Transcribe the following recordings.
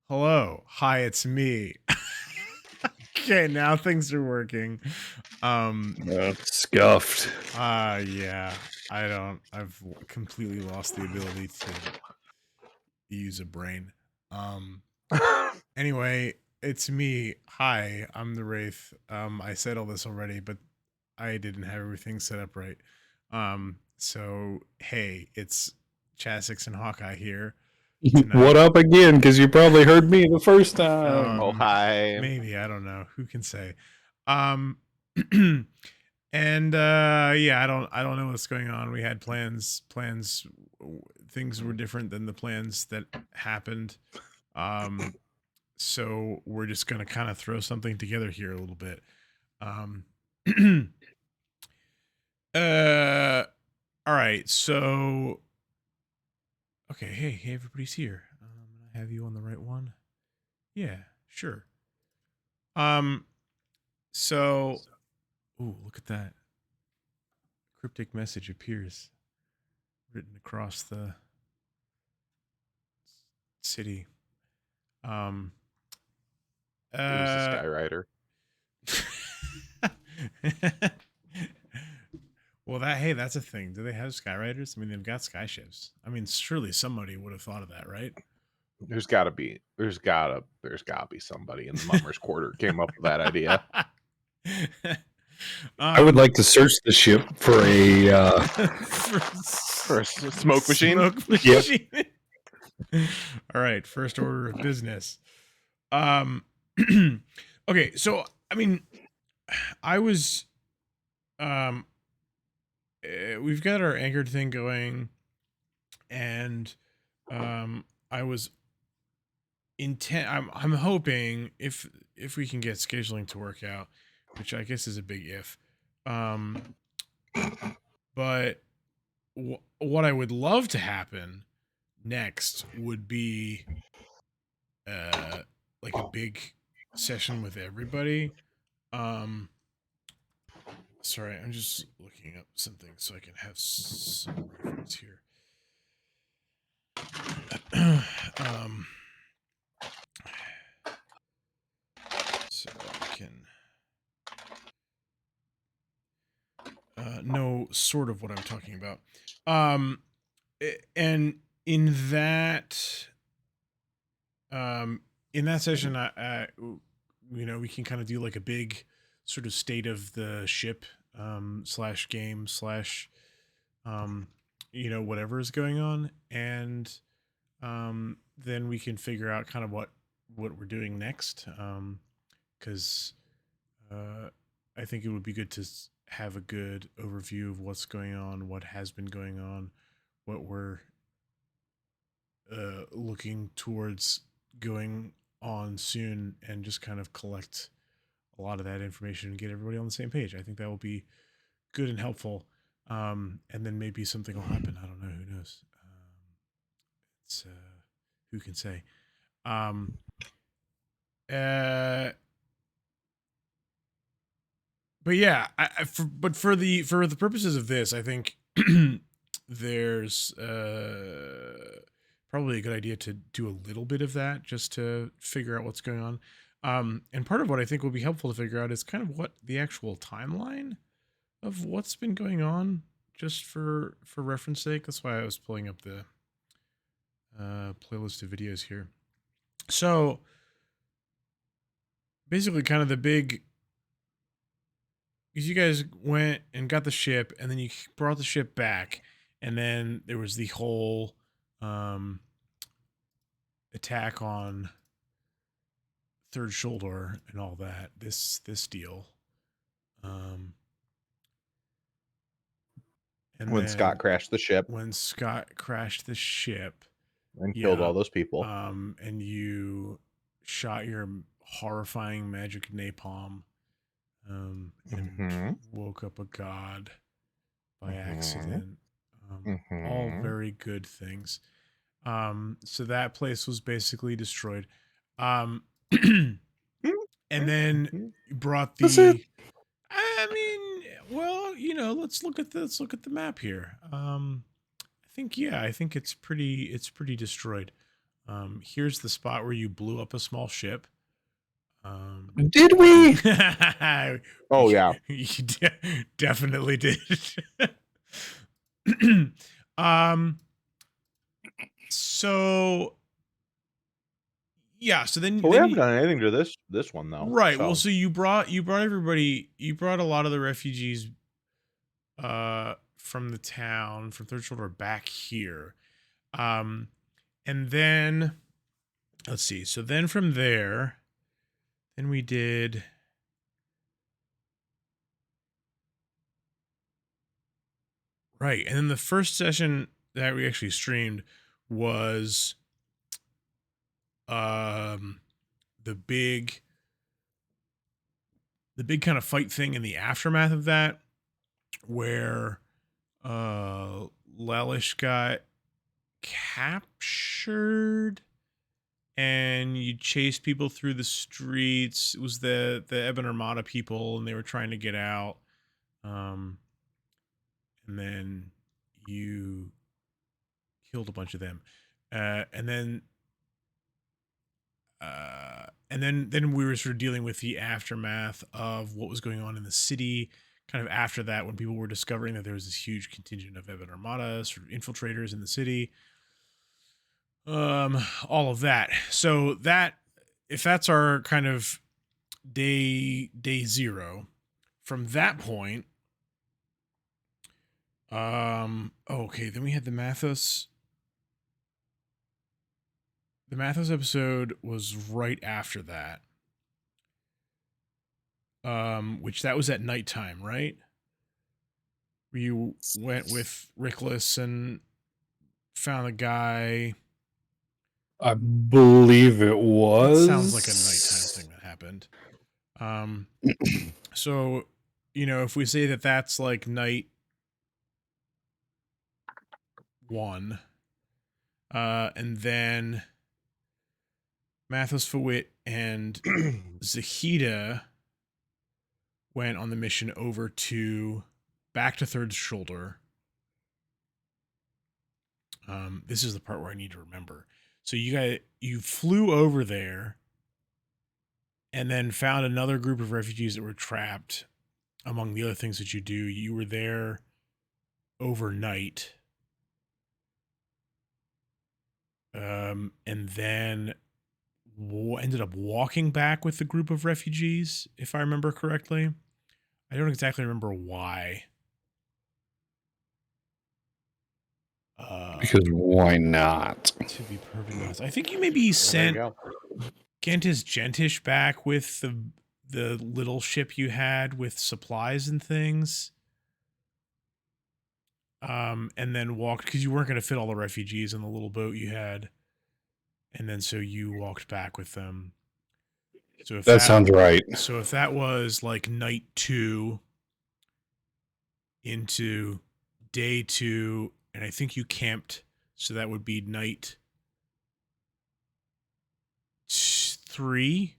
Hello. Hi, it's me. Okay, now things are working. Scuffed. Yeah. I've completely lost the ability to use a brain. Um, anyway, it's me. Hi, I'm the Wraith. I said all this already, but I didn't have everything set up right. So hey, it's Chasix and Hawkeye here tonight. What up again? Because you probably heard me the first time. Oh, hi. Maybe, I don't know. Who can say? Um and yeah, I don't know what's going on. We had plans things were different than the plans that happened. Um so we're just going to kind of throw something together here a little bit. Um uh all right. So okay, hey, everybody's here. I have you on the right one. Yeah, sure. Um so ooh, look at that. Cryptic message appears written across the city. Um, It was the Skyrider. well, that's a thing. Do they have skyriders? I mean, they've got skyships. I mean, surely somebody would have thought of that, right? There's gotta be somebody in the Mummer's Quarter came up with that idea. I would like to search the ship for a. For a smoke machine. Smoke machine. All right, first order of business. Okay, so I mean, I was we've got our anchored thing going, and I was intent. I'm hoping if we can get scheduling to work out, which I guess is a big if. But what I would love to happen next would be like a big session with everybody. Sorry, I'm just looking up something so I can have some reference here. So I can know sort of what I'm talking about. And in that session, we can kind of do like a big sort of state of the ship slash game slash whatever is going on, and then we can figure out kind of what we're doing next, because I think it would be good to have a good overview of what's going on, what has been going on, what we're looking towards going on soon, and just kind of collect a lot of that information and get everybody on the same page. I think that will be good and helpful. And then maybe something will happen. I don't know. Who knows? It's who can say? But yeah, for the purposes of this, I think there's probably a good idea to do a little bit of that just to figure out what's going on. And part of what I think will be helpful to figure out is kind of what the actual timeline of what's been going on, just for reference sake. That's why I was pulling up the playlist of videos here. So basically, kind of the big, because you guys went and got the ship, and then you brought the ship back, and then there was the whole attack on Third Shoulder and all that. This deal. And when Scott crashed the ship. When Scott crashed the ship and killed all those people. And you shot your horrifying magic napalm. And woke up a god by accident. All very good things. So that place was basically destroyed. And then brought the. I mean, well, let's look at the map here. I think it's pretty destroyed. Here's the spot where you blew up a small ship. Did we? Oh yeah. You definitely did. So yeah, so then But we haven't you, done anything to this one though. right. Well, so you brought everybody, you brought a lot of the refugees from the town from Third Shoulder back here. And then let's see. So then from there, then we did right. And then the first session that we actually streamed was the big kind of fight thing in the aftermath of that, where Lelish got captured and you chased people through the streets. It was the Ebon Armada people, and they were trying to get out. And then you killed a bunch of them. And then we were sort of dealing with the aftermath of what was going on in the city. Kind of after that, when people were discovering that there was this huge contingent of Ebon Armada sort of infiltrators in the city. All of that. So that, if that's our kind of day zero, from that point, okay, then we had the Matthos. The Matthos episode was right after that. Which that was at nighttime, right? Where you went with Rickless and found a guy. I believe it was. That sounds like a nighttime thing that happened. So, if we say that that's like night 1, and then Matthos, Fawit, and Zahida went on the mission over back to Third Shoulder. This is the part where I need to remember. So you flew over there and then found another group of refugees that were trapped. Among the other things that you do, you were there overnight. And then ended up walking back with the group of refugees, if I remember correctly. I don't exactly remember why. Because why not? To be perfectly honest, I think you maybe sent Gentis Gentish back with the little ship you had with supplies and things. And then walked, because you weren't going to fit all the refugees in the little boat you had. And then so you walked back with them. So if that sounds right. So if that was like night 2 into day 2, and I think you camped, so that would be night 3.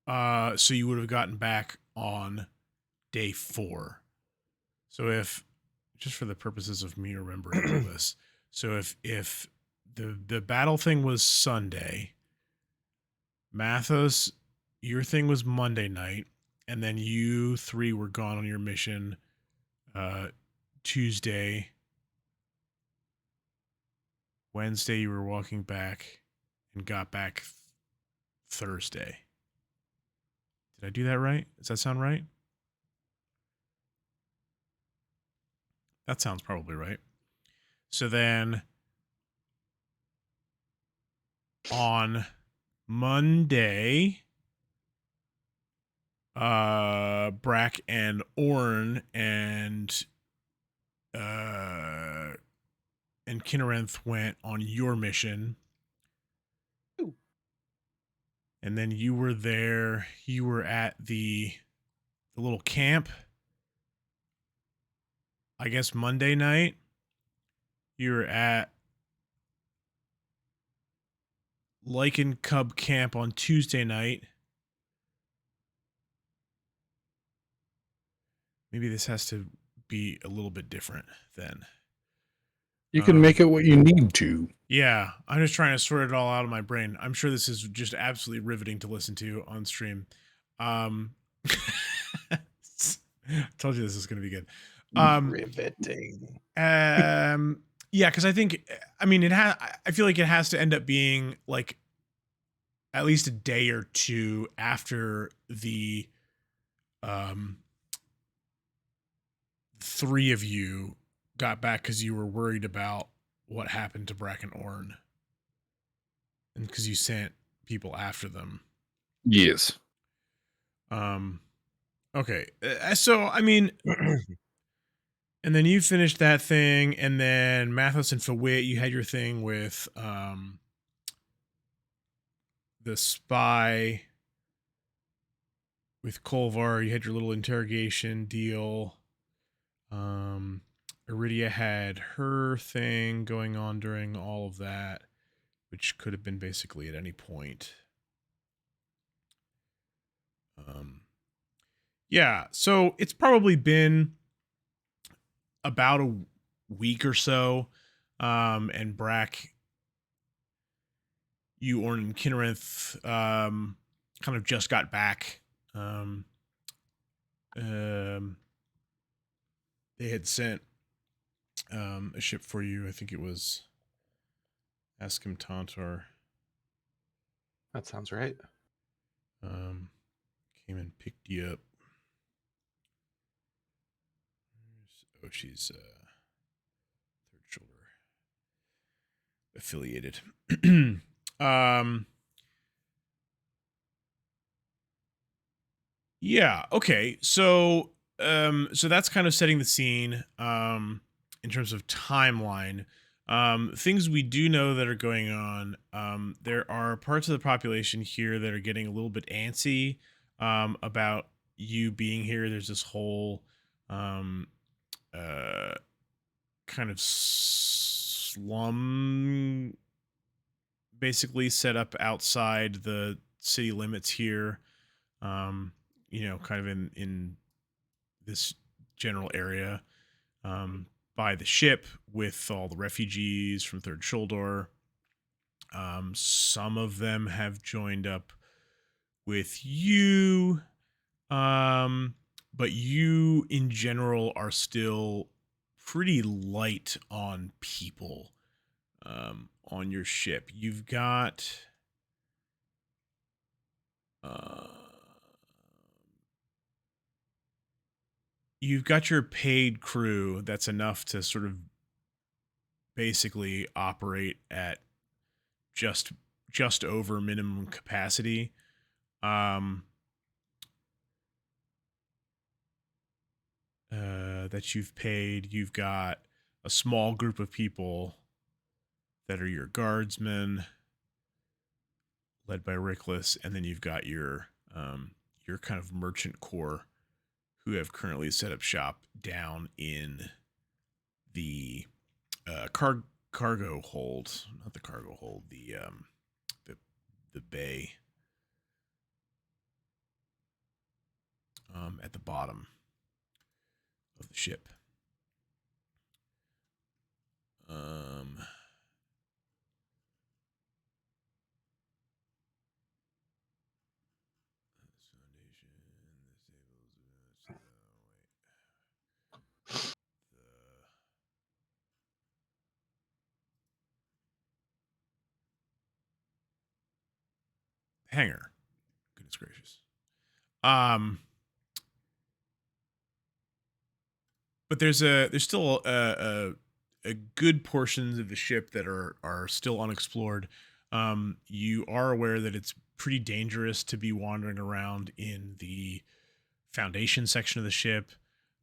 So you would have gotten back on day 4. So if, just for the purposes of me remembering all this, so if the battle thing was Sunday, Matthos, your thing was Monday night, and then you 3 were gone on your mission Tuesday. Wednesday you were walking back and got back Thursday. Did I do that right? Does that sound right? That sounds probably right. So then on Monday, Brakk and Orn and Kinnarenth went on your mission. Ooh. And then you were there. You were at the little camp. I guess Monday night. You were at Lichen Cub Camp on Tuesday night. Maybe this has to be a little bit different then. You can make it what you need to. Yeah, I'm just trying to sort it all out of my brain. I'm sure this is just absolutely riveting to listen to on stream. Um, told you this is going to be good. Riveting. Yeah, because I think, I mean, I feel like it has to end up being like at least a day or two after the three of you got back because you were worried about what happened to Brakk and Orn, and because you sent people after them. Yes. Okay. So I mean, and then you finished that thing, and then Matthos and Fawit, you had your thing with the spy with Kolvar. You had your little interrogation deal. Iridia had her thing going on during all of that, which could have been basically at any point. Yeah, so it's probably been about a week or so, and Brakk, you, Orn, and Kinnereth kind of just got back. They had sent a ship for you. I think it was Askham Tantor. That sounds right. Came and picked you up. Oh, she's Third Shoulder affiliated. Yeah, okay. So that's kind of setting the scene in terms of timeline. Things we do know that are going on. There are parts of the population here that are getting a little bit antsy about you being here. There's this whole kind of slum basically set up outside the city limits here. Kind of in this general area, by the ship with all the refugees from Third Shoulder. Some of them have joined up with you, but you in general are still pretty light on people on your ship. You've got your paid crew that's enough to sort of basically operate at just over minimum capacity. That you've paid. You've got a small group of people that are your guardsmen, led by Rickless, and then you've got your kind of merchant corps who have currently set up shop down in the cargo hold, not the cargo hold, the bay at the bottom of the ship. Hangar. Goodness gracious. But there's still a good portions of the ship that are still unexplored. You are aware that it's pretty dangerous to be wandering around in the Foundation section of the ship.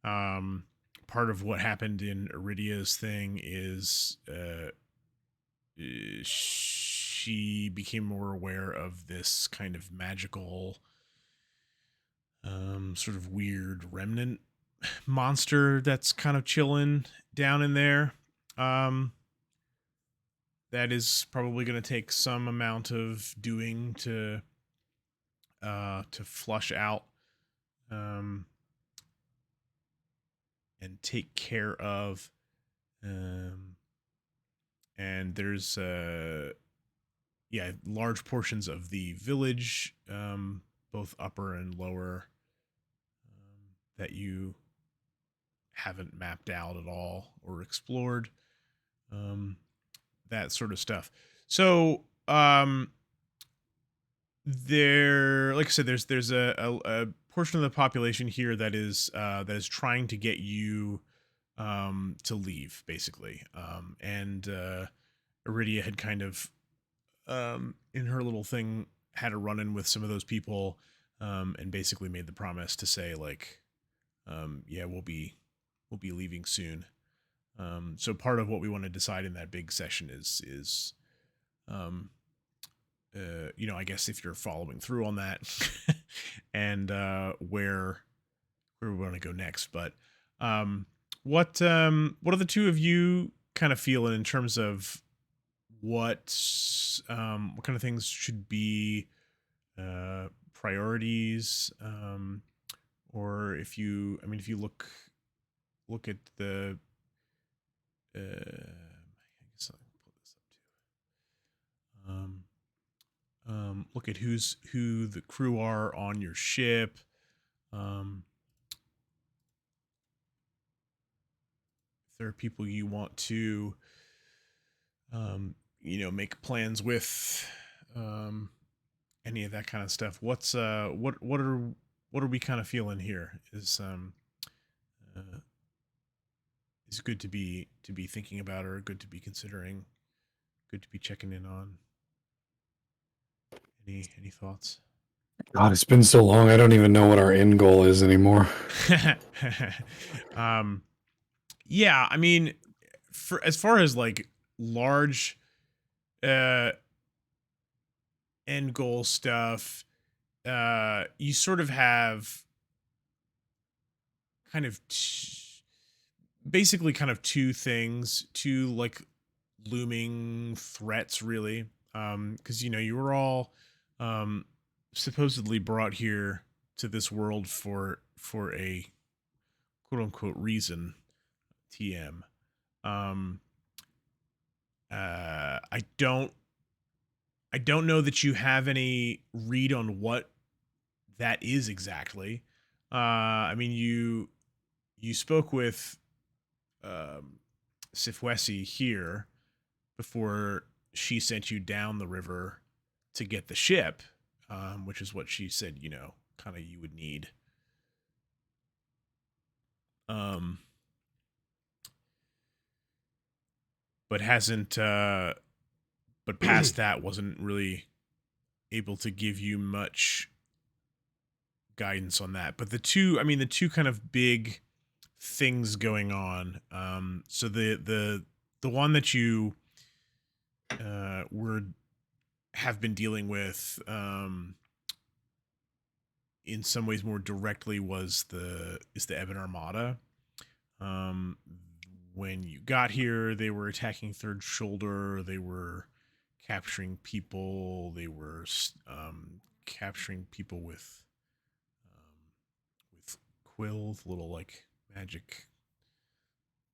Part of what happened in Iridia's thing is she became more aware of this kind of magical, sort of weird remnant monster that's kind of chilling down in there. That is probably going to take some amount of doing to flush out and take care of. and there's large portions of the village, both upper and lower, that you haven't mapped out at all or explored, that sort of stuff. So there, like I said, there's a portion of the population here that is trying to get you to leave, basically. And Iridia had kind of in her little thing had a run in with some of those people, and basically made the promise to say, like, yeah, we'll be leaving soon. So part of what we want to decide in that big session is I guess if you're following through on that, and where we want to go next. But what are the two of you kind of feeling in terms of what kind of things should be priorities, or if you look at the I guess I'll pull this up too. Look at who the crew are on your ship. If there are people you want to make plans with, any of that kind of stuff. What are we kind of feeling here? Is good to be thinking about, or good to be considering, good to be checking in on. Any thoughts? God, it's been so long. I don't even know what our end goal is anymore. Yeah, I mean, for as far as like large end goal stuff, you sort of have kind of basically kind of two things, two like looming threats, really, because you were all supposedly brought here to this world for a quote unquote reason. TM. I don't know that you have any read on what that is exactly. I mean, you spoke with Sifwesi here before she sent you down the river to get the ship, which is what she said, kind of you would need. But hasn't, but past that wasn't really able to give you much guidance on that. But the two kind of big things going on. So the one that you have been dealing with, in some ways more directly, is the Ebon Armada. When you got here, they were attacking Third Shoulder. They were capturing people. They were capturing people with quills, little like magic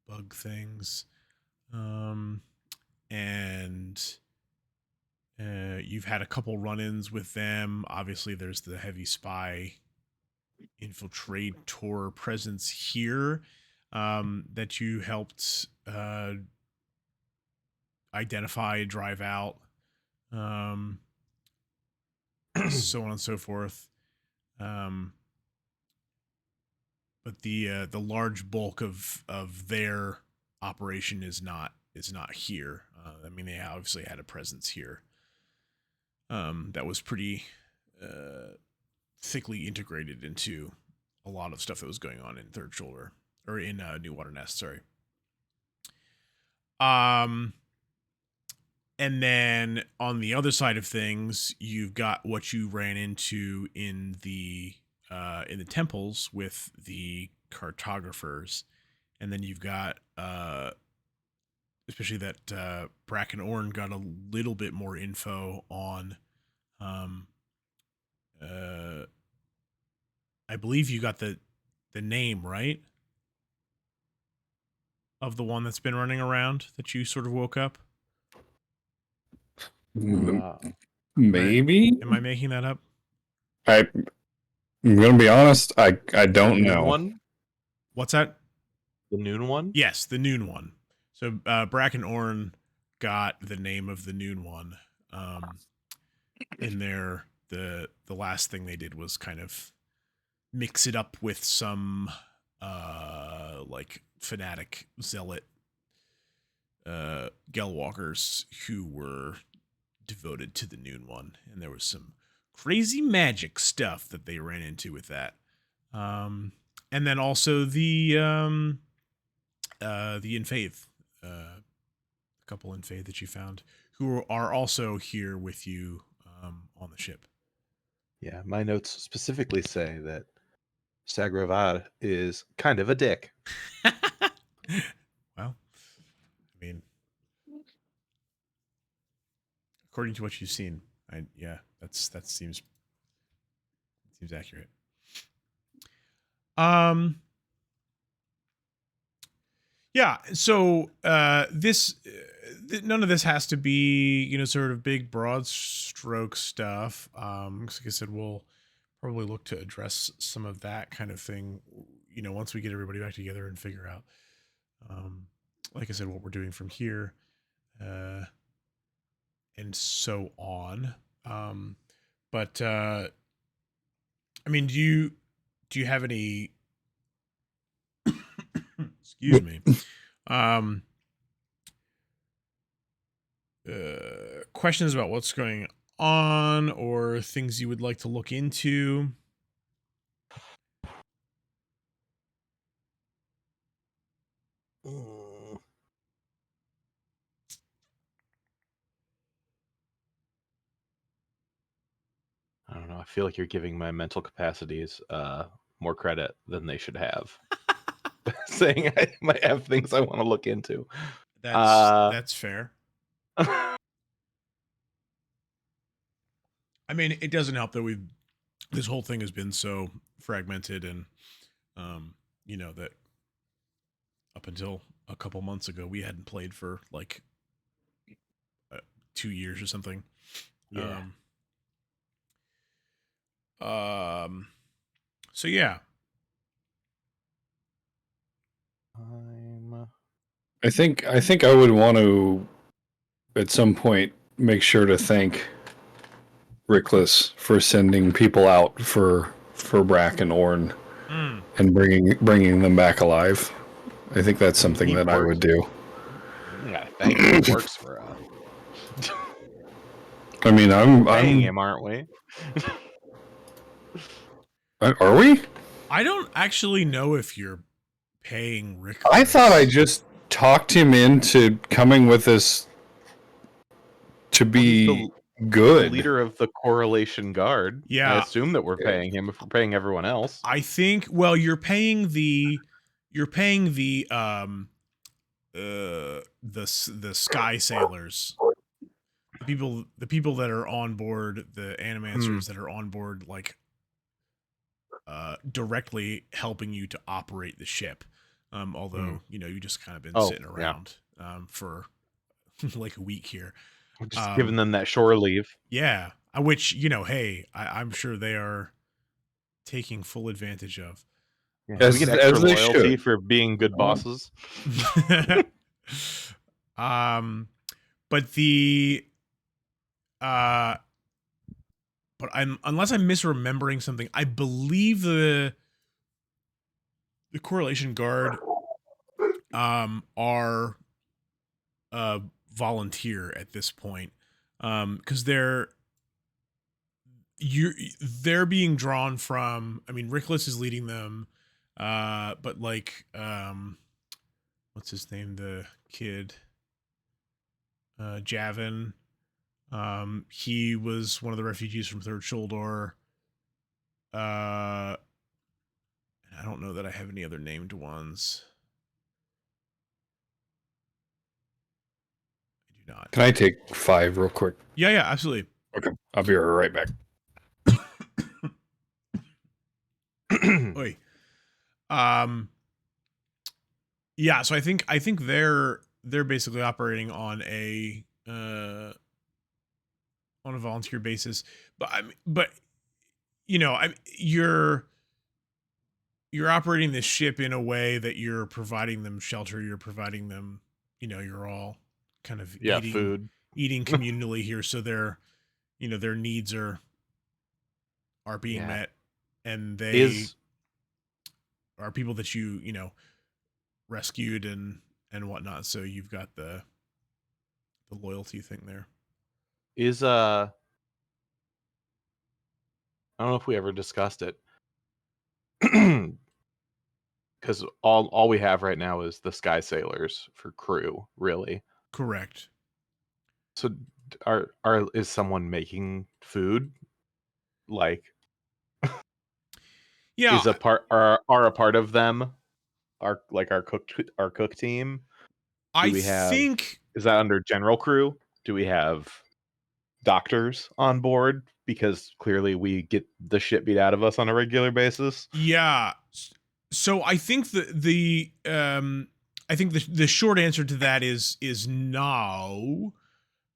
bug things. And you've had a couple run-ins with them. Obviously, there's the heavy spy infiltrator presence here, that you helped identify, drive out, so on and so forth. But the large bulk of their operation is not here. I mean, they obviously had a presence here that was pretty thickly integrated into a lot of stuff that was going on in Third Shoulder, or in New Water Nest. Sorry. And then on the other side of things, you've got what you ran into in the temples with the cartographers, and then you've got especially that Brakk and Orn got a little bit more info on. I believe you got the name, right, of the one that's been running around that you sort of woke up. M- Uh, Maybe. Am I making that up? I'm gonna be honest. I the don't noon know. one? What's that? The noon one? Yes, the noon one. So Brakk and Orn got the name of the noon one. In there, the last thing they did was kind of mix it up with some like fanatic zealot Gelwalkers who were devoted to the noon one, and there was some crazy magic stuff that they ran into with that. And then also the in faith, couple in faith that you found who are also here with you on the ship. Yeah, my notes specifically say that Sagravad is kind of a dick. Well, I mean, according to what you've seen, that seems accurate. Yeah, so this none of this has to be, sort of big broad stroke stuff. Like I said, we'll probably look to address some of that kind of thing, once we get everybody back together and figure out, like I said, what we're doing from here, and so on. But I mean, do you have any excuse me, um questions about what's going on or things you would like to look into? Mm. I don't know. I feel like you're giving my mental capacities more credit than they should have. Saying I might have things I want to look into. That's fair. I mean, it doesn't help that this whole thing has been so fragmented, and that up until a couple months ago we hadn't played for like 2 years or something. Yeah. So yeah. I think I would want to at some point make sure to thank Rickless for sending people out for Brakk and Orn and bringing them back alive. I think that's something He that I would works. do. Yeah, thank him. He works for us. I mean, Paying him, aren't we? Are we? I don't actually know if you're paying Rick. I thought I just talked him into coming with us to be good. The leader of the Correlation Guard. Yeah. I assume that we're paying him if we're paying everyone else. I think, well, you're paying the sky sailors, the people that are on board, the animancers that are on board, like directly helping you to operate the ship. Although you just kind of been sitting around for like a week here. We're just giving them that shore leave. Yeah, which hey, I'm sure they are taking full advantage of. Yeah, we get extra loyalty for being good bosses. But but unless I'm misremembering something, I believe the Correlation Guard are volunteer at this point, because they're being drawn from, I mean, Rickless is leading them, but like what's his name, the kid, Javin, he was one of the refugees from Third Shoulder. I don't know that I have any other named ones. I do not. Can I take 5 real quick? Yeah, absolutely. Okay, I'll be right back. Oi. Yeah, so I think they're basically operating on a on a volunteer basis. But you know, you're operating this ship in a way that you're providing them shelter. You're providing them, you know, you're all kind of Yeah, food. eating communally here, so their their needs are being Yeah. met, and they Is are people that you know rescued and whatnot. So you've got the loyalty thing there. is I don't know if we ever discussed it. Because all we have right now is the Sky Sailors for crew, really. Correct. So is someone making food? Like, Yeah, is a part are a part of them our cook team? Do I we have think is that under general crew? Do we have doctors on board? Because clearly we get the shit beat out of us on a regular basis. yeah. So I think I think the short answer to that is no.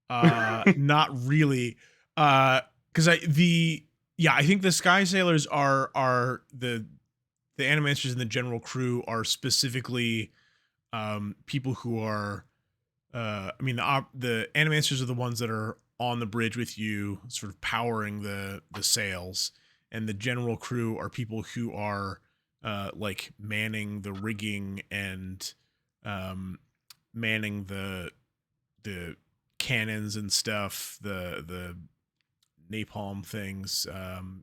Not really. Because I think the Sky Sailors are the Animancers and the general crew are specifically people who are I mean the Animancers are the ones that are on the bridge with you, sort of powering the sails, and the general crew are people who are like manning the rigging and manning the cannons and stuff, the napalm things.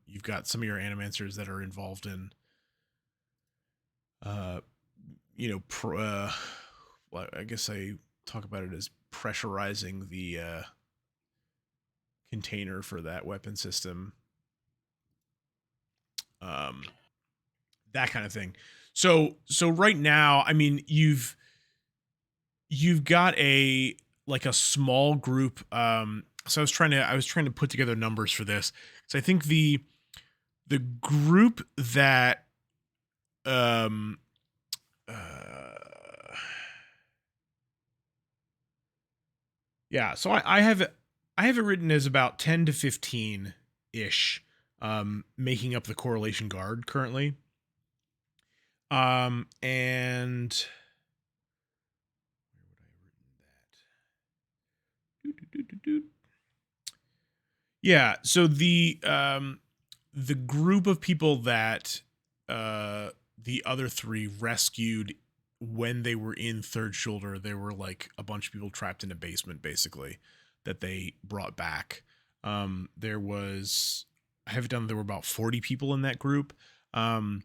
You've got some of your Animancers that are involved in uh well, I guess I talk about it as pressurizing the container for that weapon system, um that kind of thing. So right now, I mean, you've got a small group. So I was trying to put together numbers for this. So I think the group that um uh yeah, so I have it written as about 10 to 15 ish, making up the correlation guard currently. And where would I have written that? Yeah, so the group of people that the other three rescued when they were in Third Shoulder, they were like a bunch of people trapped in a basement, basically, that they brought back. There was I have it down. There were about 40 people in that group, and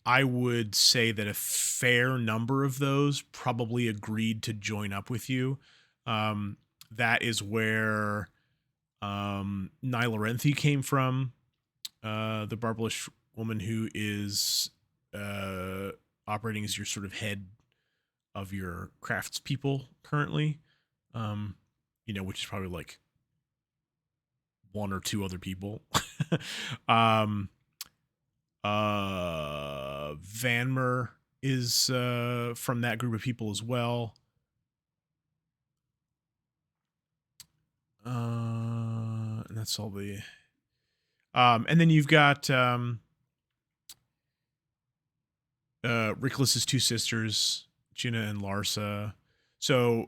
I would say that a fair number of those probably agreed to join up with you. That is where Nyla came from, the Barbalish woman who is operating as your sort of head of your craftspeople currently. Um, which is probably like one or two other people. um, Vanmer is from that group of people as well. And that's all the and then you've got Rickless's two sisters, Jinna and Larsa. So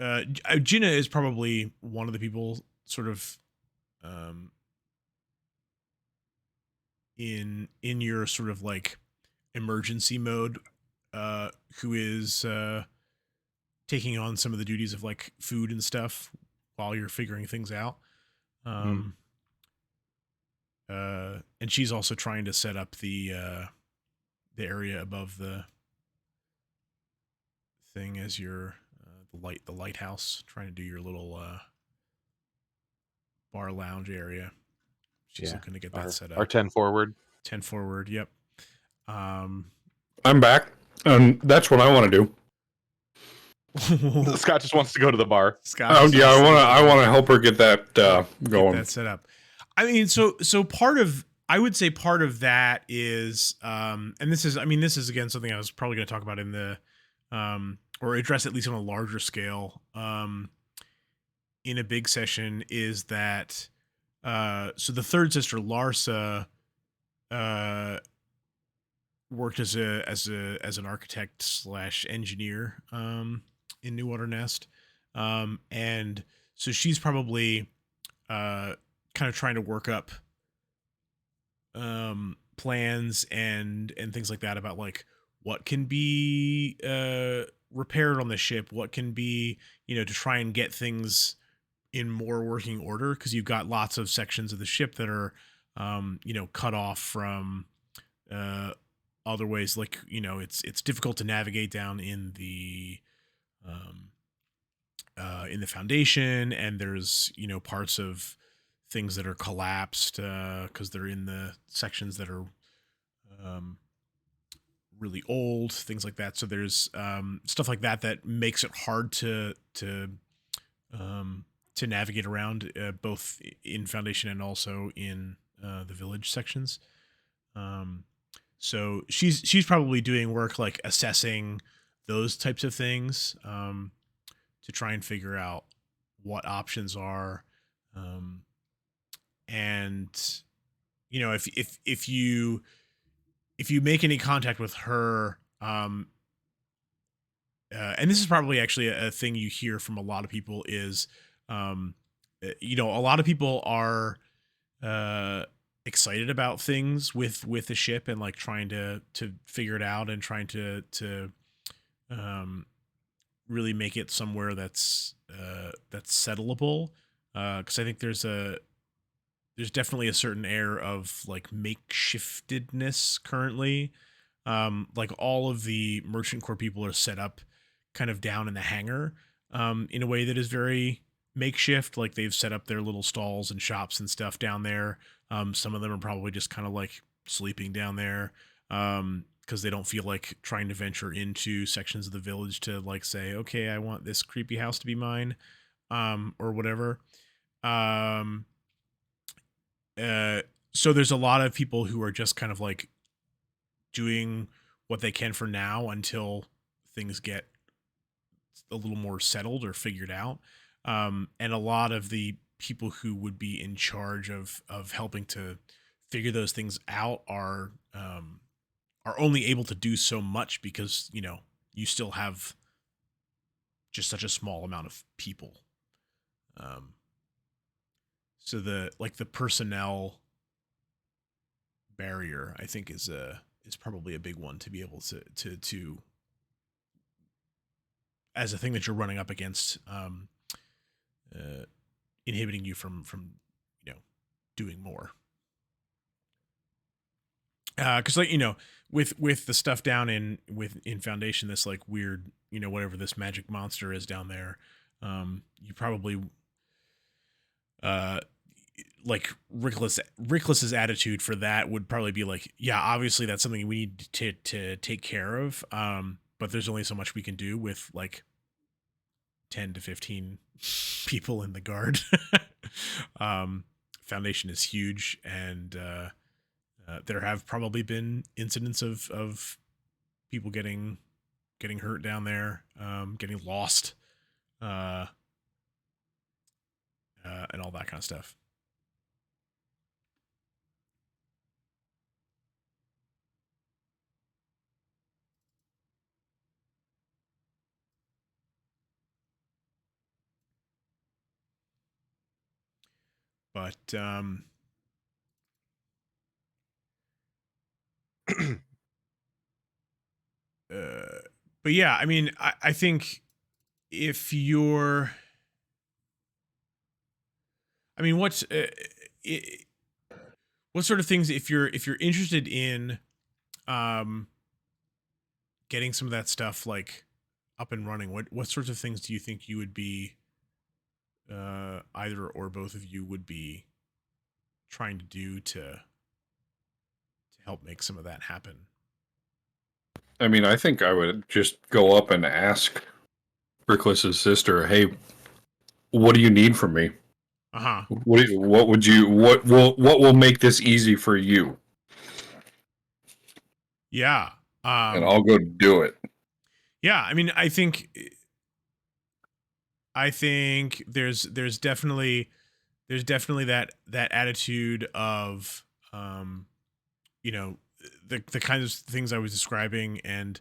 Jinna is probably one of the people sort of um in your sort of like emergency mode, who is taking on some of the duties of like food and stuff while you're figuring things out. Um and she's also trying to set up the area above the thing as your the lighthouse, trying to do your little bar lounge area. She's looking to get that set up. Our 10 forward. 10 forward, yep. I'm back, and that's what I want to do. Scott just wants to go to the bar. Yeah, I want to help her get that going. Get that set up. I mean, so part of I would say part of that is and this is again something I was probably going to talk about in the or address at least on a larger scale, in a big session is that so the third sister Larsa uh worked as an architect slash engineer in New Water Nest, and so she's probably kind of trying to work up plans and things like that about like what can be repaired on the ship, what can be, to try and get things in more working order, because you've got lots of sections of the ship that are cut off from uh other ways, like it's difficult to navigate down um in the foundation, and there's parts of things that are collapsed because they're in the sections that are um really old, things like that. So there's stuff like that that makes it hard um to navigate around, both in foundation and also in the village sections. um so she's probably doing work like assessing those types of things, to try and figure out what options are. um and if you make any contact with her, and this is probably actually a thing you hear from a lot of people, is um a lot of people are uh excited about things with the ship, and like trying to figure it out, and trying to um really make it somewhere that's settleable, because I think there's definitely a certain air of like makeshiftedness currently. Like all of the merchant core people are set up kind of down in the hangar, in a way that is very makeshift. Like they've set up their little stalls and shops and stuff down there. Some of them are probably just kind of like sleeping down there, because they don't feel like trying to venture into sections of the village to like say, okay, I want this creepy house to be mine, or whatever. Um, uh, so there's a lot of people who are just kind of like doing what they can for now until things get a little more settled or figured out. And a lot of the people who would be in charge of helping to figure those things out are only able to do so much, because you still have just such a small amount of people. Um, so the personnel barrier, I think, is probably a big one to be able to as a thing that you're running up against, uh, inhibiting you from you know doing more. Because like with the stuff down in foundation, this like weird, whatever this magic monster is down there, you probably uh like Ricklis's attitude for that would probably be like, yeah, obviously that's something we need to take care of, but there's only so much we can do with like 10 to 15 people in the guard. um Foundation is huge, and there have probably been incidents of people getting hurt down there, getting lost, uh, and all that kind of stuff. But uh, but yeah, I mean, I think if you're, I mean, I what sort of things, if you're interested in um getting some of that stuff like up and running, what sorts of things do you think you would be, either or both of you would be trying to do to help make some of that happen? I mean, I think I would just go up and ask Ricklis's sister, "Hey, what do you need from me? Uh-huh. What would you what will make this easy for you?" Yeah. And I'll go do it. Yeah, I mean, I think I think there's definitely that attitude of you know, the kinds of things I was describing, and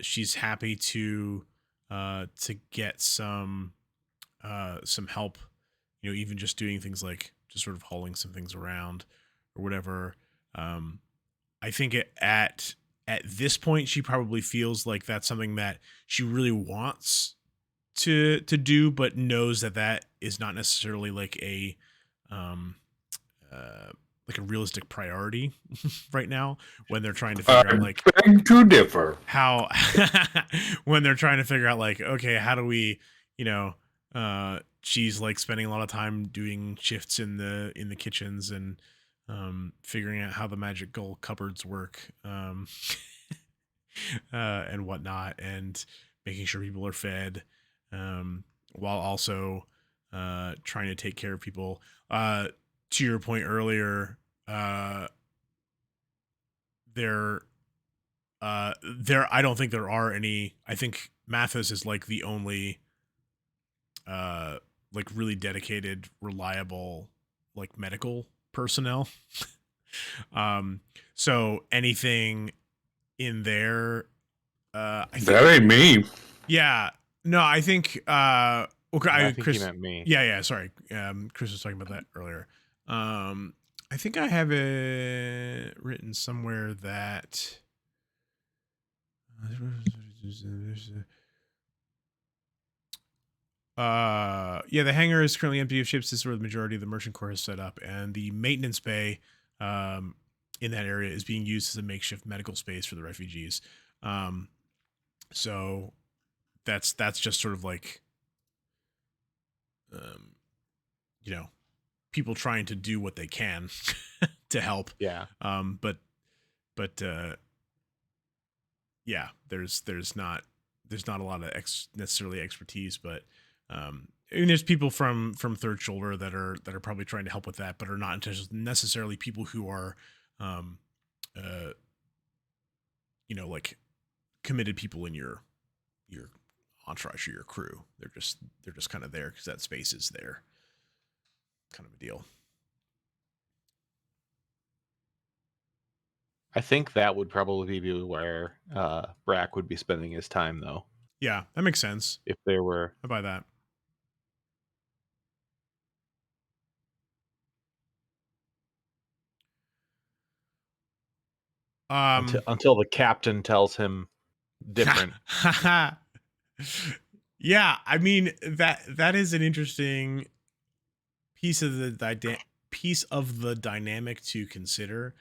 she's happy to get some help, you know, even just doing things like just sort of hauling some things around or whatever. um I think at this point she probably feels like that's something that she really wants to do, but knows that that is not necessarily um uh like a realistic priority right now, when they're trying to I figure out like beg to differ. how when they're trying to figure out like, okay, how do we, you know, she's like spending a lot of time doing shifts in the kitchens, and figuring out how the magical cupboards work, and whatnot, and making sure people are fed, while also trying to take care of people. To your point earlier, there I don't think there are any. I think Matthos is like the only like really dedicated, reliable like medical personnel. um so anything in there, I think, That ain't me. yeah, no, I think okay, I think he Chris, meant me. yeah, sorry, Chris was talking about that earlier. I think I have it written somewhere that yeah, the hangar is currently empty of ships. This is where the majority of the merchant corps is set up, and the maintenance bay in that area is being used as a makeshift medical space for the refugees. So that's just sort of like um, you know, people trying to do what they can to help. Yeah. But yeah, there's not a lot of necessarily expertise, but I mean, there's people from Third Shoulder that are probably trying to help with that, but are not necessarily people who are, um, uh, you know, like committed people in your entourage or your crew. They're just kind of there because that space is there, kind of a deal. I think that would probably be where Brakk would be spending his time, though. Yeah, that makes sense. If there were I buy that. until the captain tells him different. Yeah, I mean that is an interesting piece of the dynamic to consider.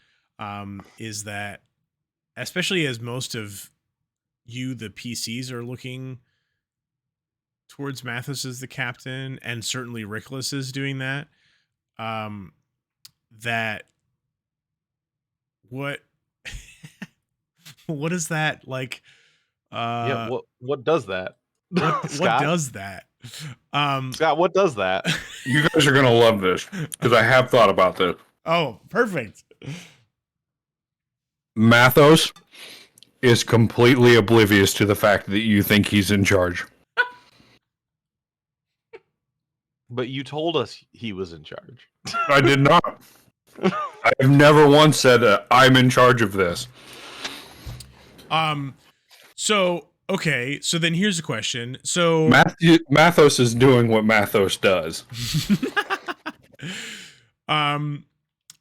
Is that, especially as most of the PCs are looking towards Matthos as the captain, and certainly Rickless is doing that. That what what is that like? Yeah, what does that? What does that? Scott, what does that? You guys are gonna love this because I have thought about this. Oh, perfect. Matthos is completely oblivious to the fact that you think he's in charge. But you told us he was in charge. I did not. I've never once said I'm in charge of this. So okay, so then here's a question. So Matthos is doing what Matthos does.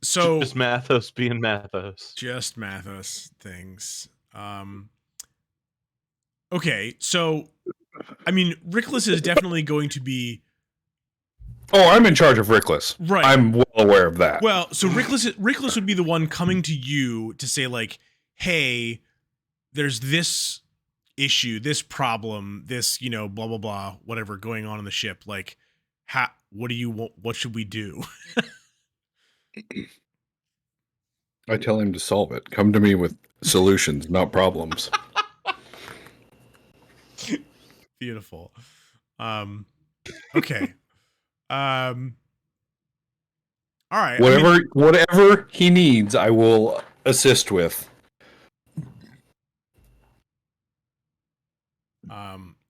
So just Matthos being Matthos. Just Matthos things. Okay, so I mean, Rickless is definitely going to be. Oh, I'm in charge of Rickless. Right. I'm well aware of that. Well, so Rickless would be the one coming to you to say like, "Hey, there's this issue, this problem, this, you know, blah blah blah, whatever going on in the ship. Like, what do you want? What should we do?" I tell him to solve it. Come to me with solutions, not problems. Beautiful. Okay. All right. Whatever he needs, I will assist with.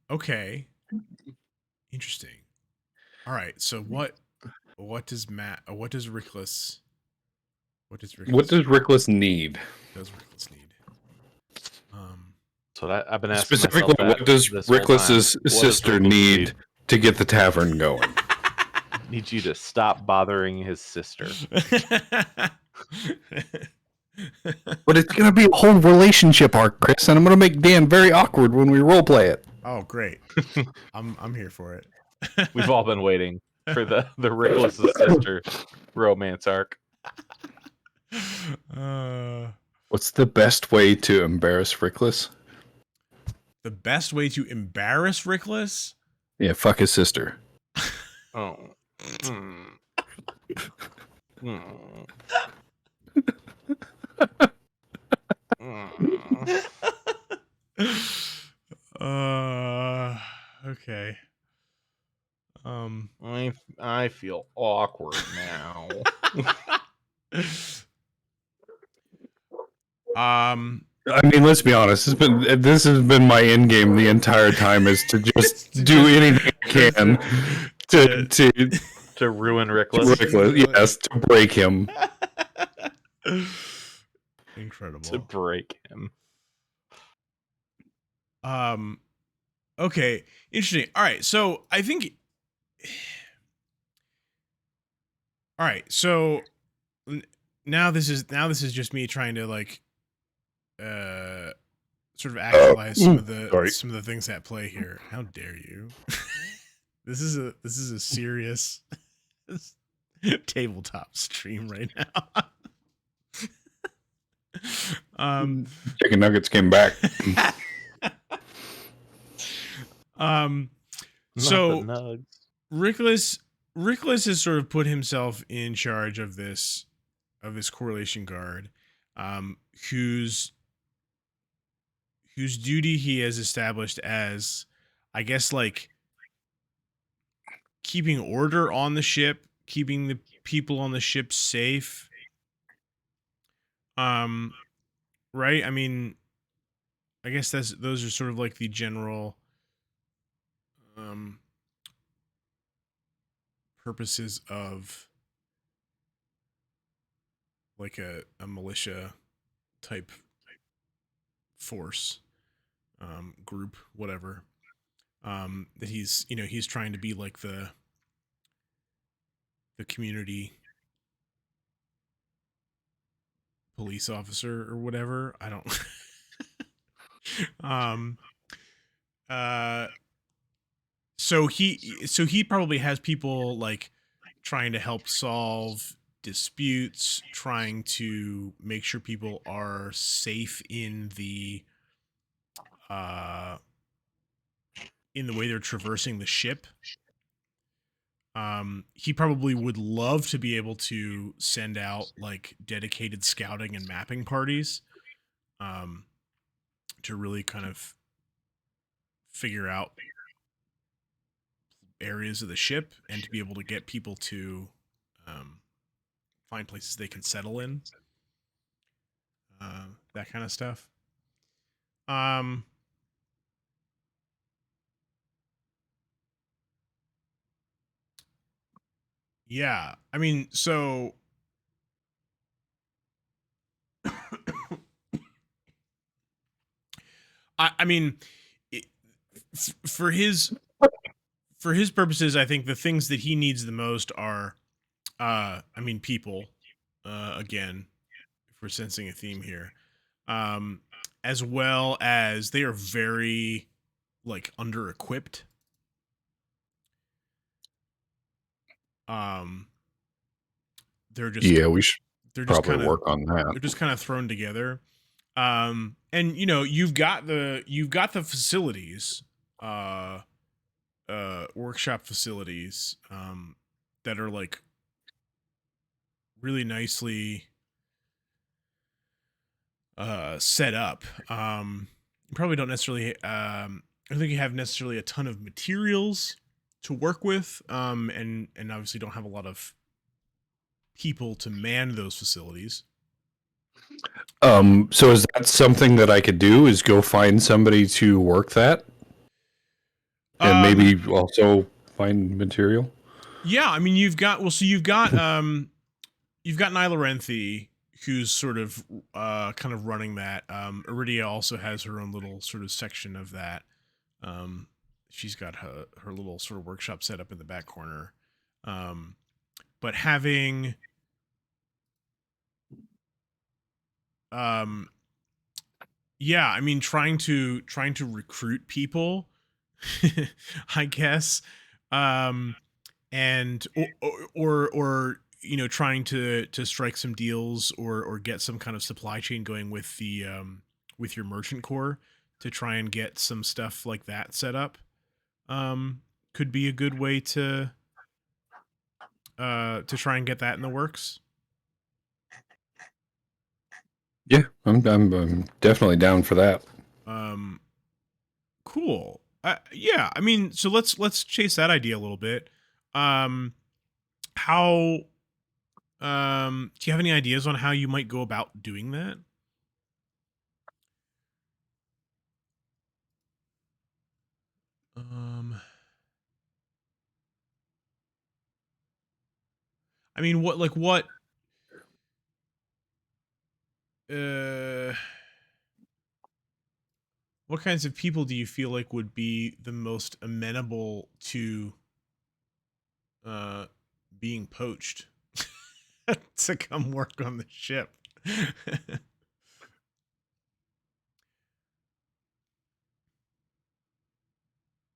Okay. Interesting. All right. So what does Rickless What does Rickless need? need? Um So that I've been asking Specifically, myself that what does this whole time. Rickless's What does sister Rickless need to get the tavern going? Need you to stop bothering his sister. But it's gonna be a whole relationship arc, Chris, and I'm gonna make Dan very awkward when we roleplay it. Oh, great. I'm here for it. We've all been waiting for the Rickless' sister romance arc. What's the best way to embarrass Rickless? The best way to embarrass Rickless? Yeah, fuck his sister. Oh. Mm. Mm. Mm. Okay. I feel awkward now. I mean, let's be honest. This has been my end game the entire time, is to just do anything I can to ruin Rickless. Yes, to break him. Incredible. To break him. Okay, interesting. All right, so I think. All right, so now this is just me trying to like, sort of actualize some of the things at play here. How dare you? This is a serious tabletop stream right now. Chicken nuggets came back. So Rickless has sort of put himself in charge of this correlation guard, whose duty he has established as, I guess, like keeping order on the ship, keeping the people on the ship safe. Right? I mean, I guess those are sort of like the general purposes of like a militia type force, group, whatever. That he's trying to be like the community police officer or whatever. I don't so he probably has people like trying to help solve disputes, trying to make sure people are safe in the way they're traversing the ship. He probably would love to be able to send out like dedicated scouting and mapping parties, to really kind of figure out areas of the ship and to be able to get people to find places they can settle in, that kind of stuff. Yeah, I mean, so I mean, for his purposes, I think the things that he needs the most are, I mean, people. Again, if we're sensing a theme here, as well as they are very like under equipped. They're just we should probably work on that. They're just kind of thrown together. And you've got the facilities, workshop facilities, that are like really nicely set up. You probably don't necessarily I don't think you have necessarily a ton of materials to work with, and obviously don't have a lot of people to man those facilities. So is that something that I could do, is go find somebody to work that? And maybe also find material? Yeah, I mean you've got you've got Nyla Renthi, who's sort of kind of running that. Iridia also has her own little sort of section of that. Um, she's got her little sort of workshop set up in the back corner. But having um yeah, I mean trying to recruit people, I guess. And or you know, trying to strike some deals or get some kind of supply chain going with your merchant core to try and get some stuff like that set up. Could be a good way to try and get that in the works. Yeah, I'm definitely down for that. Um, cool. Yeah, I mean, so let's chase that idea a little bit. Um, how do you have any ideas on how you might go about doing that? Um, I mean, uh what kinds of people do you feel like would be the most amenable to uh being poached to come work on the ship?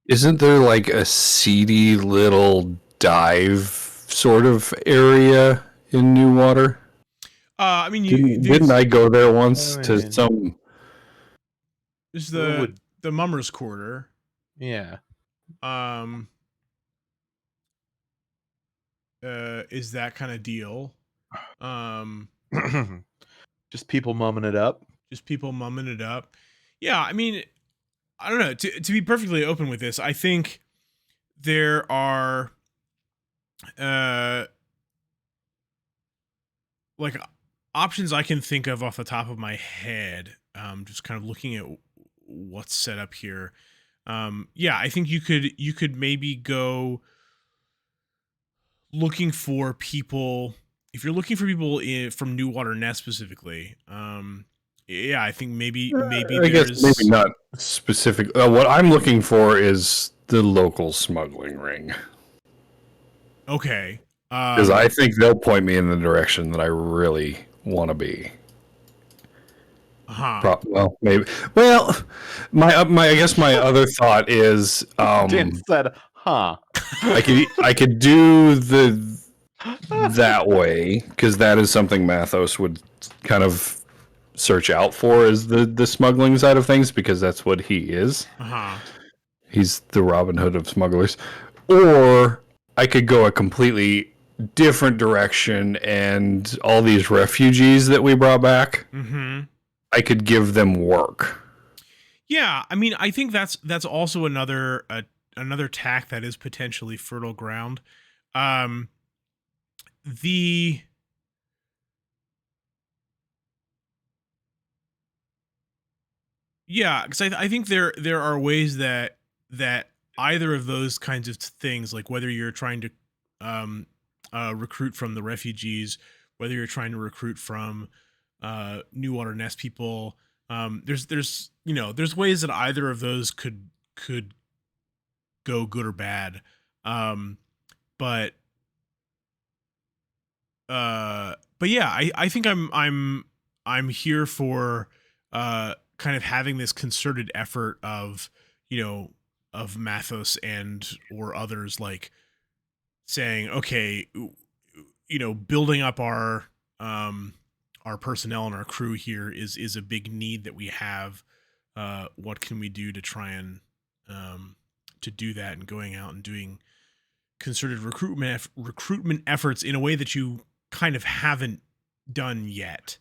Isn't there like a seedy little dive sort of area in New Water? I mean, Didn't I go there once I to mean, some? there's it would, the Mummers Quarter. yeah. Um, is that kind of deal. Um, Just people mumming it up. just people mumming it up. Yeah, I mean, I don't know. To be perfectly open with this, I think there are uh like options I can think of off the top of my head. Just kind of looking at what's set up here. Yeah, I think you could maybe go looking for people. If you're looking for people from New Water Nest specifically, yeah, I think maybe I guess maybe there's not specific. What I'm looking for is the local smuggling ring, okay. because I think they'll point me in the direction that I really want to be. Huh. Well, maybe. Well, my I guess my other thought is Dan said, huh. I could do the that way, because that is something Matthos would kind of search out for, is the smuggling side of things, because that's what he is. Uh-huh. He's the Robin Hood of smugglers. Or I could go a completely different direction, and all these refugees that we brought back, Mhm. I could give them work. Yeah, I mean, I think that's also another tack that is potentially fertile ground. Um the Yeah, because I think there are ways that either of those kinds of things, like whether you're trying to um, recruit from the refugees, whether you're trying to recruit from New Water Nest people, there's you know there's ways that either of those could go good or bad, um, but but yeah, I think I'm here for kind of having this concerted effort of, you know, of Matthos and or others, like saying, okay, you know, building up our personnel and our crew here is a big need that we have. What can we do to try and to do that, and going out and doing concerted recruitment efforts in a way that you kind of haven't done yet,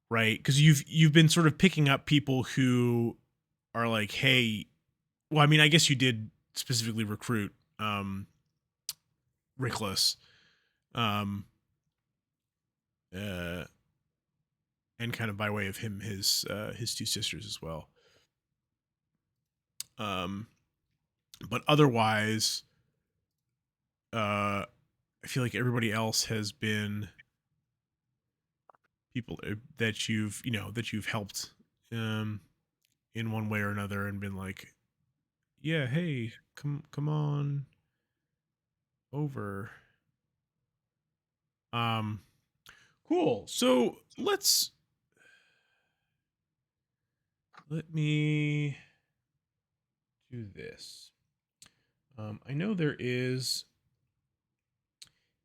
right? Because you've been sort of picking up people who are like, hey, well, I mean, I guess you did specifically recruit Rickless, um, uh, and kind of by way of him, his two sisters as well. Um, but otherwise, I feel like everybody else has been people that you've helped in one way or another and been like, yeah, hey, come on over. Um, cool. So let me do this. I know there is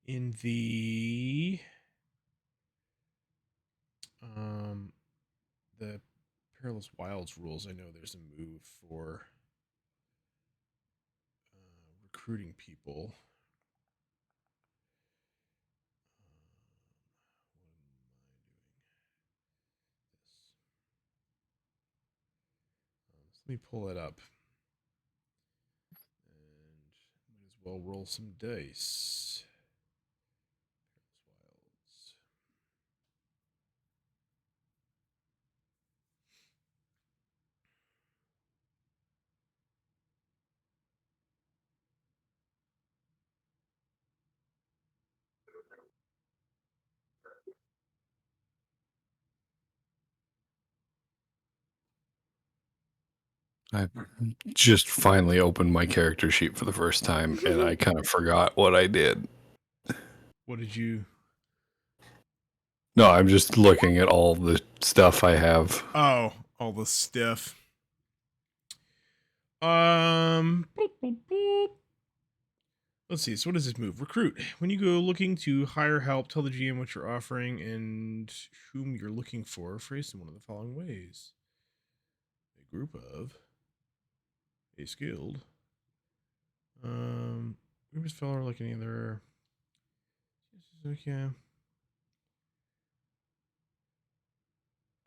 in the Perilous Wilds rules. I know there's a move for recruiting people. Let me pull it up. And might as well roll some dice. Perilous I just finally opened my character sheet for the first time, and I kind of forgot what I did. What did you? No, I'm just looking at all the stuff I have. Oh, all the stuff. Boop, boop, boop. Let's see. So what does this move? Recruit. When you go looking to hire help, tell the GM what you're offering and whom you're looking for. Phrased in one of the following ways: a group of, a skilled, group of fellow like any other. Okay.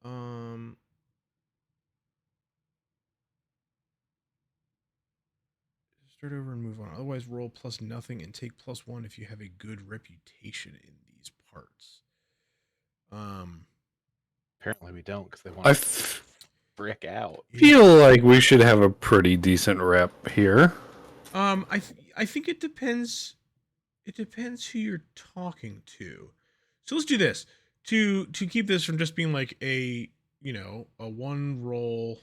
Um. Start over and move on. Otherwise, roll plus nothing and take +1 if you have a good reputation in these parts. Apparently we don't because they I want to brick out. feel like we should have a pretty decent rep here. I think it depends. It depends who you're talking to. So let's do this to keep this from just being like a a one roll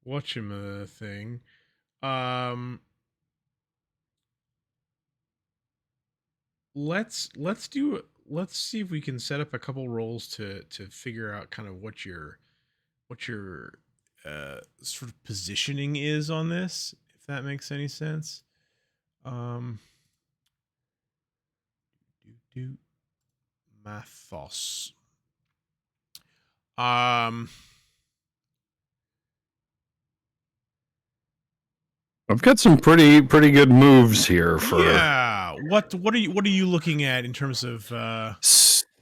whatchama thing. Let's see if we can set up a couple rolls to figure out kind of what your sort of positioning is on this, if that makes any sense. Do Matthos. I've got some pretty good moves here for. Yeah. What are you looking at in terms of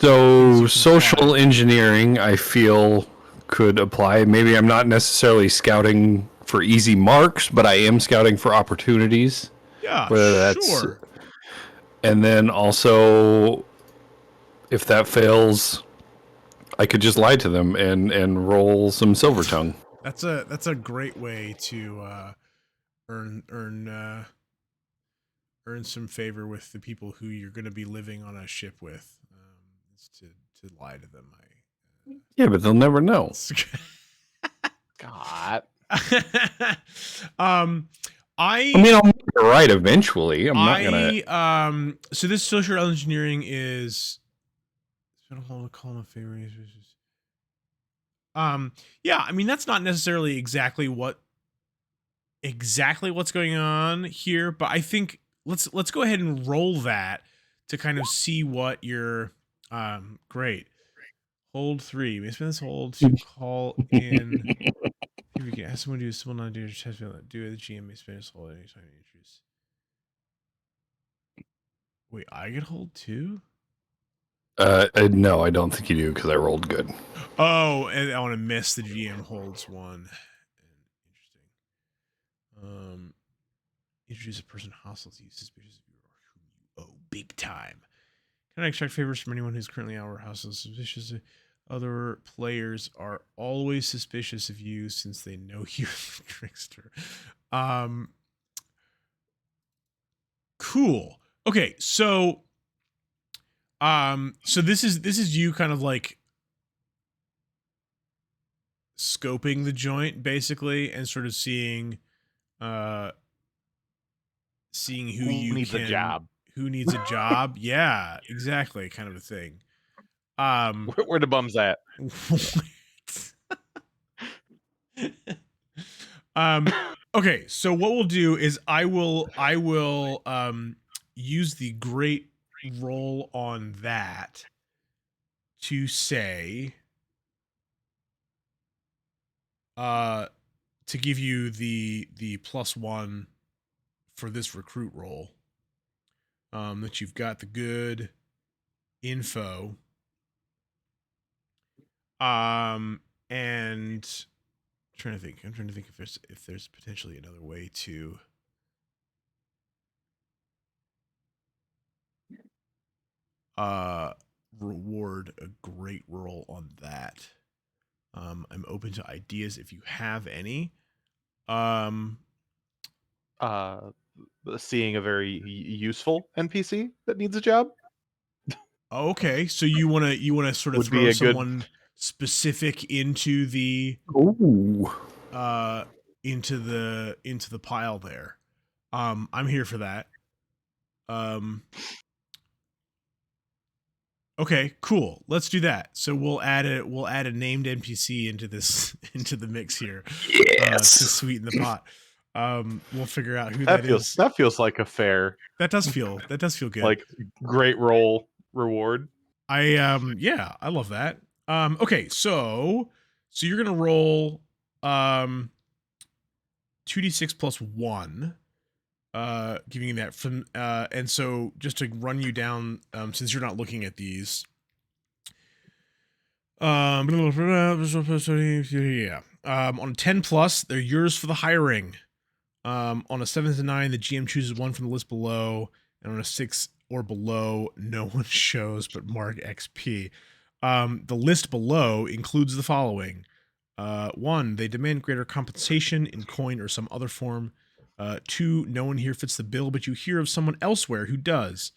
So social engineering, I feel, could apply. Maybe I'm not necessarily scouting for easy marks, but I am scouting for opportunities. Yeah, Whether that's sure. And then also, if that fails, I could just lie to them and roll some silver tongue. That's a great way to earn some favor with the people who you're going to be living on a ship with. Is to lie to them. Yeah, but they'll never know. God. I mean, I'll make it right eventually. I'm not gonna. So this social engineering is. Yeah, I mean that's not necessarily exactly what's going on here, but I think let's go ahead and roll that to kind of see what your great. Hold 3. We spend this hold to call in. If we can ask someone to do a simple non-do test, do it. The GM may spend his hold anytime you introduce. Wait, I get hold too? No, I don't think you do because I rolled good. Oh, and I want to miss the GM holds 1. Interesting. Introduce a person hostile to you, suspicious of you or whom you owe big time. Can I extract favors from anyone who's currently our hostile? Suspicious. Other players are always suspicious of you since they know you're a trickster. Cool. Okay, so this is you kind of like scoping the joint basically and sort of seeing seeing who you needs a can job. who needs a job. Yeah, exactly, kind of a thing. Where the bums at? Okay, so what we'll do is I will use the great roll on that to say to give you the +1 for this recruit roll. That you've got the good info. And I'm trying to think if there's potentially another way to reward a great roll on that. I'm open to ideas if you have any. Seeing a very useful NPC that needs a job Okay, so you wanna sort of would be throw a good. someone specific into the Ooh. into the pile there. I'm here for that. Okay, cool. Let's do that. So we'll add a named NPC into this into the mix here to sweeten the pot. We'll figure out who that is. That feels like a fair, That does feel good. like great roll reward. Yeah, I love that. Okay, so you're gonna roll 2d6 plus 1, giving you that from and so just to run you down, since you're not looking at these, yeah, on a 10 plus, they're yours for the hiring. On a 7 to 9, the GM chooses one from the list below, and on a 6 or below, no one shows but mark XP. The list below includes the following: 1, they demand greater compensation in coin or some other form. 2, no one here fits the bill, but you hear of someone elsewhere who does.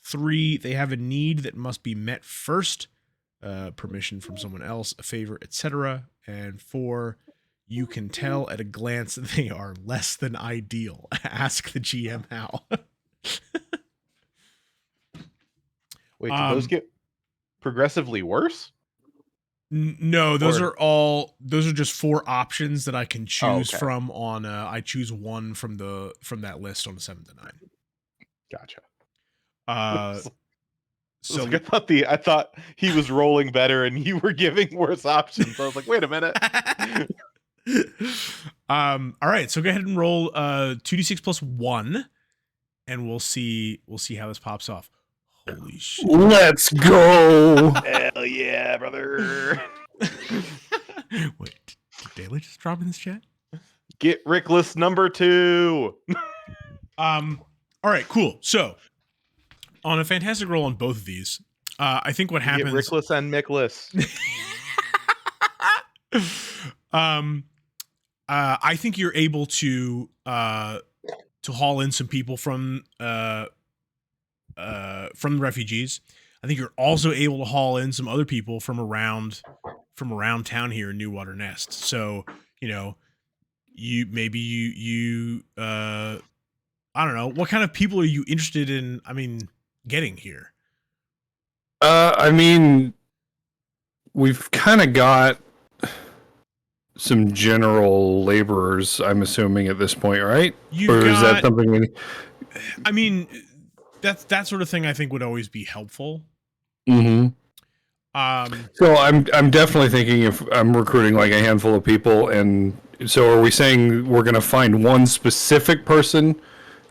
3, they have a need that must be met first. Permission from someone else, a favor, etc. And 4, you can tell at a glance that they are less than ideal. Ask the GM how. Wait, did those get progressively worse? No, those are just 4 options that I can choose from on I choose one from that list on a 7 to 9. Gotcha. So I thought he was rolling better and you were giving worse options. I was like, wait a minute. All right, so go ahead and roll 2d6 plus 1 and we'll see how this pops off. Holy shit. Let's go. Hell yeah, brother. Wait, did Daly just drop in this chat? Get Rickless number 2. All right, cool. So on a fantastic roll on both of these, I think what happens. Get Rickless and Mickless. I think you're able to haul in some people from the refugees. I think you're also able to haul in some other people from around town here in Newwater Nest. So, you know, you I don't know, what kind of people are you interested in, getting here? I mean, we've kind of got some general laborers, I'm assuming, at this point, right? Is that something we... I mean, that sort of thing I think would always be helpful. Mm-hmm. So I'm definitely thinking if I'm recruiting like a handful of people, and so are we saying we're going to find one specific person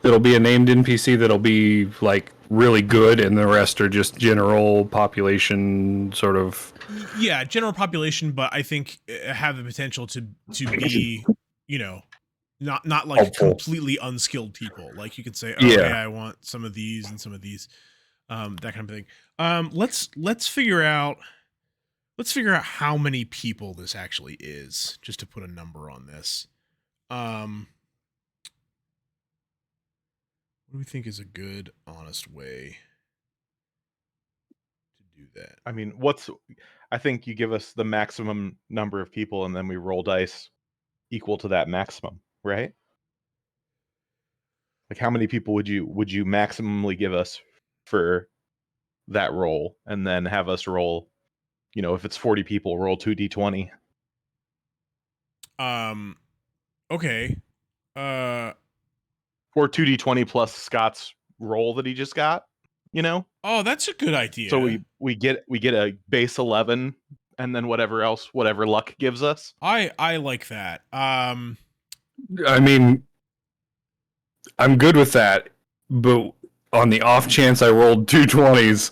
that'll be a named NPC that'll be like really good, and the rest are just general population sort of? Yeah, general population, but I think have the potential to be, you know, not like helpful, completely unskilled people. Like you could say, oh yeah, I want some of these and some of these, that kind of thing. Let's figure out how many people this actually is, just to put a number on this. What do we think is a good, honest way to do that? I mean, I think you give us the maximum number of people, and then we roll dice equal to that maximum, right? Like, how many people would you maximally give us for that roll, and then have us roll? You know, if it's 40 people, roll 2d20. Okay. Or 2d20 plus Scott's roll that he just got. You know, Oh, that's a good idea. so we get a base 11, and then whatever luck gives us. I like that. I mean, I'm good with that, but on the off chance I rolled 2 20s,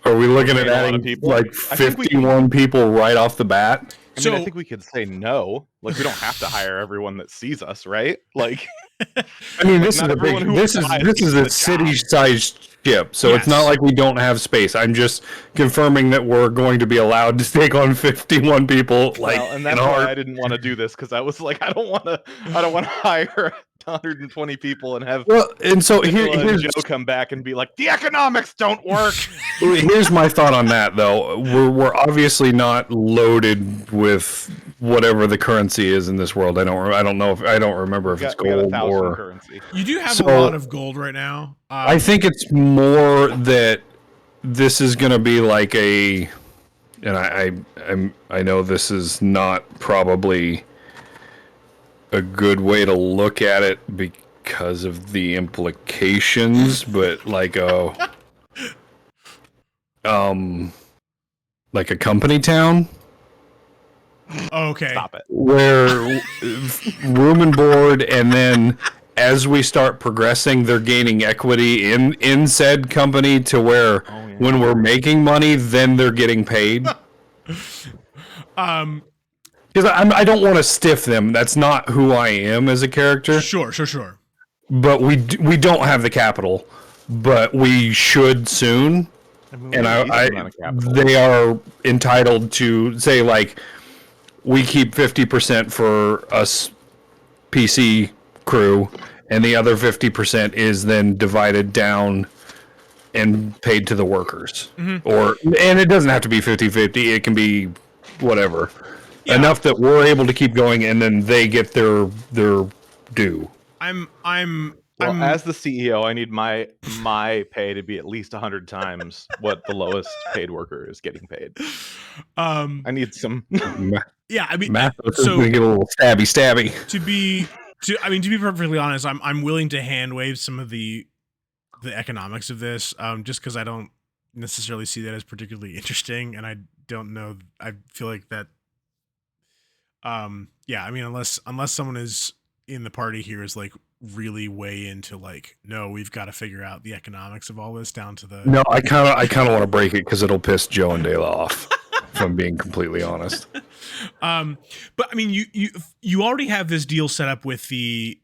are we looking at a lot of adding people? like I think 51 people right off the bat? I mean, I think we could say no. Like, we don't have to hire everyone that sees us, right? Like, I mean, Like, this is not a big. everyone who This is applies this is gets a the city-sized ship, so it's not Yes. like we don't have space. I'm just confirming that we're going to be allowed to take on 51 people. Like, well, and in that's our why I didn't want to do this, because I was like, I don't want to hire 120 people and have well, and so Nicola and here's Joe come back and be like, the economics don't work. here's my thought on that though. We're obviously not loaded with whatever the currency is in this world. I don't know if I don't remember if it's we got gold 1,000 or. currency. You do have So- a lot of gold right now. I think it's more that this is going to be like a, and I know this is not probably a good way to look at it because of the implications, but like like a company town Okay. Stop it. where room and board, and then as we start progressing, they're gaining equity in said company to where yeah. when we're making money, then they're getting paid. Because I don't want to stiff them. That's not who I am as a character. Sure. But we don't have the capital, but we should soon. I mean, we And have a decent amount of capital. they are entitled to say like we keep 50% for us PC crew, and the other 50% is then divided down and paid to the workers. Or and it doesn't have to be 50-50. It can be whatever. Yeah. Enough that we're able to keep going, and then they get their due. Well, as the CEO, I need my pay to be at least 100 times what the lowest paid worker is getting paid. I need some. Yeah, I mean, Matthos is so going to get a little stabby. to be perfectly honest, I'm willing to hand wave some of the economics of this, just because I don't necessarily see that as particularly interesting, and I don't know. I feel like that. Yeah, I mean, unless someone is in the party here is like really way into like, no, we've got to figure out the economics of all this down to the. No, I kind of want to break it because it'll piss Joe and Dayla off. If I'm being completely honest. But I mean, you already have this deal set up with the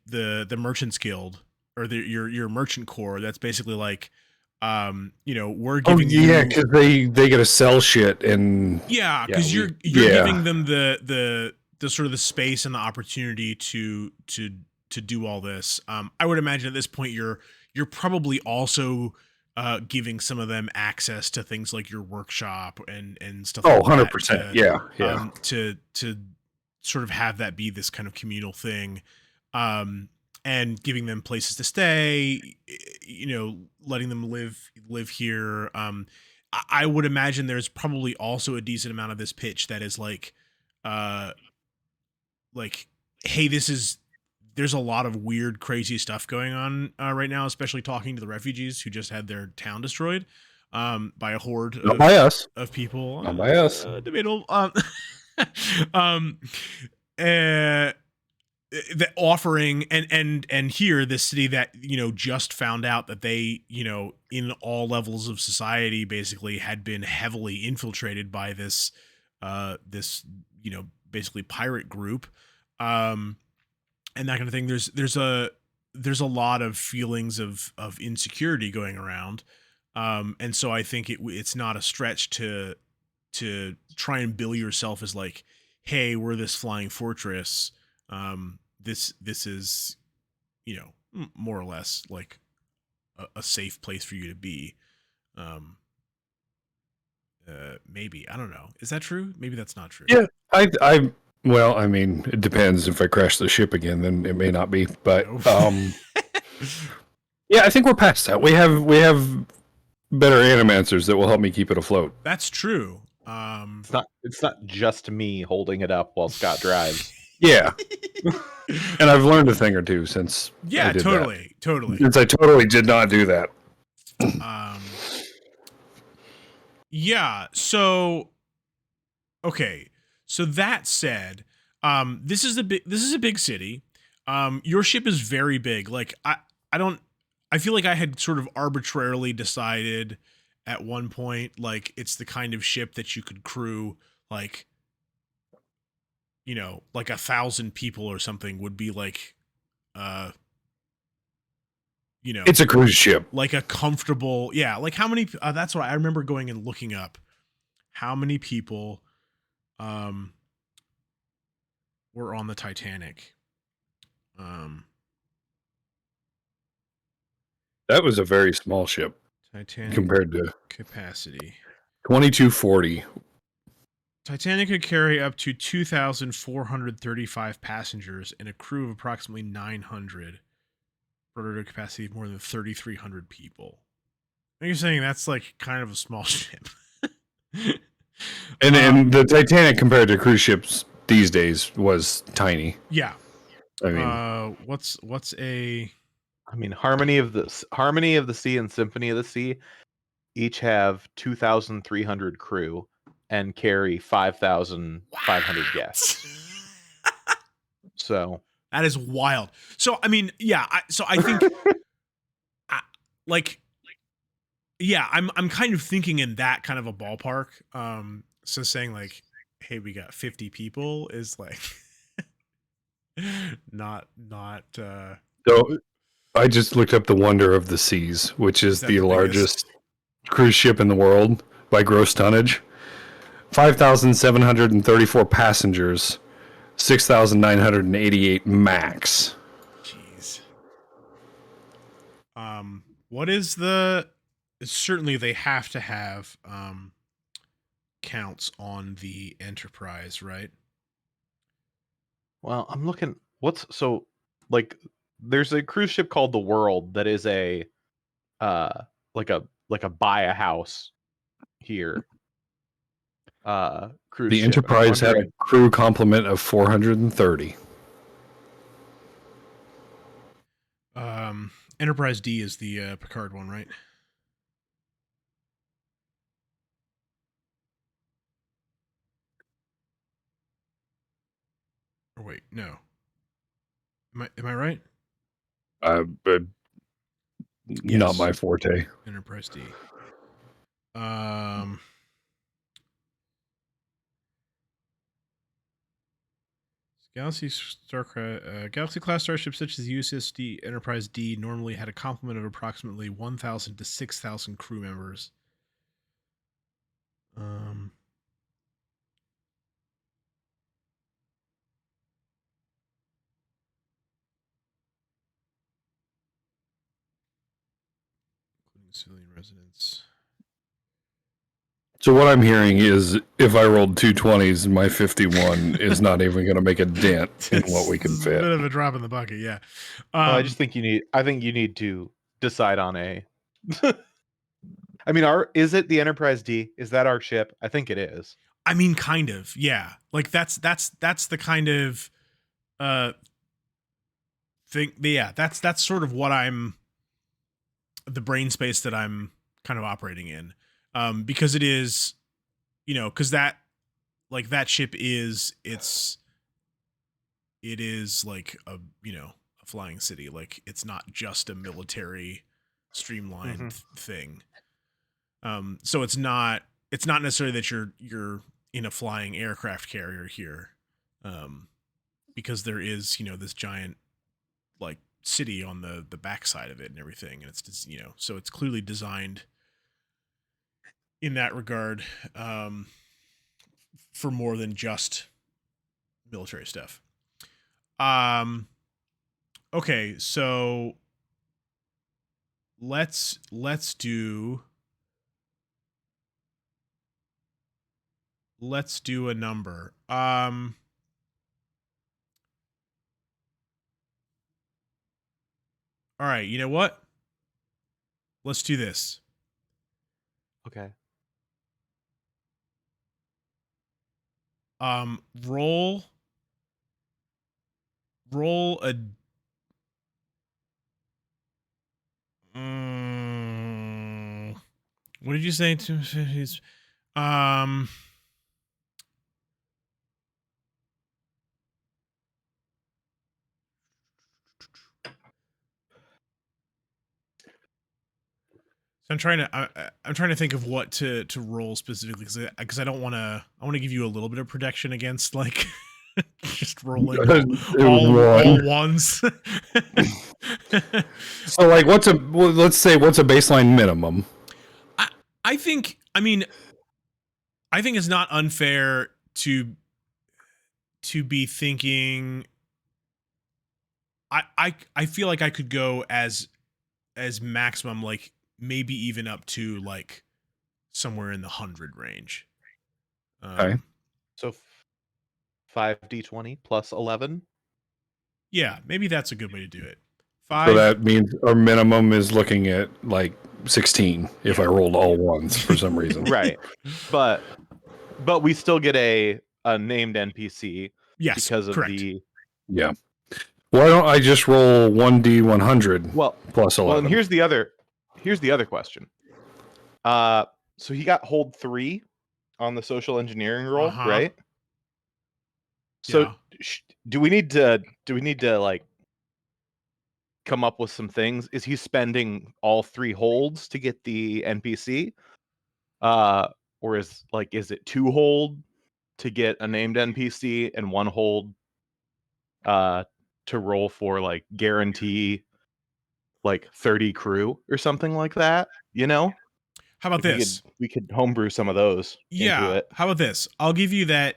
Merchants Guild or your merchant corps. That's basically like, we're giving you. because they get to sell shit and Yeah, because you're giving them the sort of the space and the opportunity to do all this. I would imagine at this point you're probably also giving some of them access to things like your workshop and stuff. Oh, like 100%. that Yeah. to sort of have that be this kind of communal thing, and giving them places to stay, letting them live here. I would imagine there's probably also a decent amount of this pitch that is like, hey, there's a lot of weird, crazy stuff going on right now, especially talking to the refugees who just had their town destroyed by a horde Not by us. of people. Not by us. Debatable. The offering and here this city that just found out that they in all levels of society basically had been heavily infiltrated by this basically pirate group, and that kind of thing. There's a lot of feelings of insecurity going around, and so I think it's not a stretch to try and bill yourself as like, hey, we're this flying fortress. This is more or less like a safe place for you to be. Maybe, I don't know. Is that true? Maybe that's not true. Yeah, well, I mean, it depends. If I crash the ship again, then it may not be. But yeah, I think we're past that. We have better animancers that will help me keep it afloat. That's true. It's not just me holding it up while Scott drives. Yeah. And I've learned a thing or two since I did totally. Since I totally did not do that. Yeah, so okay. So that said, this is a big city. Your ship is very big. Like I feel like I had sort of arbitrarily decided at one point like it's the kind of ship that you could crew like, you know, like 1,000 people or something would be like you know, it's a cruise ship. Like a comfortable, yeah, like how many that's what I remember going and looking up how many people were on the Titanic. That was a very small ship. Titanic compared to capacity. 2240. Titanic could carry up to 2,435 passengers and a crew of approximately 900. Prototype capacity of more than 3,300 people. I think you're saying that's like kind of a small ship. And the Titanic compared to cruise ships these days was tiny. Yeah. I mean, what's a? I mean, Harmony of the Sea and Symphony of the Sea each have 2,300 crew and carry 5,500 guests. So that is wild. So I mean, yeah. I think, yeah, I'm kind of thinking in that kind of a ballpark. So saying like, hey, we got 50 people is like not. So I just looked up the Wonder of the Seas, which is the largest cruise ship in the world by gross tonnage. 5,734 passengers, 6,988 max. Jeez. What is the? Certainly, they have to have counts on the Enterprise, right? Well, I'm looking. There's a cruise ship called the World that is a like a buy a house here. Cruise the ship. Enterprise had a crew complement of 430. Enterprise D is the Picard one, right? Or wait, no. Am I right? But yes. Not my forte. Enterprise D. Galaxy class starships such as the USS Enterprise D normally had a complement of approximately 1,000 to 6,000 crew members. Including civilian residents. So what I'm hearing is if I rolled 220s, my 51 is not even going to make a dent in what we can fit. A bit of a drop in the bucket, yeah. I just think you need to decide on a. I mean, is it the Enterprise D? Is that our ship? I think it is. I mean, kind of, yeah. Like that's the kind of thing. Yeah, that's sort of what I'm. The brain space that I'm kind of operating in. Because it is, you know, because that ship is it is like a, you know, a flying city. Like it's not just a military streamlined thing. So it's not necessarily that you're in a flying aircraft carrier here, because there is, you know, this giant like city on the backside of it and everything, and it's just, you know, so it's clearly designed in that regard, for more than just military stuff. Okay, so let's do a number. All right, you know what? Let's do this. Okay. Roll a what did you say to his I'm trying to think of what to roll specifically because I don't want to. I want to give you a little bit of protection against like just rolling all ones. So, like, let's say what's a baseline minimum? I think. I mean, I think it's not unfair to be thinking. I feel like I could go as maximum, like maybe even up to like somewhere in the 100 range. Okay. So 5d20 plus 11. Yeah, maybe that's a good way to do it. So that means our minimum is looking at like 16 if I rolled all ones for some reason. Right. But we still get a named NPC. Yes, because of correct. the Yeah. Why don't I just roll 1d100 plus 11? Well, and here's the other question. So he got hold 3 on the social engineering roll, right? So yeah. do we need to like come up with some things? Is he spending all 3 holds to get the NPC? Or is it 2 hold to get a named NPC and 1 hold to roll for like guarantee like 30 crew or something like that, you know? How about this? We could homebrew some of those into it. How about this? I'll give you that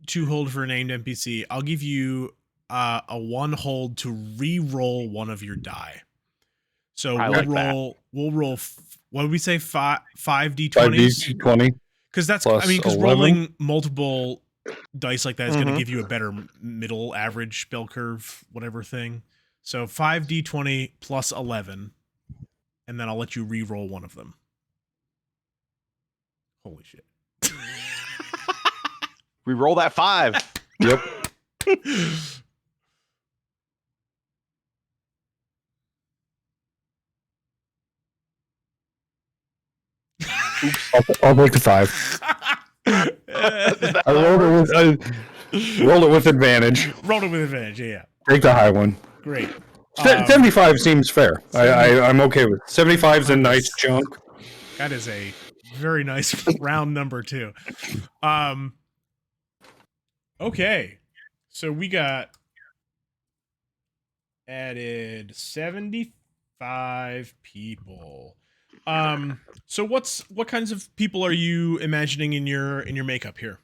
2 hold for a named NPC. I'll give you a 1 hold to re-roll one of your die. So we'll roll what did we say? 5d20s? 5d20. Because that's, I mean, because rolling multiple dice like that is going to give you a better middle average bell curve, whatever thing. So 5d20 plus 11, and then I'll let you re-roll one of them. Holy shit. Re-roll that 5. Yep. Oops. I'll take the 5. I rolled it with advantage. Rolled it with advantage, yeah. Take the high one. Great. 75 seems fair. I'm okay with 75 is a nice chunk. That is a very nice round number too. Okay. So we got added 75 people. So what kinds of people are you imagining in your makeup here?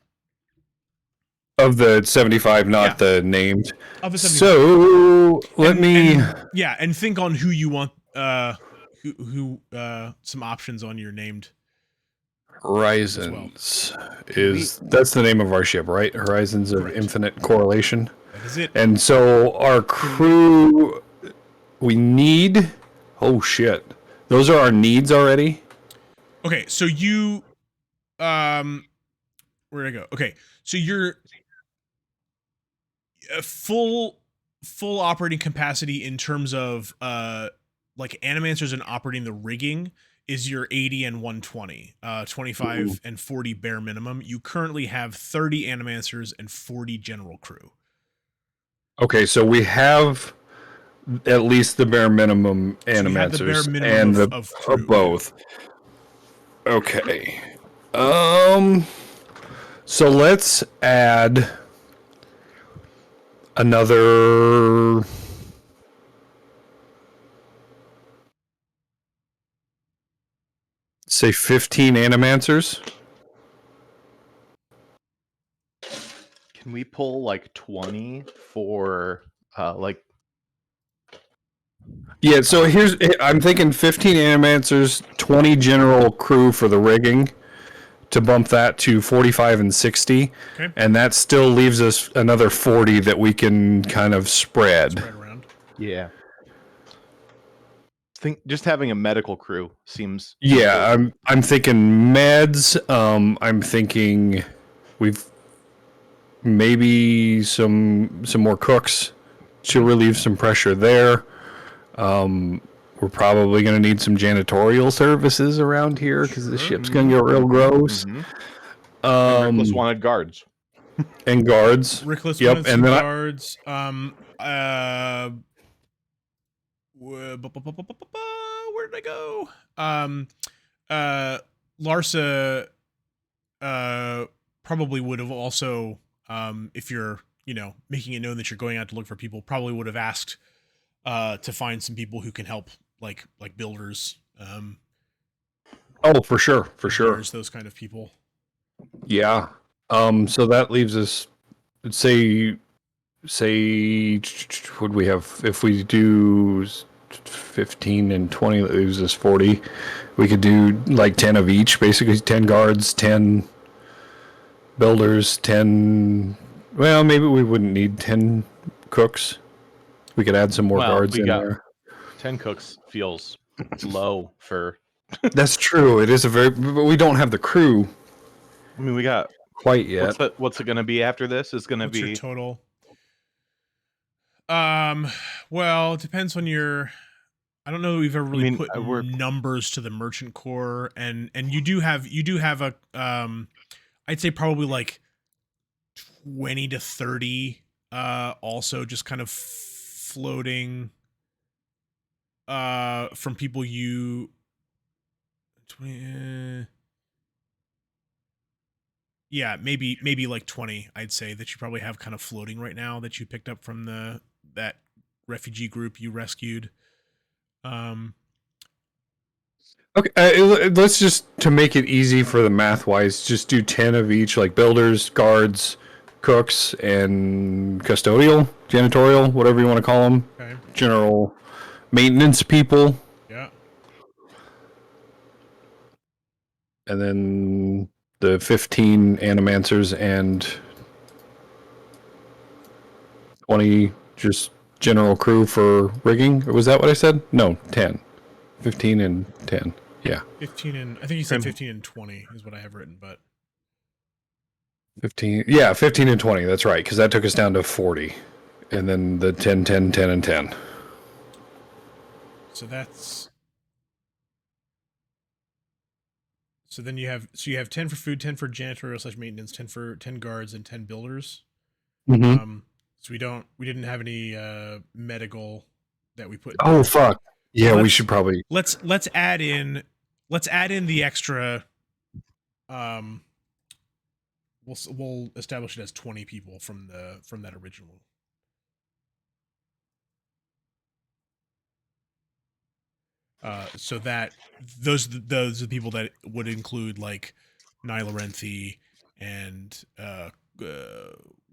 Of the 75, not the named. Of the 75. So let me and think on who you want who some options on your named. Horizons that's the name of our ship, right? Horizons of Infinite Correlation. That is it. And so our crew, we need. Oh shit! Those are our needs already. Okay, so you, where'd I go? Okay, so you're full operating capacity in terms of like animancers and operating the rigging is your 80 and 120, 25 Ooh. And 40 bare minimum. You currently have 30 animancers and 40 general crew. Okay, so we have at least the bare minimum animancers the bare minimum and of crew, both. Yeah. Okay. So let's add another. Say 15 animancers. Can we pull like 20 for like Yeah, so I'm thinking 15 animancers, 20 general crew for the rigging to bump that to 45 and 60. Okay. And that still leaves us another 40 that we can kind of spread. Spread around. Yeah. Think just having a medical crew seems Yeah, important. I'm thinking meds. I'm thinking we've maybe some more cooks to relieve some pressure there. We're probably going to need some janitorial services around here because the Sure. ship's going to get real gross. And Rickless wanted guards. And guards. Rickless Yep, wanted and some then guards. Where did I go? Larsa probably would have also, if you're, making it known that you're going out to look for people, probably would have asked to find some people who can help, like builders, oh, for sure, repairs, those kind of people. yeah. So that leaves us, say, would we have if we do 15 and 20? That leaves us 40. We could do like 10 of each, basically 10 guards, 10 builders, 10. Well, maybe we wouldn't need 10 cooks. We could add some more guards in there. 10 cooks feels low for. That's true. It is but we don't have the crew. I mean, we got quite yet. What's it going to be after this? Is going to be your total. Well, it depends on your. I don't know that we've ever really put numbers to the merchant core, and you do have a I'd say probably like 20 to 30 also just kind of floating from people you 20 yeah, maybe like 20, I'd say, that you probably have kind of floating right now that you picked up from that refugee group you rescued. Okay, let's just, to make it easy for the math wise, just do 10 of each, like builders, guards, cooks, and custodial, janitorial, whatever you want to call them. Okay. General maintenance people. Yeah. And then the 15 animancers and 20 just general crew for rigging. Or was that what I said? No, 10. 15 and 10. Yeah. 15 and I think you said 15 and 20 is what I have written, but 15. Yeah, 15 and 20. That's right, because that took us down to 40. And then the 10, 10, 10, and 10. So that's. So then you have 10 for food, 10 for janitorial / maintenance, 10 guards, and 10 builders. Mm-hmm. So we didn't have any medical that we put. Oh fuck. Yeah, we should probably let's add in the extra. We'll establish it as 20 people from that original. So that those are the people that would include like Nylarenthi and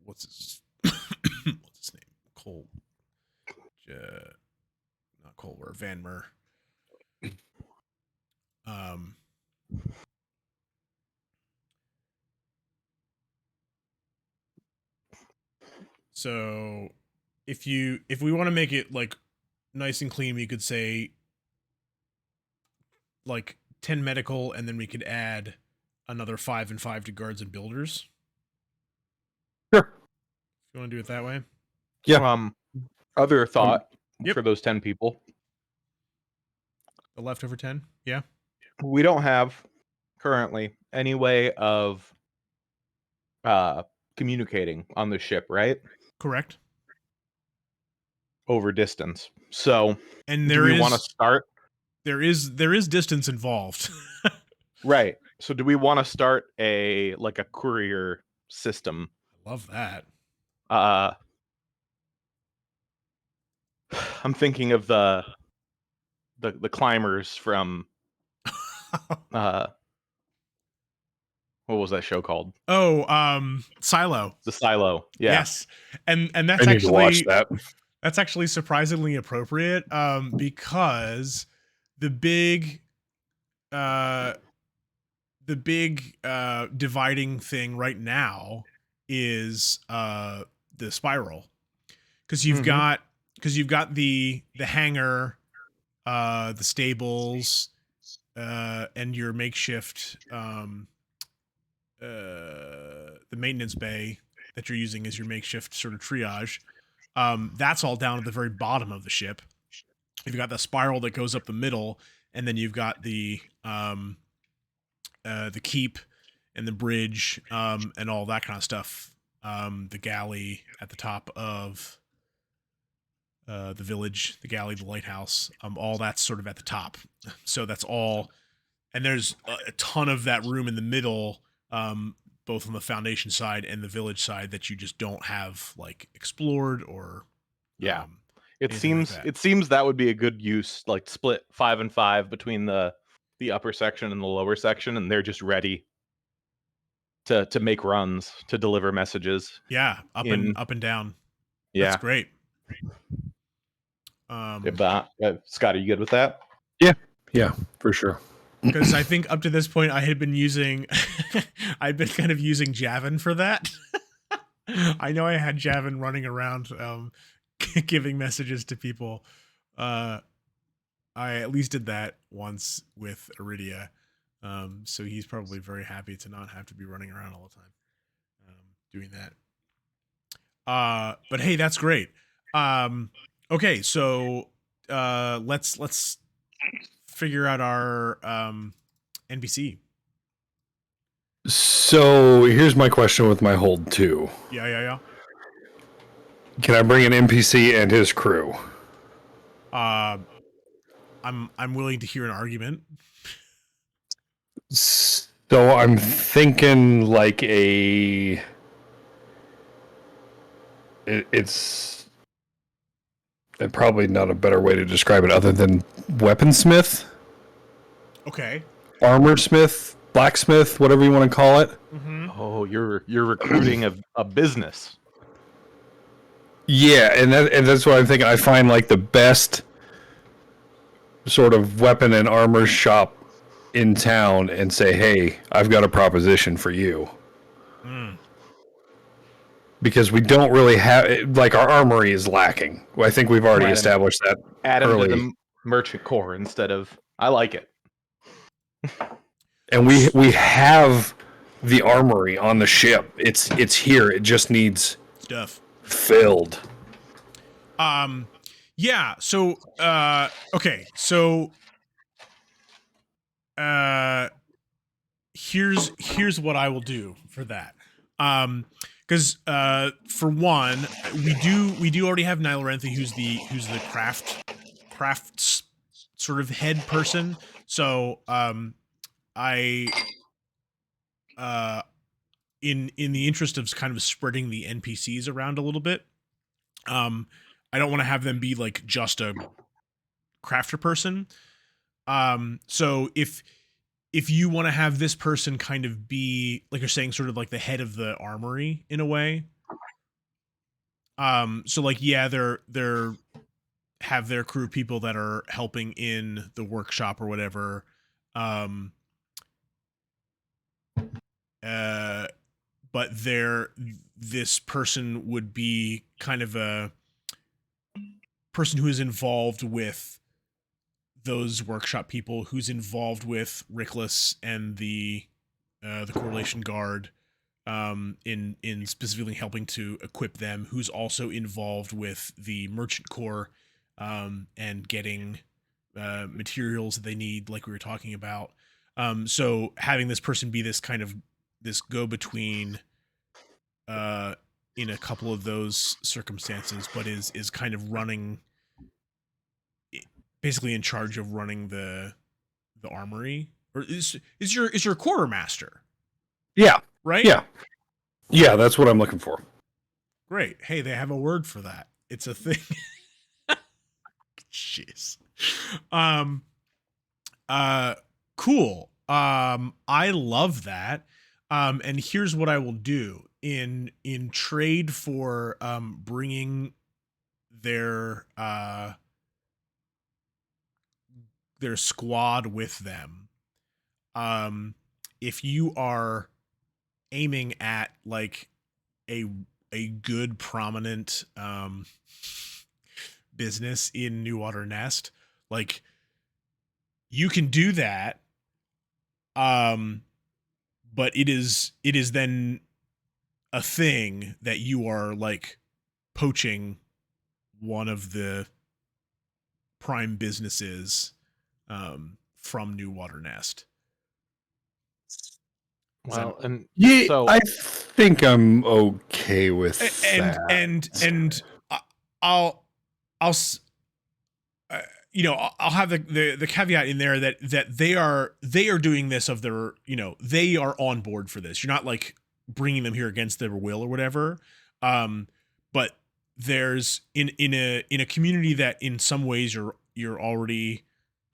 what's his name? Cole, not Colwer, Vanmer. So if we want to make it like nice and clean, we could say like 10 medical, and then we could add another 5 and 5 to guards and builders. Sure. You want to do it that way? Yeah. Other thought yep. for those 10 people. The leftover 10? Yeah. We don't have currently any way of communicating on the ship, right? Correct. Over distance. So, and do we want to start? There is distance involved. Right. So do we want to start a courier system? I love that. I'm thinking of the climbers from what was that show called? Oh, Silo. The Silo. Yeah. Yes. And that's I need actually to watch that. That's actually surprisingly appropriate, because the big, uh, dividing thing right now is the spiral, because Mhm. you've got the hangar, the stables, and your makeshift the maintenance bay that you're using as your makeshift sort of triage. That's all down at the very bottom of the ship. You've got the spiral that goes up the middle, and then you've got the keep and the bridge, and all that kind of stuff. The galley at the top of the village, the galley, the lighthouse, all that's sort of at the top. So that's all, and there's a ton of that room in the middle, both on the Foundation side and the village side, that you just don't have like explored or Yeah. um, It anything like seems that. it seems that would be a good use, like split 5 and 5 between the upper section and the lower section, and they're just ready to make runs, to deliver messages Yeah, in. up and down. That's Yeah. great. Scott, are you good with that? Yeah, yeah, for sure. Because I think up to this point I had been using, I'd been kind of using Javin for that. I know I had Javin running around, giving messages to people. Uh, I at least did that once with Iridia. So he's probably very happy to not have to be running around all the time, doing that. But hey, that's great. Okay, so let's figure out our NPC. So here's my question with my hold two. Yeah, yeah, Can I bring an NPC and his crew? yeah. I'm willing to hear an argument. So I'm thinking like it's probably not a better way to describe it other than weaponsmith, Okay. armorsmith, blacksmith, whatever you want to call it. Mm-hmm. Oh, you're recruiting a business. Yeah, and that's what I'm thinking. I find like the best sort of weapon and armor shop in town and say, "Hey, I've got a proposition for you." Mm. Because we don't really have like our armory is lacking. I think we've already Add him, established that add him to early. the merchant corps instead of. I like it. And we have the armory on the ship. It's here. It just needs Stuff. filled. Yeah, so okay, so uh here's what I will do for that. Because for one, we do already have Nylarenthi, who's the crafts sort of head person. So I uh in the interest of kind of spreading the NPCs around a little bit, um I don't want to have them be like just a crafter person. So if you want to have this person kind of be, like you're saying, sort of like the head of the armory in a way. So like, yeah, they're have their crew people that are helping in the workshop or whatever. Um uh but this person would be kind of a person who is involved with those workshop people, who's involved with Rickless and the Correlation Guard, in specifically helping to equip them, who's also involved with the Merchant Corps, and getting materials that they need, like we were talking about. So having this person be this kind of this go between, uh, in a couple of those circumstances, but is kind of running, basically in charge of running the armory, or is your quartermaster, Yeah, right? yeah, yeah. That's what I'm looking for. Great. Hey, they have a word for that. It's a thing. Jeez. Um. Uh. Cool. I love that. And here's what I will do in trade for bringing their squad with them. If you are aiming at like a good prominent business in New Water Nest, like you can do that. But it is then a thing that you are like poaching one of the prime businesses from New Water Nest. Well, and Yeah, so I think I'm okay with and that. and I'll you know, I'll have the caveat in there that they are doing this of their, you know, they are on board for this. You're not like bringing them here against their will or whatever. But there's in a community that in some ways you're already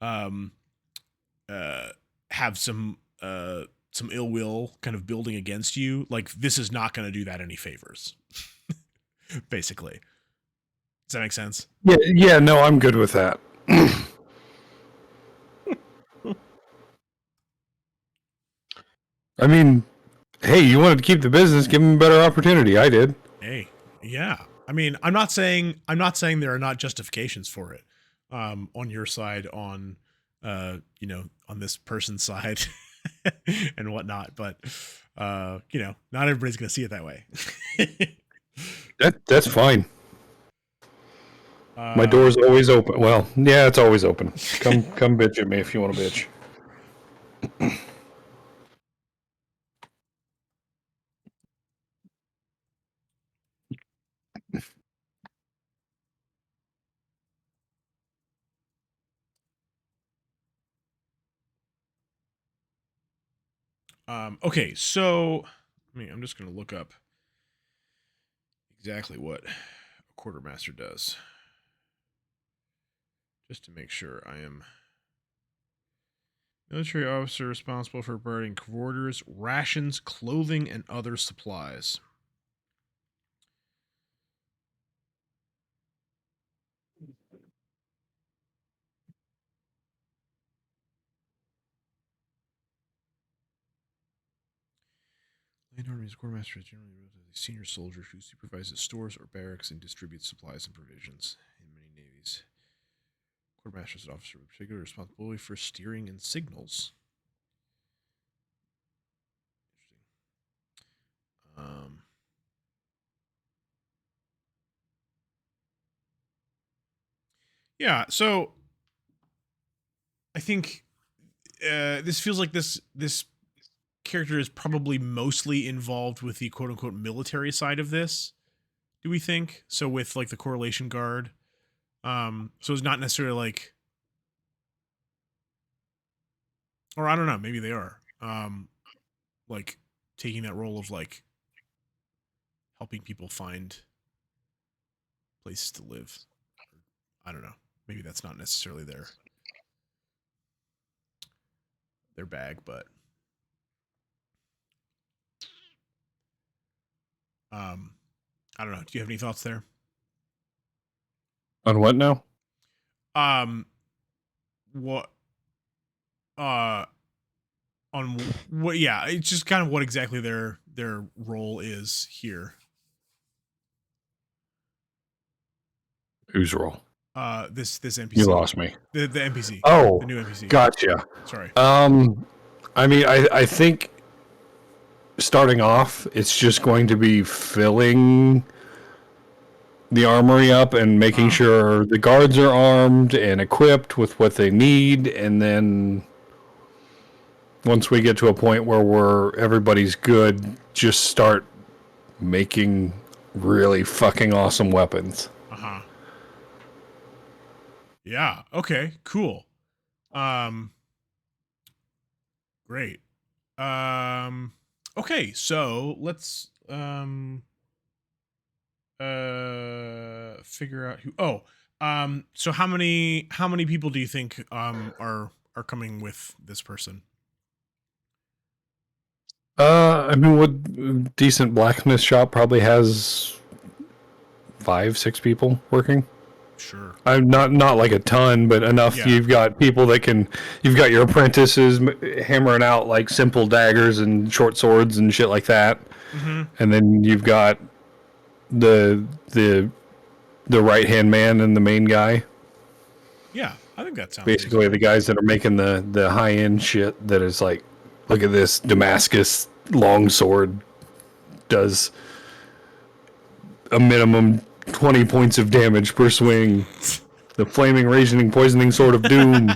have some ill will kind of building against you. Like this is not going to do that any favors. Basically, does that make sense? Yeah, no, I'm good with that. I mean, hey, you wanted to keep the business, give them a better opportunity. I did. Hey, yeah. I mean, I'm not saying there are not justifications for it. On your side, on you know, on this person's side and whatnot, but you know, not everybody's gonna see it that way. That's fine. My Uh, door's always open. Well, yeah, it's always open. Come bitch at me if you want to bitch. okay, so I mean, I'm just gonna look up exactly what a quartermaster does, just to make sure I am. Military officer responsible for providing quarters, rations, clothing, and other supplies. Land Army's quartermaster is generally a senior soldier who supervises stores or barracks and distributes supplies and provisions. In many navies, quartermaster is an officer with particular responsibility for steering and signals. Interesting. Yeah, so I think this feels like this character is probably mostly involved with the quote unquote military side of this. Do we think so? With like the correlation guard, so it's not necessarily like, or I don't know, maybe they are, like taking that role of like helping people find places to live. I don't know. Maybe that's not necessarily their bag, but I don't know. Do you have any thoughts there? On what now? What uh on what? Yeah, it's just kind of what exactly their role is here. Whose role? This NPC. You lost me. The NPC. Oh, The new NPC. gotcha. Sorry. I mean, I think starting off, it's just going to be filling the armory up and making sure the guards are armed and equipped with what they need, and then once we get to a point where everybody's good, just start making really fucking awesome weapons. Uh-huh. Yeah, okay, cool. Great. Okay, so let's figure out who. So how many people do you think are coming with this person? I mean, what decent blacksmith shop probably has 5-6 people working. Sure. I'm not like a ton, but enough. Yeah. You've got people that can. You've got your apprentices hammering out like simple daggers and short swords and shit like that, Mm-hmm. and then you've got the right hand man and the main guy. Yeah, I think that sounds Basically, reasonable. the guys that are making the high end shit. That is like, look at this Damascus longsword does a minimum 20 points of damage per swing. The flaming, raging, poisoning sword of doom.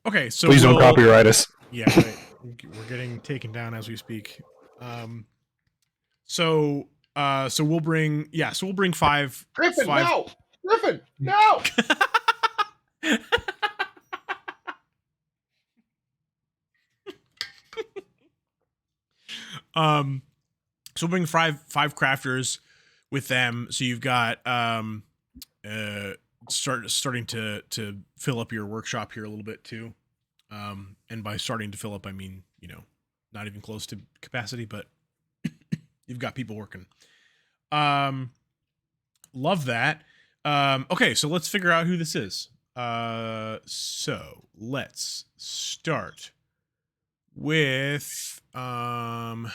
Okay, so Please don't we'll. copyright us. Yeah, right. We're getting taken down as we speak. So we'll bring. Yeah, so we'll bring five. Griffin, five. no! Griffin, no! So we'll bring five crafters with them. So you've got starting to fill up your workshop here a little bit too. And by starting to fill up, I mean, not even close to capacity, but you've got people working. Love that. Okay, so let's figure out who this is. So let's start with I'm gonna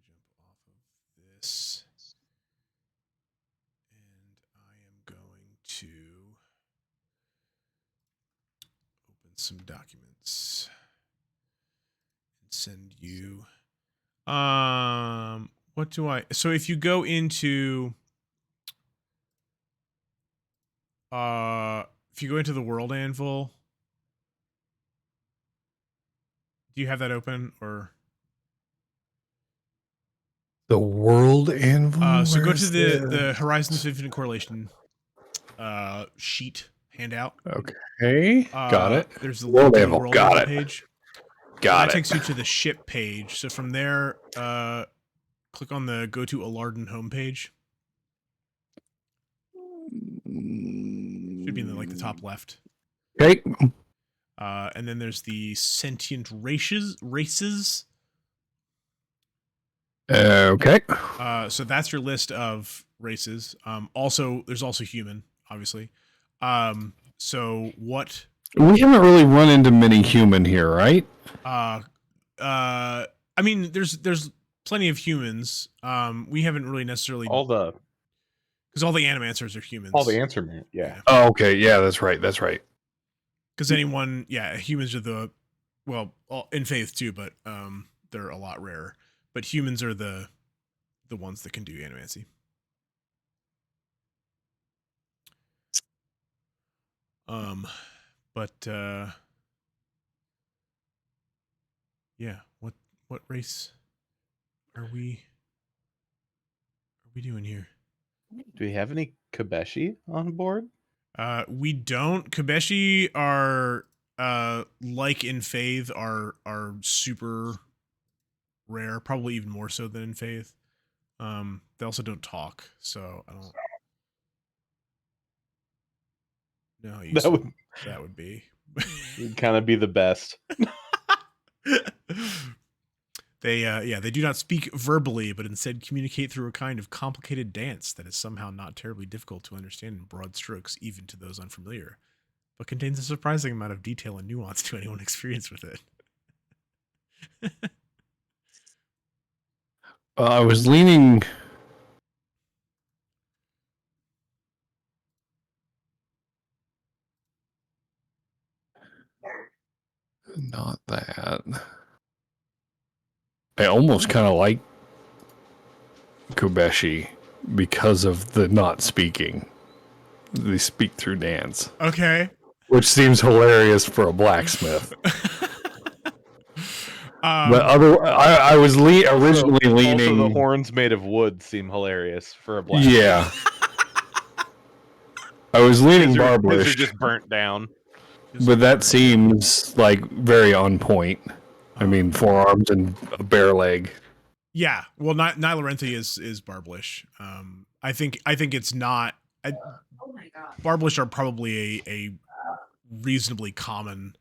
jump off of this, and I am going to open some documents and send you. What do I? So if you go into the world anvil, do you have that open or? The world anvil. So go to the Horizons of Infinite Correlation sheet handout. Okay, got it. There's the World link to the anvil. world Got anvil it. page. Got That it. takes you to the ship page. So from there, click on the go to Alardan homepage. Should be in the top left. Okay. And then there's the sentient races. Okay. So that's your list of races. There's also human, obviously. So what? We haven't really run into many human here, right? I mean, there's plenty of humans. We haven't really necessarily because all the animancers are humans. All the answer man. Yeah. Oh, okay. Yeah, that's right. That's right. Because humans are in Faith too, but they're a lot rarer. But humans are the ones that can do animancy. Yeah. What race are we doing here? Do we have any Kabeshi on board? We don't. Kabeshi are like in Faith are super rare, probably even more so than in Faith. They also don't talk, so I don't know how useful that would be. Would kind of be the best. They do not speak verbally, but instead communicate through a kind of complicated dance that is somehow not terribly difficult to understand in broad strokes, even to those unfamiliar, but contains a surprising amount of detail and nuance to anyone experienced with it. I was leaning. Not that. I almost kind of like Kobeshi because of the not speaking. They speak through dance. Okay. Which seems hilarious for a blacksmith. But I was originally leaning. Also, the horns made of wood seem hilarious for a blacksmith. Yeah. I was leaning Barblish. They're just burnt down. But that seems like very on point. I mean, forearms and a bare leg. Yeah, well, Nylarenthe is Barblish. I think it's not. Barblish are probably a reasonably common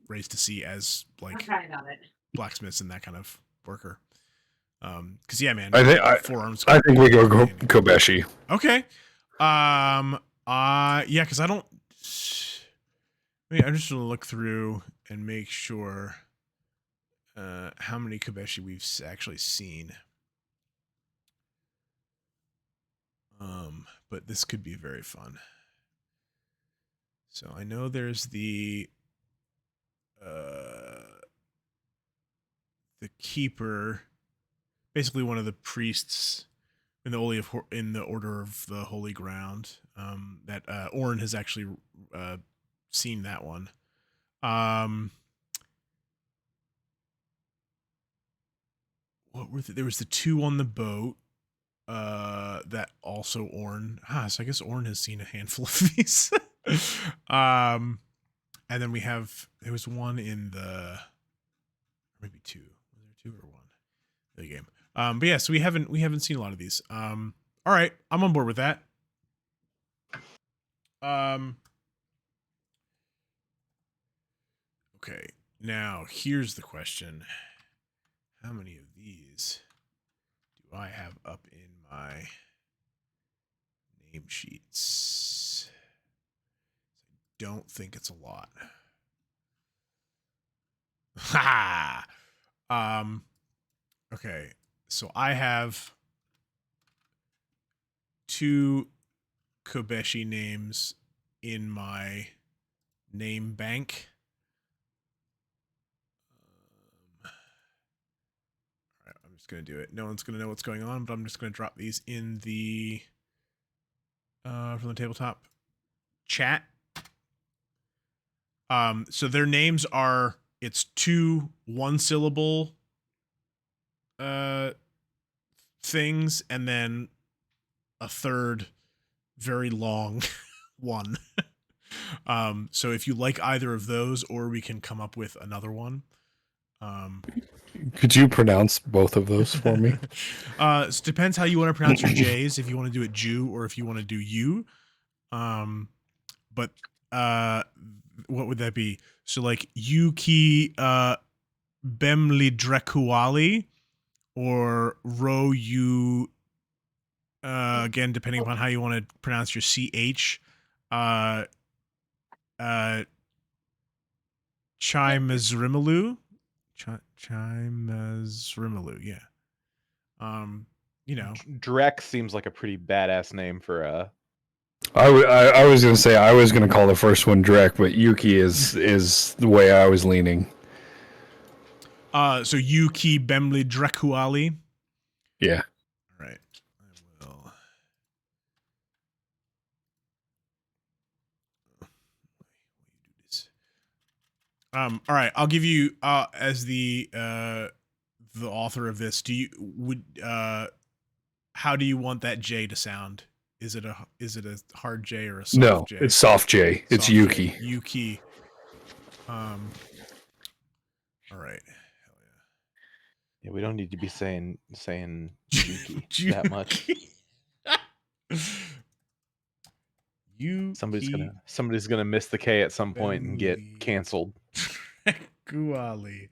race to see as like blacksmiths and that kind of worker. Because yeah, man, I 4 arms. I think we go Anyway. Kobeshi. Okay. Yeah, because I don't. I'm just gonna look through and make sure how many Kobeshi we've actually seen. But this could be very fun. So I know there's the keeper, basically one of the priests in the Order of the Holy Ground. That Orin has actually seen that one. What were there was the 2 on the boat. That also Orin. So I guess Orin has seen a handful of these. And then there was one in the, maybe 2. Was there 2 or 1? The game. But yeah, so we haven't seen a lot of these. All right, I'm on board with that. Okay, now here's the question: how many of these do I have up in my name sheets? I don't think it's a lot. Ha! Okay, so I have 2 Kobeshi names in my name bank. All right, I'm just gonna do it. No one's gonna know what's going on, but I'm just gonna drop these in the from the tabletop chat. So their names are, it's 2 1-syllable things, and then a third very long one. So if you like either of those, or we can come up with another one. Could you pronounce both of those for me? It depends how you want to pronounce your J's. If you want to do it Jew, or if you want to do you. But what would that be? So like Yuki Bemli Drekuali, or Ro Yu, again, depending upon how you want to pronounce your CH. Chimazrimalu. Chimazrimalu, yeah. Drek seems like a pretty badass name for a. I was gonna say I was gonna call the first one Drek, but Yuki is the way I was leaning. So Yuki Bemli Drekuali. Yeah. All right. I will. All right. I'll give you as the author of this. How do you want that J to sound? Is it a hard J or a soft J? It's soft J. It's Soft Yuki. J. Yuki. All right. Hell Yeah, we don't need to be saying Juki that much. Somebody's gonna miss the K at some point and get canceled. Guali.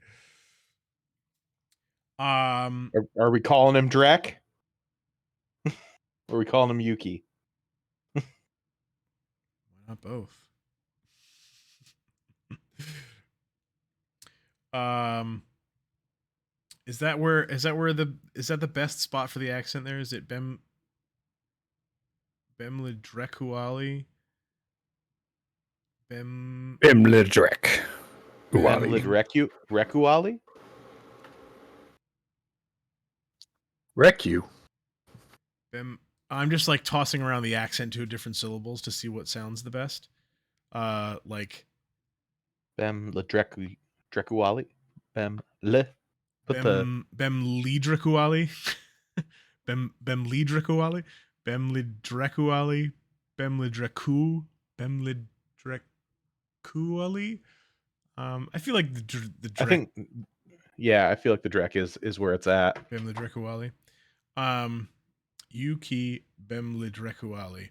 Are we calling him Drek? Or are we calling him Yuki? Why not both? Is that the best spot for the accent there? Is it Bemlidrekuali? Bemlidrek. Rekuali? Reku. I'm just like tossing around the accent to different syllables to see what sounds the best. Like Bemlidrekuali? Bemlidrekuali? Bemlidrekuali? Bemlidrekuali? Bemlidrekuali? I feel like the Drek. I feel like the Drek is where it's at. Bemlidrekuali. Yuki Bemlidrekuali.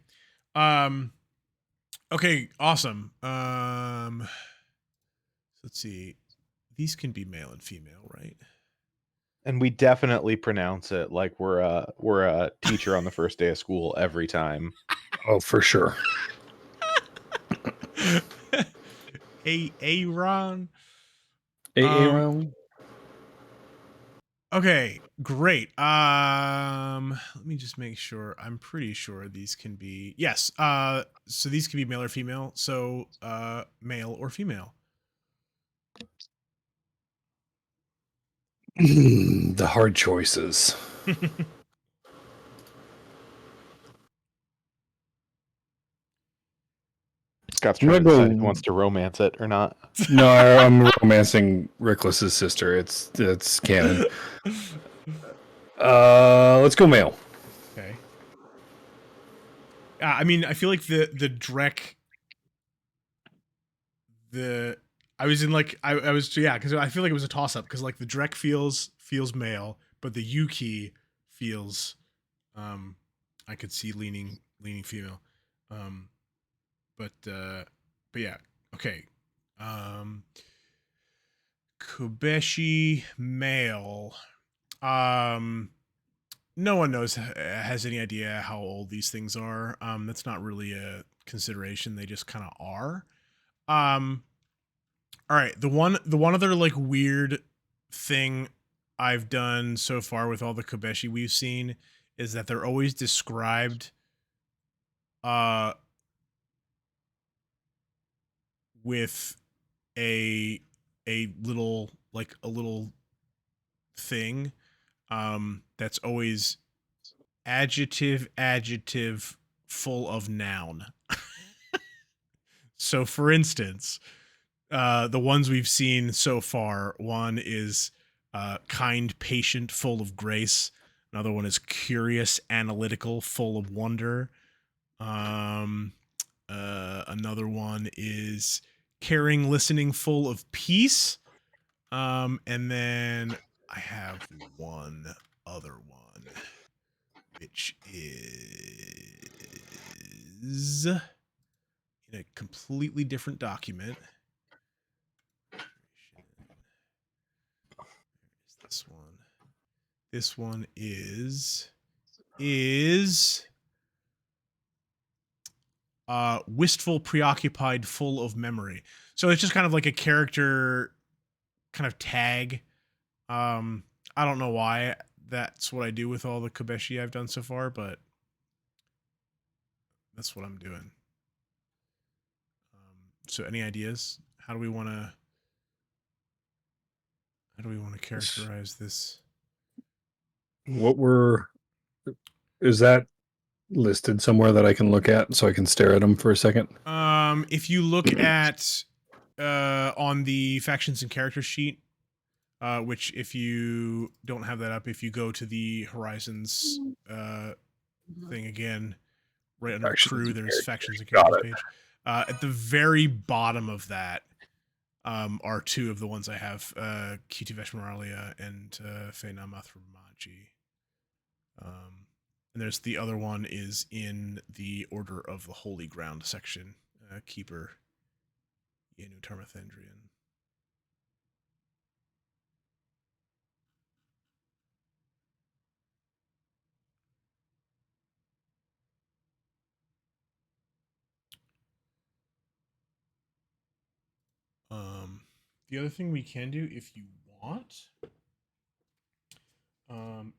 Okay, awesome. Let's see. These can be male and female, right? And we definitely pronounce it like we're a teacher on the first day of school every time. Oh, for sure. Aaron. Aaron. Okay, great. Let me just make sure. I'm pretty sure these can be yes. So these can be male or female. So male or female. The hard choices. Scott's I'm trying to gonna decide if he go. wants to romance it or not. No, I'm romancing Rickless's sister. It's canon. Let's go male. Okay. I mean, I feel like the Drek. I was in like I was because I feel like it was a toss up because like the Drek feels male, but the Yuki feels I could see leaning female. But yeah, okay. Kobeshi male. No one has any idea how old these things are. That's not really a consideration. They just kind of are. All right, the one other like weird thing I've done so far with all the Kobeshi we've seen is that they're always described uh with a little like a little thing that's always adjective full of noun. So for instance, the ones we've seen so far, one is kind, patient, full of grace. Another one is curious, analytical, full of wonder. Another one is caring, listening, full of peace. And then I have one other one, which is in a completely different document. This one. This one is wistful, preoccupied, full of memory. So it's just kind of like a character kind of tag. I don't know why that's what I do with all the Kobeshi I've done so far, but that's what I'm doing. So any ideas? How do we want to characterize this? Is that listed somewhere that I can look at so I can stare at them for a second? If you look at on the factions and character sheet, which if you don't have that up, if you go to the Horizons thing again, right under Factions crew, and there's characters. factions and Got characters it. page. At the very bottom of that are two of the ones I have, Kiti Veshmaralia and Fena Mathrumaji. And there's the other one is in the Order of the Holy Ground section, Keeper Yenu Tarmathendrian. The other thing we can do, if you want,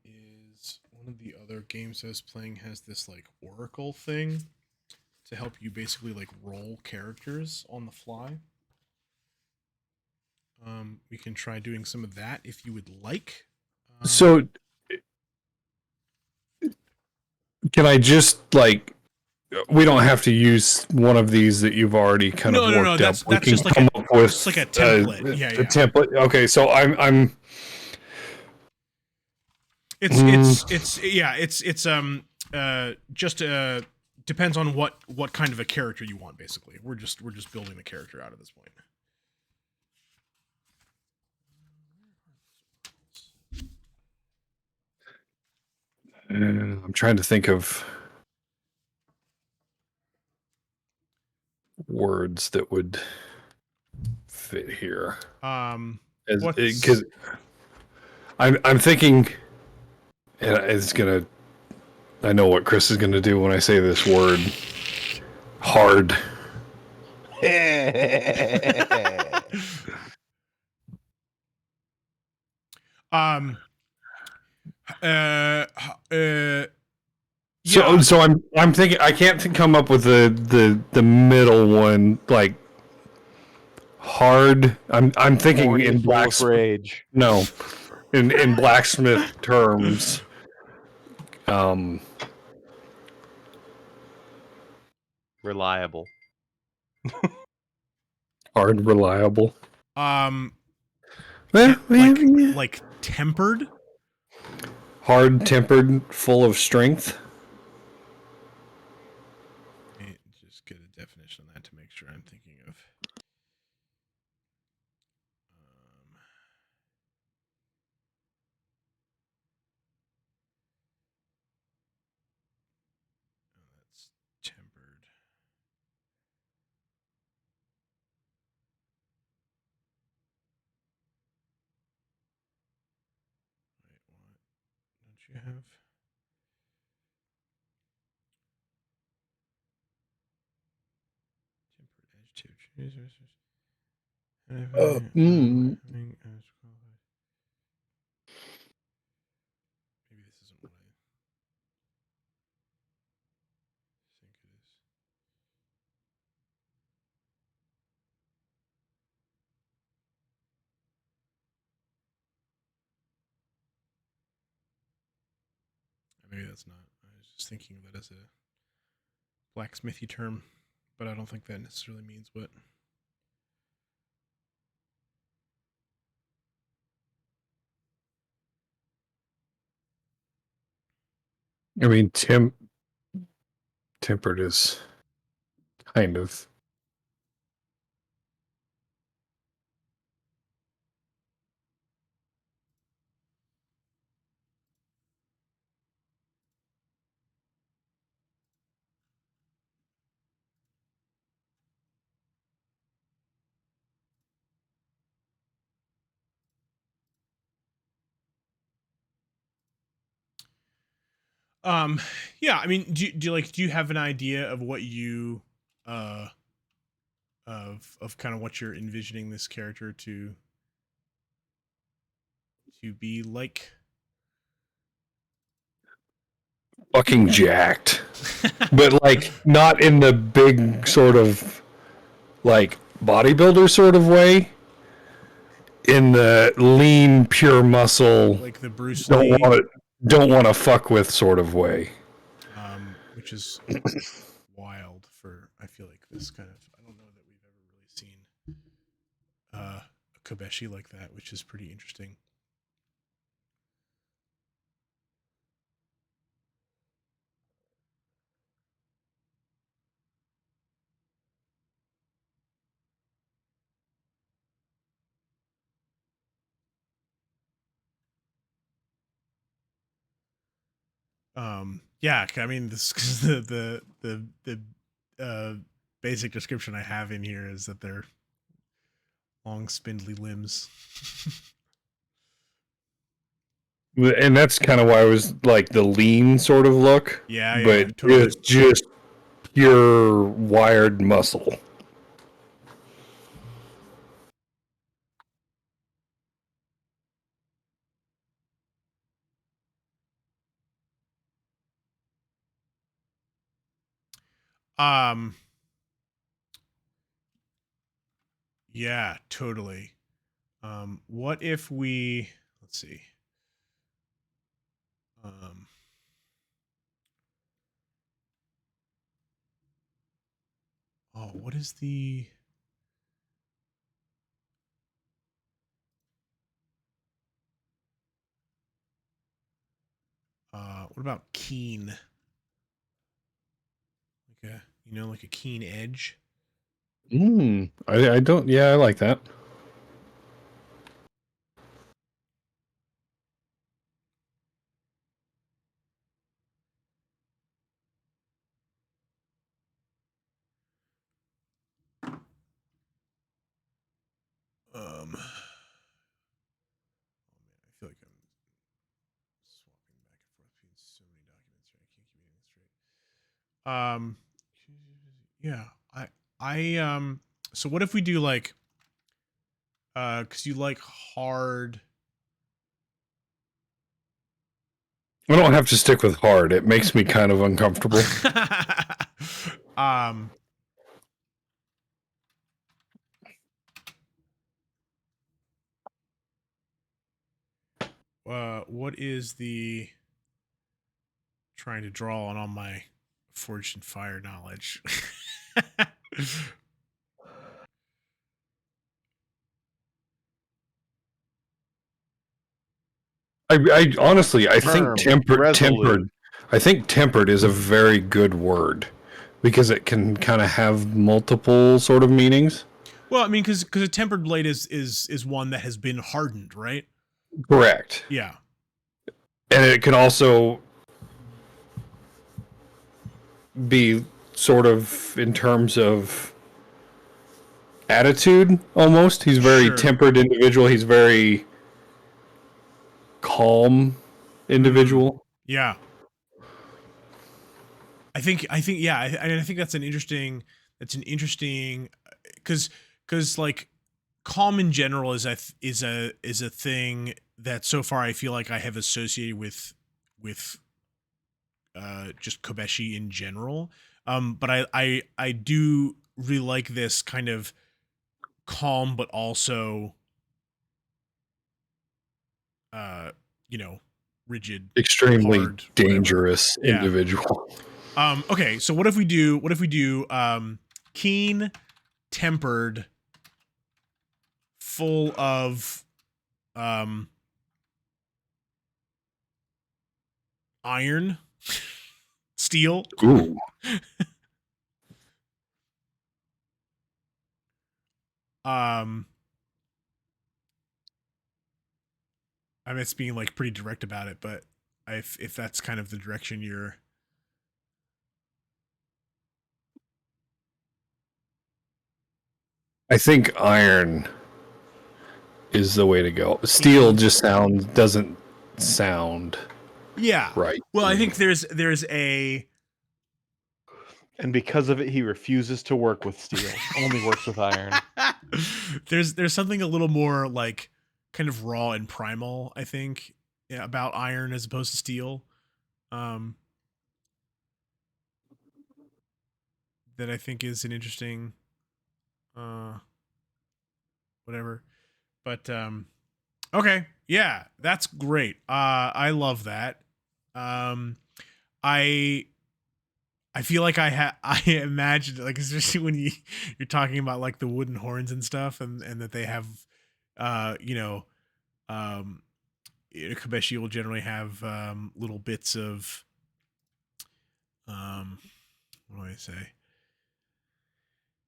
is one of the other games I was playing has this like Oracle thing to help you basically like roll characters on the fly. We can try doing some of that if you would like. So, can I just like? We don't have to use one of these that you've already kind of worked up. That's We just can like come a up with just like a template. Yeah. a template. Okay, so I'm. It's just depends on what kind of a character you want. Basically, we're just building the character out at this point. I'm trying to think of words that would fit here. Because I'm thinking, and it's gonna. I know what Chris is gonna do when I say this word. Hard. um. Uh. Uh. So Yeah. so I'm thinking I can't come up with the middle one like hard. I'm thinking Horny, in full of rage. no in blacksmith terms. Um, Reliable. hard, reliable. Um. Yeah, yeah. Like tempered. Hard tempered, full of strength. Let me just get a definition of that to make sure I'm thinking of. That's tempered. Wait, what? Don't you have? Tempered edge tip. Mm. Maybe this isn't what I think it is. Maybe that's not. I was just thinking of that as a blacksmithy term, but I don't think that necessarily means what. I mean, tempered is kind of. Um, yeah. I mean, do you have an idea of what you uh of kind of what you're envisioning this character to be like? Fucking jacked, but like not in the big sort of like bodybuilder sort of way. In the lean, pure muscle, Like the Bruce don't Lee, want to don't want to fuck with sort of way. which is wild for I feel like this kind of I don't know that we've ever really seen a Kobeshi like that, which is pretty interesting. Yeah, I mean this the basic description I have in here is that they're long spindly limbs. And that's kind of why I was like the lean sort of look, Yeah, but totally. it's just pure wired muscle. Um yeah, totally. What if we let's see. Um what is the what about keen? Like a like a keen edge? I don't. Yeah, I like that. I feel like I'm Um, yeah, so what if we do like, cause you like hard. I don't have to stick with hard. It makes me kind of uncomfortable. um, what is the trying to draw on all my forged and fire knowledge? I honestly, I think Firm, resolute. I think tempered is a very good word because it can kind of have multiple sort of meanings. Well, I mean, because a tempered blade is one that has been hardened, right? Correct. Yeah. And it can also be sort of in terms of attitude almost. He's very Sure. tempered individual. He's very calm individual. Yeah. I think yeah, I think that's an interesting because like calm in general is a thing that so far I feel like I have associated with just Kobeshi in general. But I do really like this kind of calm but also uh you know rigid, Extremely hard, whatever. dangerous Yeah. individual. Okay, so what if we do keen, tempered, full of um iron, steel. Ooh. um I mean it's being like pretty direct about it, but if that's kind of the direction you're I think iron is the way to go. Steel keen. just doesn't sound Yeah. right Well, to I me. think there's a And because of it, he refuses to work with steel. Only works with iron. there's something a little more like kind of raw and primal, I think, yeah, about iron as opposed to steel. Um that I think is an interesting uh whatever. But okay, yeah, that's great. I love that. Um I I feel like I imagined like especially when you're talking about like the wooden horns and stuff and that they have you know um Kobeshi will generally have little bits of um what do I say?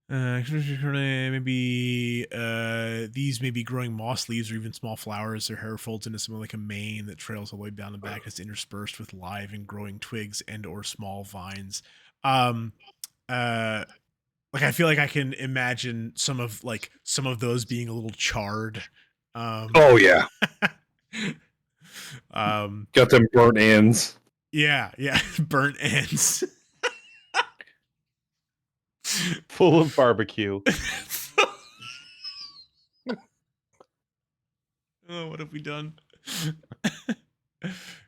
Maybe these may be growing moss leaves or even small flowers. Their hair folds into something like a mane that trails all the way down the back. It's interspersed with live and growing twigs and or small vines. Um, uh, like I feel like I can imagine some of those being a little charred. Um, Oh yeah, um, got them burnt ends. yeah, yeah, burnt ends. Full of barbecue. Oh, what have we done?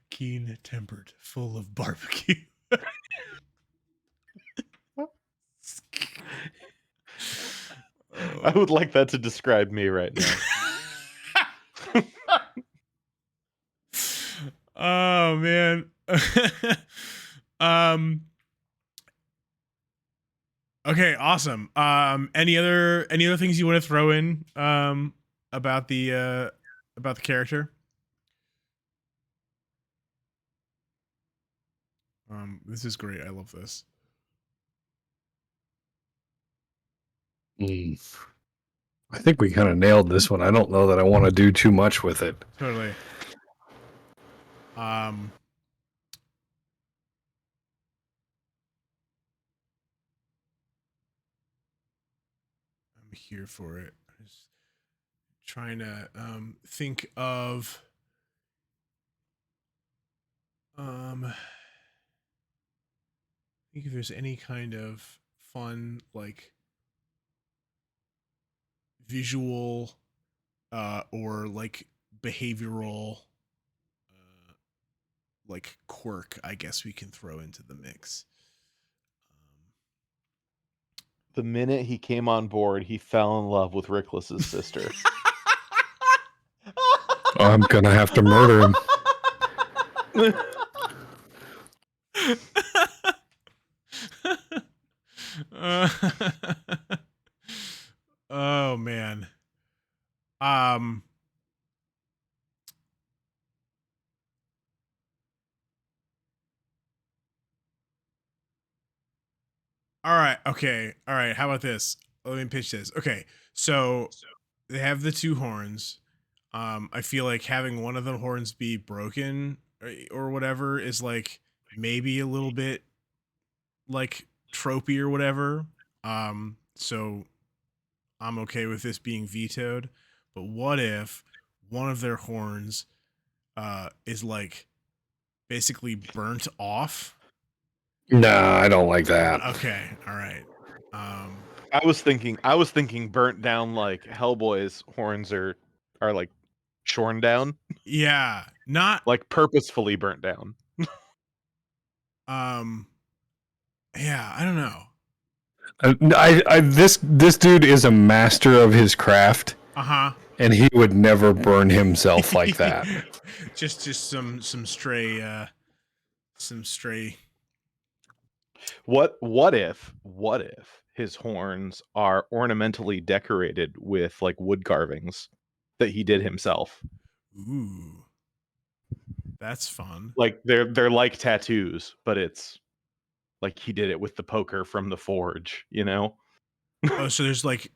Keen tempered, full of barbecue. I would like that to describe me right now. Oh man. um okay, awesome. Any other things you want to throw in about the character? This is great. I love this. Mm. I think we kind of nailed this one. I don't know that I want to do too much with it. Totally. I'm here for it. I'm just trying to think of think if there's any kind of fun like visual or like behavioral like quirk, I guess we can throw into the mix. The minute he came on board, he fell in love with Rickless's sister. I'm gonna have to murder him. Uh, oh man. Um all right, okay. All right, how about this? Let me pitch this. Okay. So they have the two horns. I feel like having one of the horns be broken or whatever is like maybe a little bit like tropey or whatever. So I'm okay with this being vetoed. But what if one of their horns is like basically burnt off? Nah, I don't like that. Okay, all right. I was thinking burnt down like Hellboy's horns are like shorn down, Yeah, not like purposefully burnt down. um yeah, I don't know. This dude is a master of his craft, Uh-huh. and he would never burn himself like that. just some stray What if his horns are ornamentally decorated with like wood carvings that he did himself? ooh. That's fun. Like they're like tattoos, but it's like he did it with the poker from the forge, you know? Oh, so there's like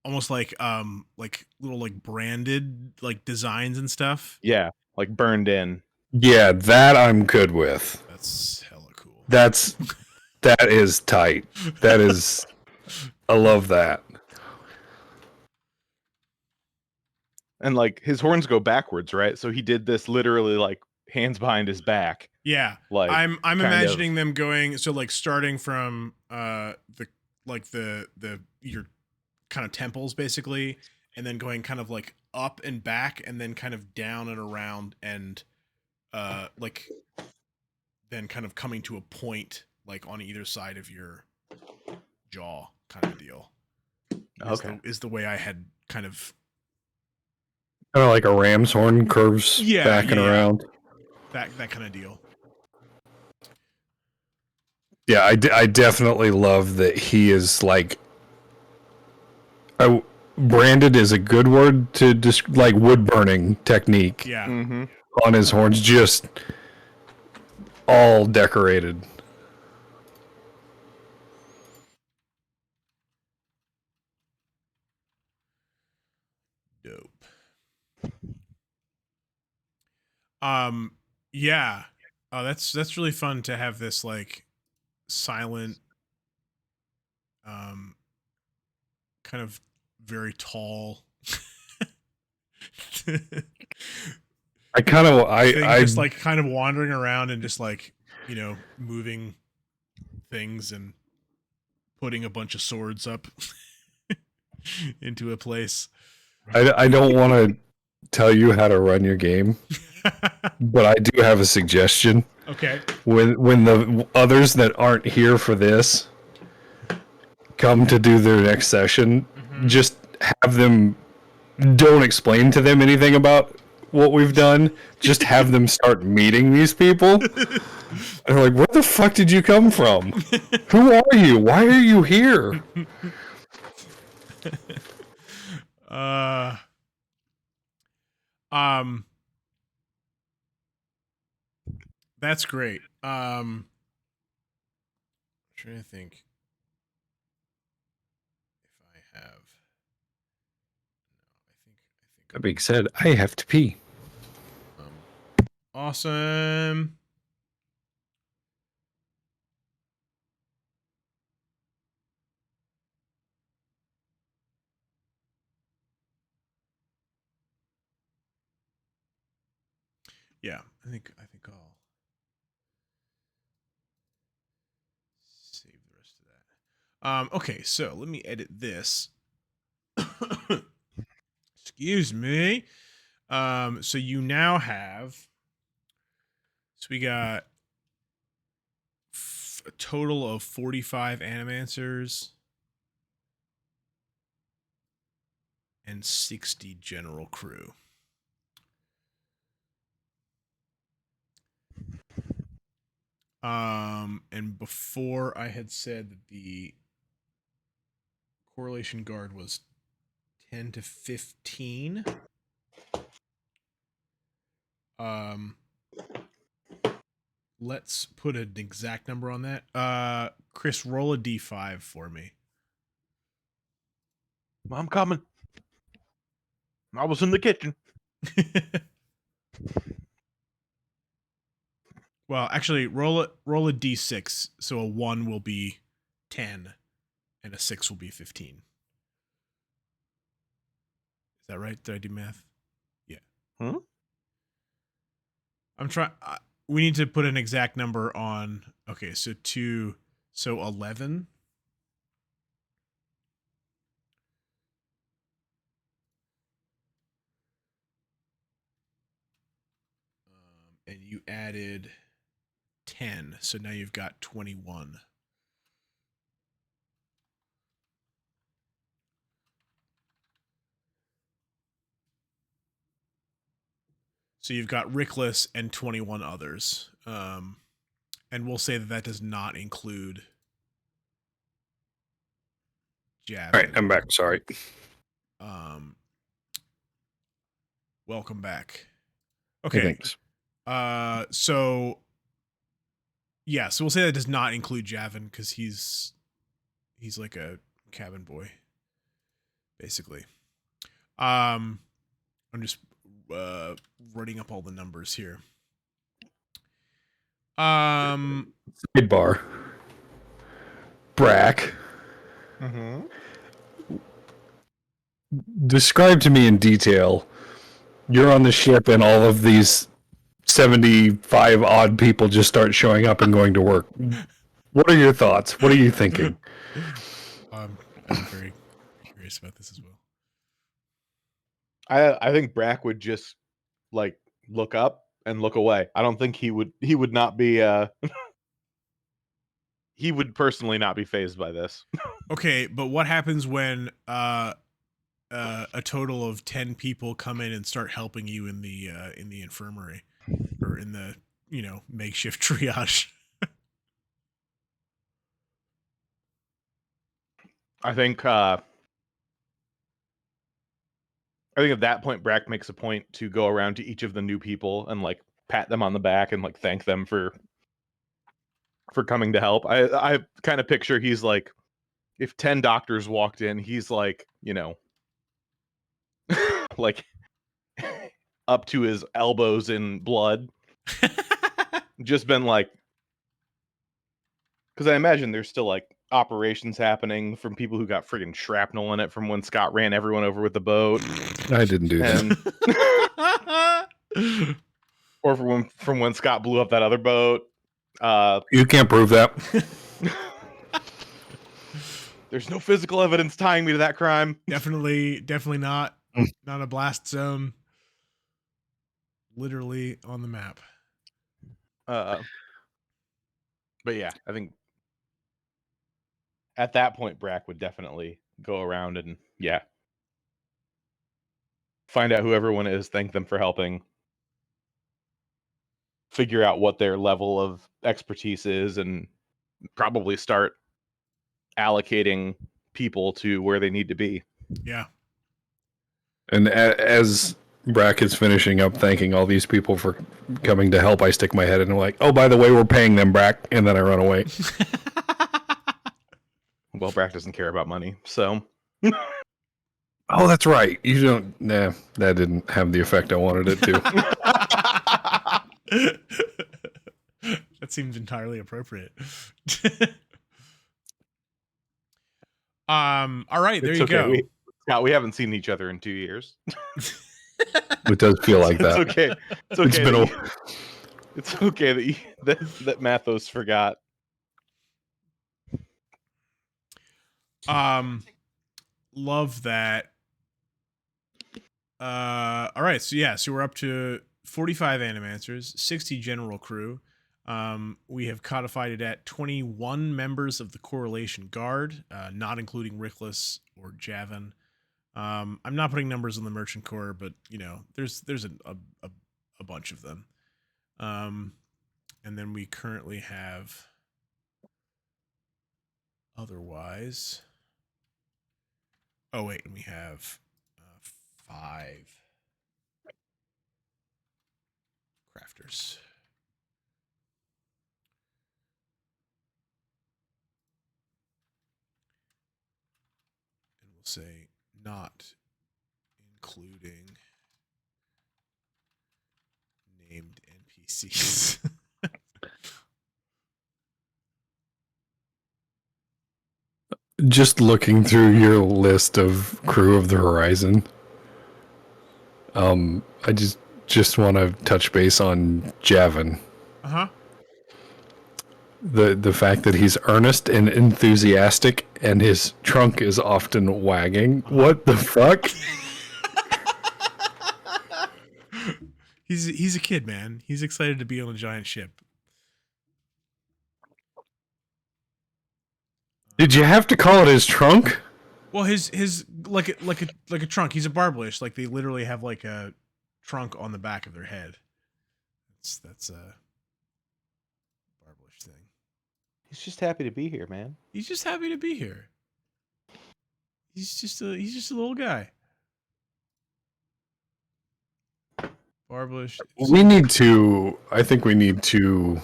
almost like little like branded like designs and stuff. Yeah, like burned in. Yeah, that I'm good with. That's hella cool. That is tight. That is, I love that. And like his horns go backwards, right? So he did this literally like hands behind his back. Yeah. Like I'm kind imagining of, them going so like starting from the your kind of temples basically, and then going kind of like up and back and then kind of down and around and like then kind of coming to a point like on either side of your jaw kind of a deal. okay. Is the way I had kind of Kind of like a ram's horn curves back and around. that kind of deal. Yeah, I definitely love that he is like. Branded is a good word to like wood burning technique Yeah. Mm-hmm. on his horns, just all decorated. Dope. Um yeah. Oh, that's really fun to have this like silent um kind of very tall I kind of thing just like kind of wandering around and just like, moving things and putting a bunch of swords up into a place. I don't want to tell you how to run your game, but I do have a suggestion. Okay. When the others that aren't here for this come to do their next session, just have them, don't explain to them anything about what we've done. Just have them start meeting these people. They're like, where the fuck did you come from? Who are you? Why are you here? uh um that's great. I'm trying to think if I have. No, I think That being said, I have to pee. awesome. Yeah, I think I'll Okay, so let me edit this. Excuse me. So you now have. So we got a total of 45 animancers and 60 general crew. And before I had said that the correlation guard was 10 to 15. Let's put an exact number on that. Chris, roll a d5 for me. I'm coming. I was in the kitchen. Well, actually, roll a d6. So a 1 will be 10, and a 6 will be 15. Is that right? Did I do math? Yeah. Hmm? I'm trying. We need to put an exact number on. Okay, so 11. And you added 10, so now you've got 21. So you've got Rickless and 21 others. And we'll say that does not include Javin. All right, I'm back. Sorry. Welcome back. Hey, Okay. thanks. So we'll say that does not include Javin because he's like a cabin boy, basically. I'm just writing up all the numbers here. Sidebar. Brakk. Mm-hmm. Describe to me in detail. You're on the ship, and all of these 75 odd people just start showing up and going to work. What are your thoughts? What are you thinking? I'm very curious about this as well. I think Brakk would just like look up and look away. I don't think he would not be he would personally not be fazed by this. Okay, but what happens when a total of 10 people come in and start helping you in the infirmary or in the makeshift triage? I think at that point Brakk makes a point to go around to each of the new people and like pat them on the back and like thank them for coming to help. I kind of picture he's like, if 10 doctors walked in, he's like, like up to his elbows in blood. Just been like, because I imagine there's still like operations happening from people who got friggin' shrapnel in it from when Scott ran everyone over with the boat. I didn't do that. Or from when Scott blew up that other boat. You can't prove that. There's no physical evidence tying me to that crime. Definitely not. Not a blast zone. Literally on the map. But yeah, I think at that point Brakk would definitely go around and find out who everyone is, thank them for helping, figure out what their level of expertise is, and probably start allocating people to where they need to be. Yeah. And as Brakk is finishing up thanking all these people for coming to help, I stick my head in and I'm like, oh, by the way, we're paying them, Brakk. And then I run away. Well, Brakk doesn't care about money, so... Oh, that's right. You don't... Nah, that didn't have the effect I wanted it to. That seems entirely appropriate. All right, there you go. Scott, we haven't seen each other in 2 years. It does feel like that. It's okay. It's okay. It's okay that Matthos forgot. Love that. All right, so we're up to 45 animancers, 60 general crew. We have codified it at 21 members of the Correlation Guard, not including Rickless or Javin. I'm not putting numbers on the Merchant Corps, but there's a bunch of them. And then we currently have otherwise. Oh wait, and we have 5 crafters. And we'll say not including named NPCs. Just looking through your list of Crew of the Horizon, I just want to touch base on Javin. Uh-huh. The fact that he's earnest and enthusiastic, and his trunk is often wagging. What the fuck? He's a kid, man. He's excited to be on a giant ship. Did you have to call it his trunk? Well, his like a trunk. He's a Barblish. Like they literally have like a trunk on the back of their head. That's a Barblish thing. He's just happy to be here, man. He's just happy to be here. He's just a little guy. Barblish. I think we need to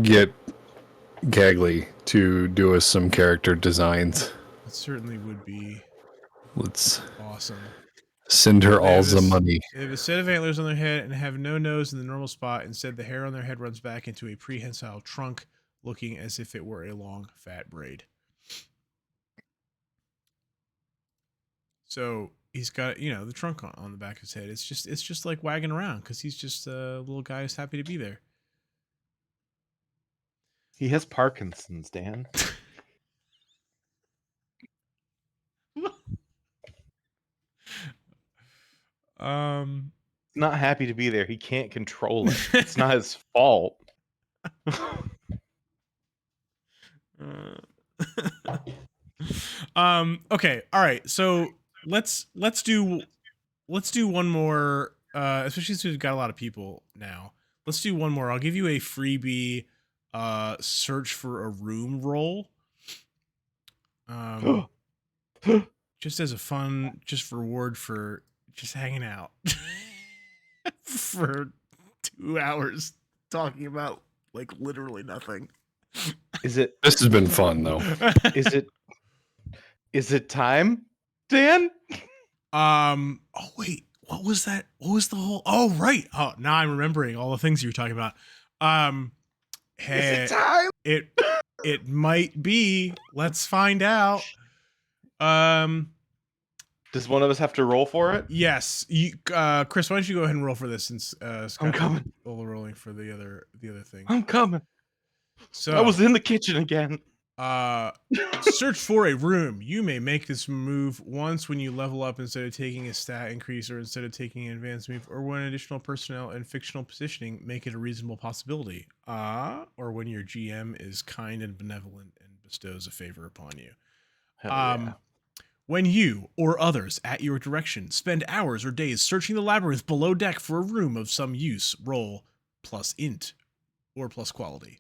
get Gagley to do us some character designs. It certainly would be. Let's awesome. Send her all the money. They have a set of antlers on their head and have no nose in the normal spot. Instead, the hair on their head runs back into a prehensile trunk, looking as if it were a long, fat braid. So he's got, the trunk on the back of his head. It's just like wagging around because he's just a little guy who's happy to be there. He has Parkinson's, Dan. Not happy to be there. He can't control it. It's not his fault. Okay, all right. So let's do one more. Especially since we've got a lot of people now. Let's do one more. I'll give you a freebie. Search for a room roll. Just as a fun, just reward for just hanging out for 2 hours talking about like literally nothing. Is it? This has been fun though. Is it time, Dan? Oh wait, what was that? What was the whole? Oh right. Oh, now I'm remembering all the things you were talking about. Hey, is it time? It might be. Let's find out. Does one of us have to roll for it? Yes. Chris, why don't you go ahead and roll for this since Scott I'm coming. Rolling for the other thing. I'm coming. So I was in the kitchen again. Search for a room. You may make this move once when you level up instead of taking a stat increase or instead of taking an advanced move, or when additional personnel and fictional positioning make it a reasonable possibility. Or when your GM is kind and benevolent and bestows a favor upon you. Hell yeah. When you or others at your direction spend hours or days searching the labyrinth below deck for a room of some use, roll plus int or plus quality.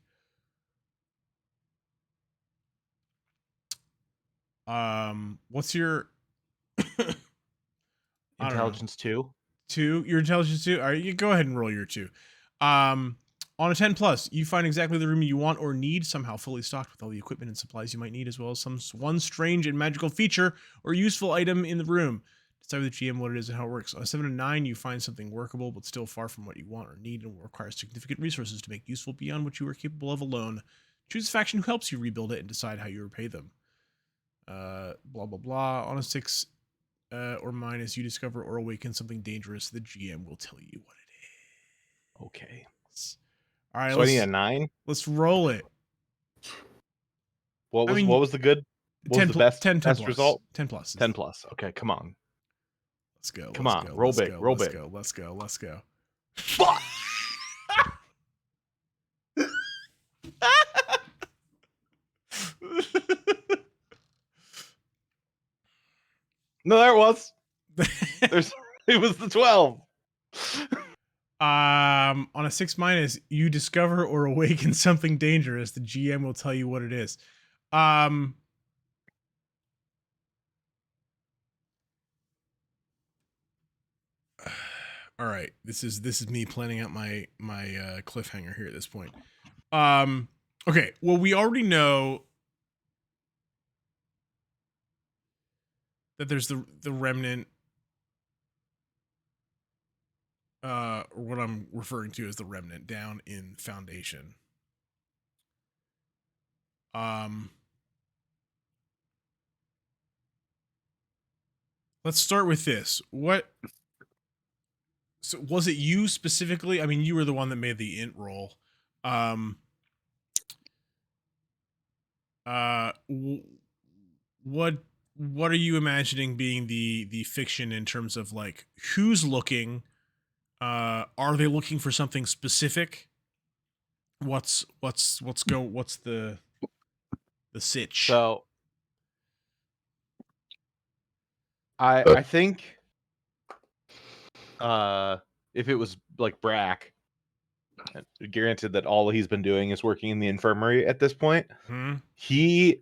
What's your intelligence 2? 2? Your intelligence 2? All right, you go ahead and roll your 2. On a 10 plus, you find exactly the room you want or need, somehow fully stocked with all the equipment and supplies you might need, as well as one strange and magical feature or useful item in the room. Decide with the GM what it is and how it works. On a 7 and 9, you find something workable but still far from what you want or need and will require significant resources to make useful beyond what you are capable of alone. Choose a faction who helps you rebuild it and decide how you repay them. Blah, blah, blah. On a 6 or minus, you discover or awaken something dangerous. The GM will tell you what it is. Okay. All right, so I need a 9? Let's roll it. What was the good? What was the best 10 best plus. result? 10 plus. 10 plus. Okay, come on. Let's go. Come Let's on. go. Roll Let's big. go. Roll Let's big. go. Let's go. Let's go. Fuck! No, there it was. It was the 12. On a 6 minus, you discover or awaken something dangerous. The GM will tell you what it is. All right. This is me planning out my cliffhanger here at this point. Okay. Well, we already know that there's the remnant. Or what I'm referring to as the remnant down in Foundation. Let's start with this. So was it you specifically? I mean, you were the one that made the int roll. What are you imagining being the fiction in terms of like who's looking? Are they looking for something specific? What's the sitch? So I think if it was like Brakk, granted that all he's been doing is working in the infirmary at this point, he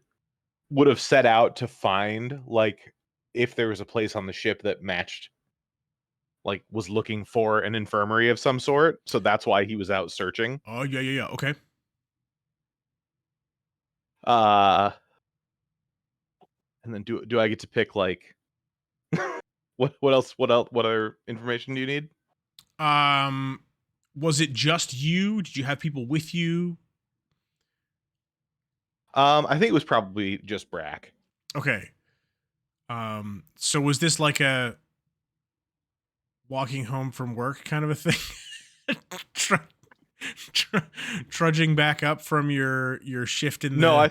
would have set out to find like if there was a place on the ship that matched, like was looking for an infirmary of some sort. So that's why he was out searching. Oh yeah. Okay. And then do I get to pick like what other information do you need? Was it just you? Did you have people with you? I think it was probably just Brakk. Okay. So was this like a walking home from work kind of a thing? Trudging back up from your shift in the I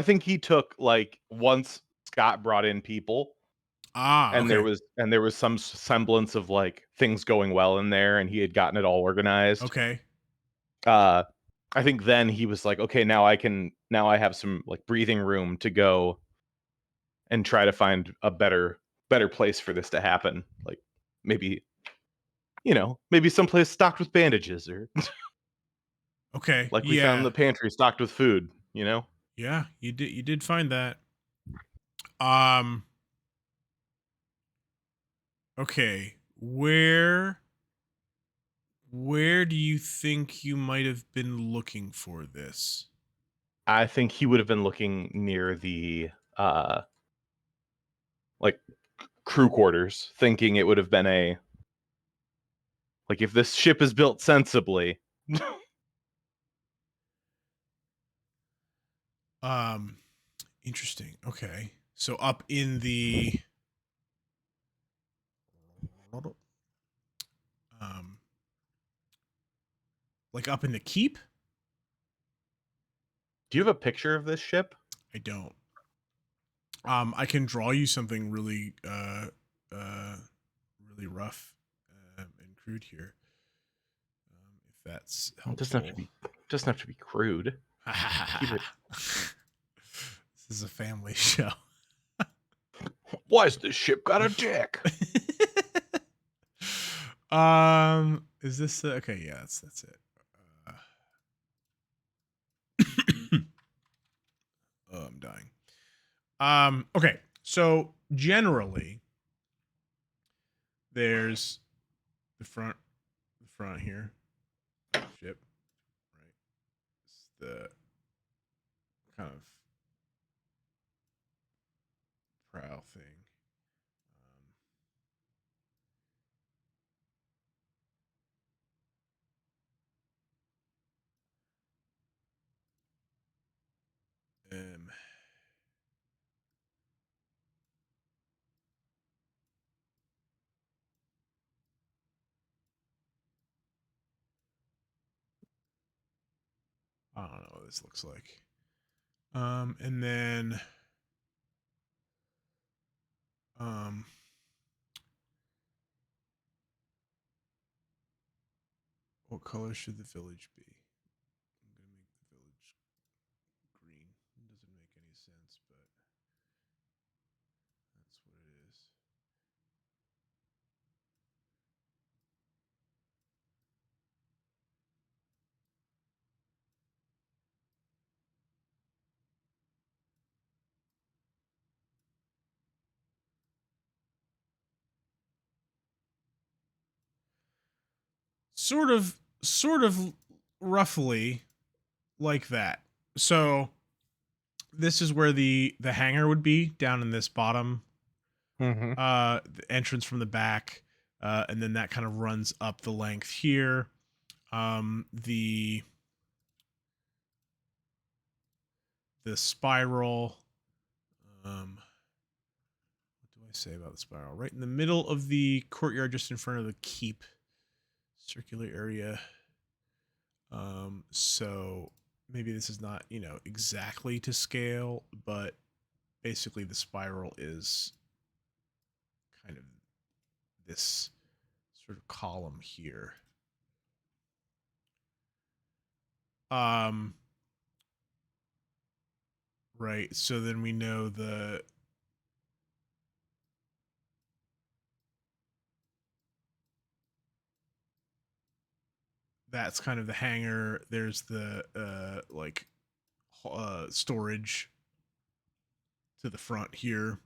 think he took like once Scott brought in people and okay. there was some semblance of like things going well in there and he had gotten it all organized. Okay. I think then he was like, okay, now I have some like breathing room to go and try to find a better place for this to happen. Like maybe, maybe someplace stocked with bandages or Okay. like we found Yeah. the pantry stocked with food, Yeah, you did find that. Um okay. Where do you think you might have been looking for this? I think he would have been looking near the like crew quarters, thinking it would have been like if this ship is built sensibly. Interesting. Okay. So up in the um like up in the keep? Do you have a picture of this ship? I don't. I can draw you something really really rough and crude here. If that's It helpful. doesn't have to be crude. Keep it. This is a family show. Why's this ship got a dick? Is this okay? Yeah, that's it. Oh, I'm dying. Okay. So generally, there's the front here, ship, right? It's the kind of prow thing. Um, I don't know what this looks like. And then Um, what color should the village be? I'm gonna make the village green. It doesn't make any sense, but that's what it is. Sort of roughly like that. So this is where the hangar would be, down in this bottom Mm-hmm. the entrance from the back, and then that kind of runs up the length here. The spiral, what do I say about the spiral? Right in the middle of the courtyard, just in front of the keep, circular area. So maybe this is not, exactly to scale, but basically the spiral is kind of this sort of column here. Right. So then we know that's kind of the hangar. There's the storage to the front here.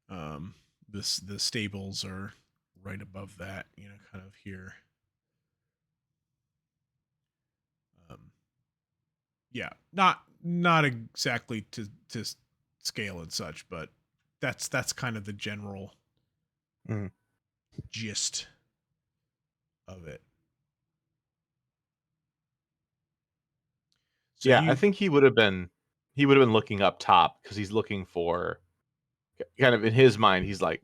The stables are right above that, kind of here. Yeah, not exactly to scale and such, but that's kind of the general gist of it. So Yeah, I think he would have been looking up top because he's looking for kind of in his mind. He's like,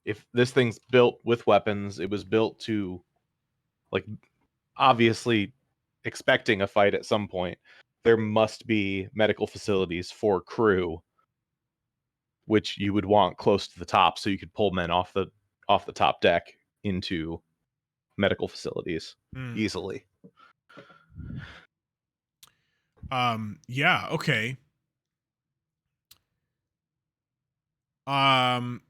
if this thing's built with weapons, it was built to like obviously expecting a fight at some point. There must be medical facilities for crew, which you would want close to the top, so you could pull men off the top deck into medical facilities easily. Yeah, okay.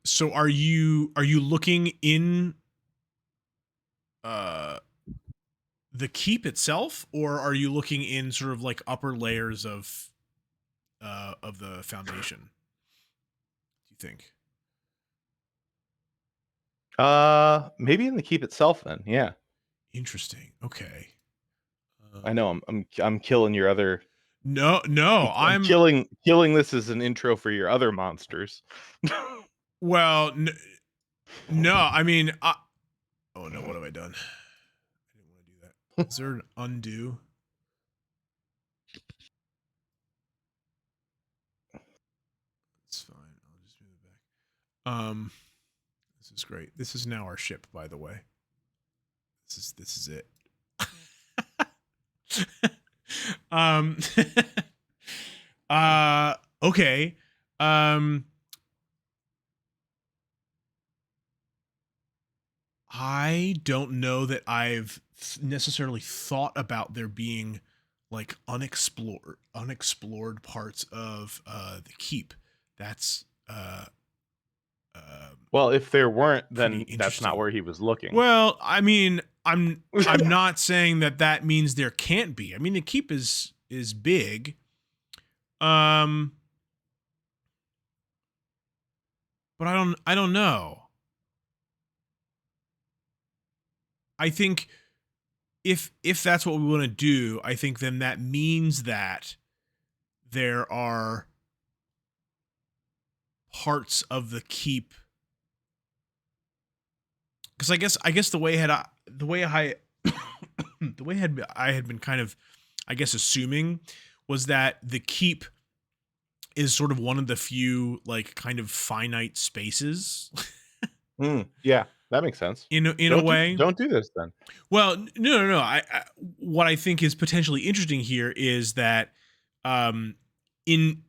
So are you looking in the keep itself, or are you looking in sort of like upper layers of the foundation? Do you think? Maybe in the keep itself then. Yeah. Interesting. Okay. I know I'm killing your other No, I'm killing this as an intro for your other monsters. Well, no, I mean, oh no, what have I done? I didn't want to do that. Is there an undo? It's fine. I'll just move it back. This is great. This is now our ship, by the way. This is it. um okay. I don't know that I've necessarily thought about there being like unexplored parts of the keep. That's Well, if there weren't, pretty then that's not interesting. where he was looking. Well, I mean, I'm not saying that means there can't be. I mean, the keep is big. But I don't know. I think if that's what we want to do, I think then that means that there are parts of the keep, because I guess the way I had been kind of, I guess, assuming was that the keep is sort of one of the few like kind of finite spaces. Yeah, that makes sense. In a way. Don't do this then. Well, no. What I think is potentially interesting here is that, in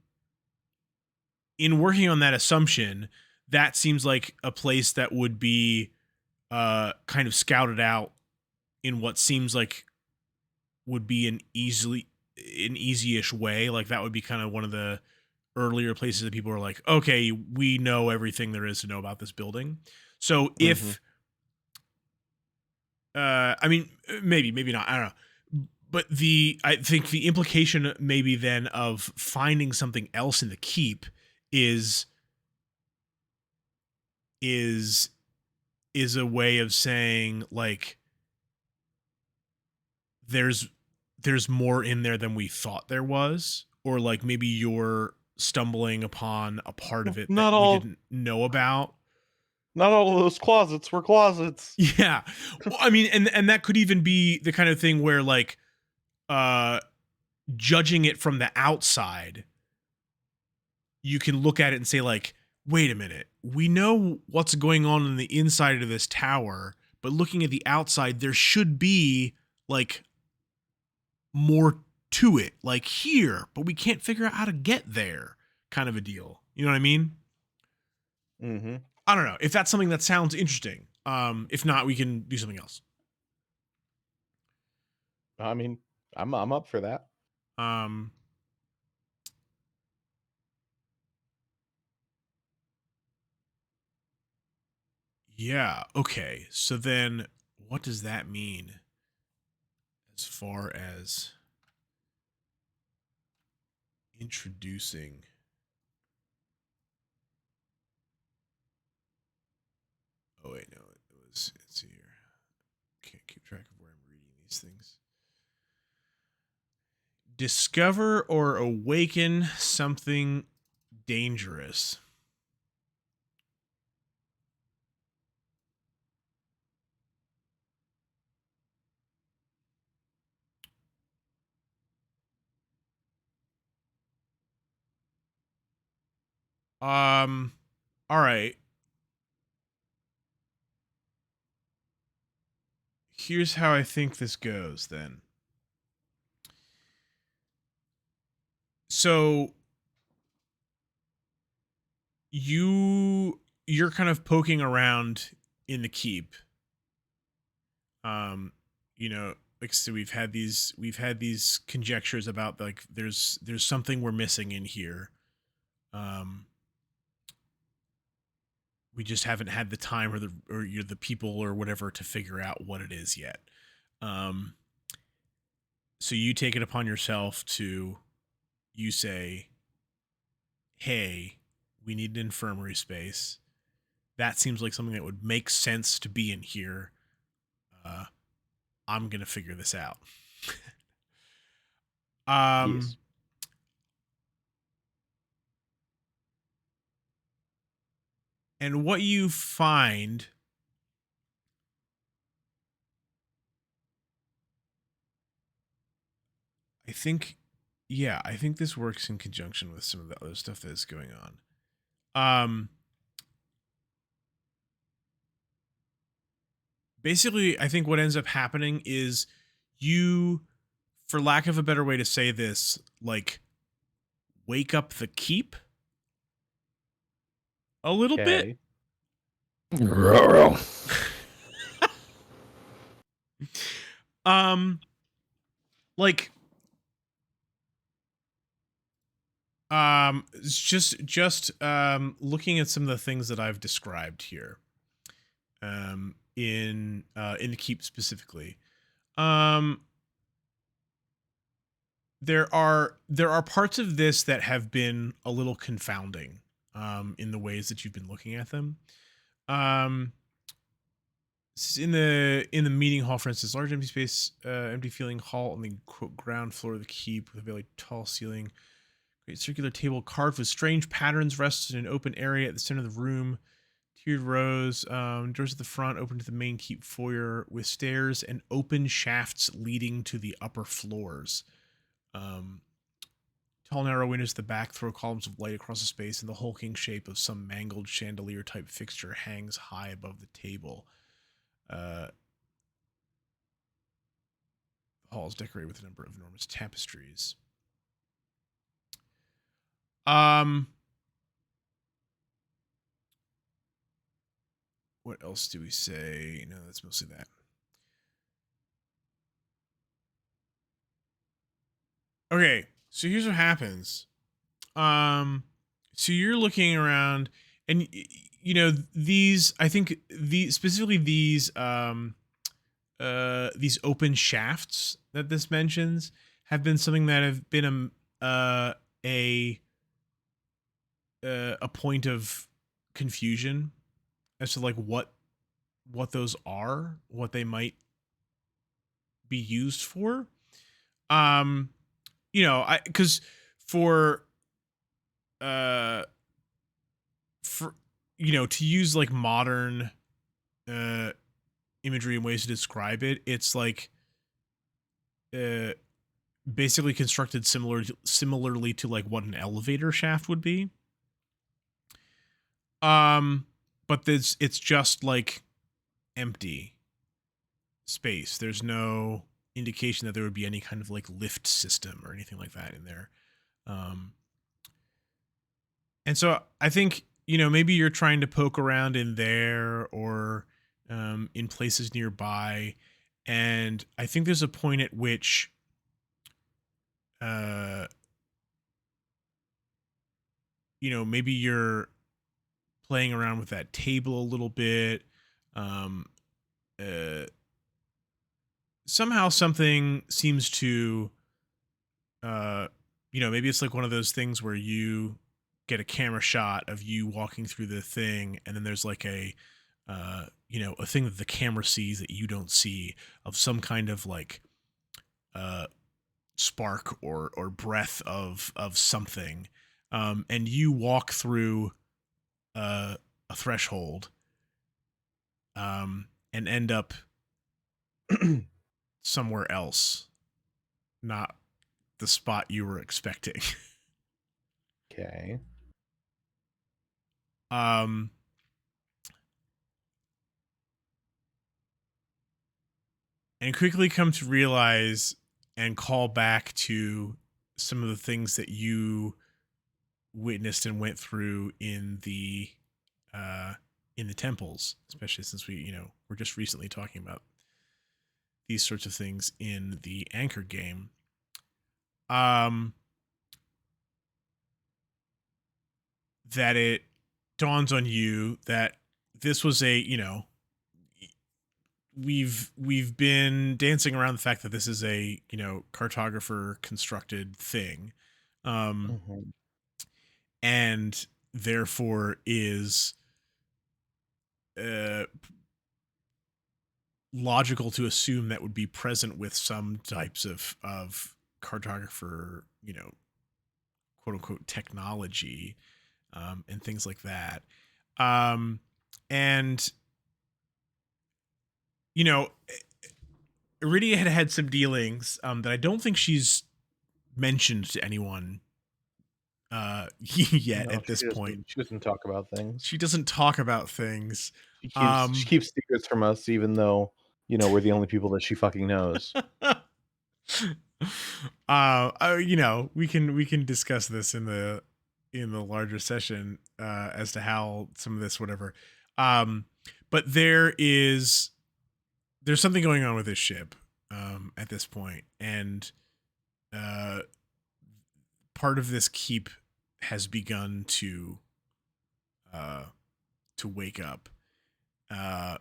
in working on that assumption, that seems like a place that would be kind of scouted out in what seems like would be an easy-ish way. Like that would be kind of one of the earlier places that people are like, okay, we know everything there is to know about this building. So if I mean, maybe not, I don't know. But I think the implication maybe then of finding something else in the keep is is a way of saying like there's more in there than we thought there was, or like maybe you're stumbling upon a part of it that Not we all didn't know about. not all of those closets were closets. Yeah. Well, I mean, and that could even be the kind of thing where like uh judging it from the outside, you can look at it and say like, wait a minute, we know what's going on the inside of this tower, but looking at the outside, there should be like more to it, like here, but we can't figure out how to get there, kind of a deal. You know what I mean? Mm-hmm. I don't know if that's something that sounds interesting. If not, we can do something else. I mean, I'm up for that. Um, yeah. Okay. So then, what does that mean as far as introducing? Oh wait, no, it's here. Can't keep track of where I'm reading these things. Discover or awaken something dangerous. All right. Here's how I think this goes then. So you're kind of poking around in the keep. Um, you know, like I said, we've had these conjectures about like there's something we're missing in here. Um, we just haven't had the time or you're the people or whatever to figure out what it is yet. Um, so you take it upon yourself to you say, hey, we need an infirmary space. That seems like something that would make sense to be in here. I'm gonna figure this out. um, Yes. and what you find, I think, yeah, I think this works in conjunction with some of the other stuff that's going on. Basically, I think what ends up happening is you, for lack of a better way to say this, like wake up the keep a little bit. Okay. Ruh-roh. um like it's just looking at some of the things that I've described here in the keep specifically. um there are parts of this that have been a little confounding in the ways that you've been looking at them. um in the meeting hall, for instance, large empty space, empty feeling hall on the quote ground floor of the keep with a very tall ceiling. Great circular table carved with strange patterns rests in an open area at the center of the room. Tiered rows, doors at the front open to the main keep foyer with stairs and open shafts leading to the upper floors. Um, Tall narrow windows at the back throw columns of light across the space, and the hulking shape of some mangled chandelier type fixture hangs high above the table. The hall is decorated with a number of enormous tapestries. Um, what else do we say? No, that's mostly that. Okay, so here's what happens. So you're looking around, and you know these. I think specifically these open shafts that this mentions have been something that have been a a point of confusion as to like what those are, what they might be used for. Um, I because for uh for to use like modern uh imagery and ways to describe it, it's like uh basically constructed similarly to like what an elevator shaft would be. Um, but it's just like empty space. There's no indication that there would be any kind of like lift system or anything like that in there. Um, and so I think maybe you're trying to poke around in there or in places nearby, and I think there's a point at which uh maybe you're playing around with that table a little bit. Um, uh, Somehow something seems to, uh, maybe it's like one of those things where you get a camera shot of you walking through the thing, and then there's like a thing that the camera sees that you don't see of some kind of like, uh, spark or breath of something, and you walk through a threshold, and end up somewhere else, not the spot you were expecting. Okay. um, and quickly come to realize and call back to some of the things that you witnessed and went through uh in the temples, especially since we're just recently talking about these sorts of things in the Anchor game. Um, that it dawns on you that this was we've been dancing around the fact that this is a cartographer constructed thing, um, Mhm. and therefore is uh, logical to assume that would be present with some types of cartographer, quote unquote technology, and things like that. Um, and you know, Iridia had some dealings that I don't think she's mentioned to anyone yet No, at this point. she doesn't talk about things. She doesn't talk about things. She keeps secrets from us, even though we're the only people that she fucking knows. We can discuss this in the larger session as to how some of this whatever. Um, but there's something going on with this ship at this point, and uh, part of this keep has begun uh, to wake up, uh,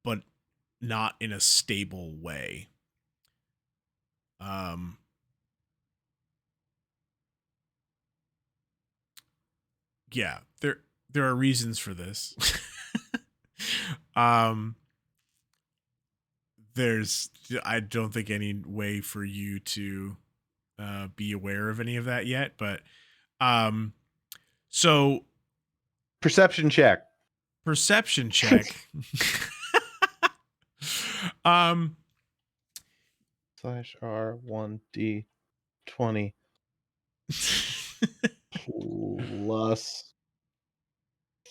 but not in a stable way. Um, yeah, there are reasons for this. um, there's I don't think any way for you to be aware of any of that yet, but um, so Perception check. perception check. um, /R1D20 plus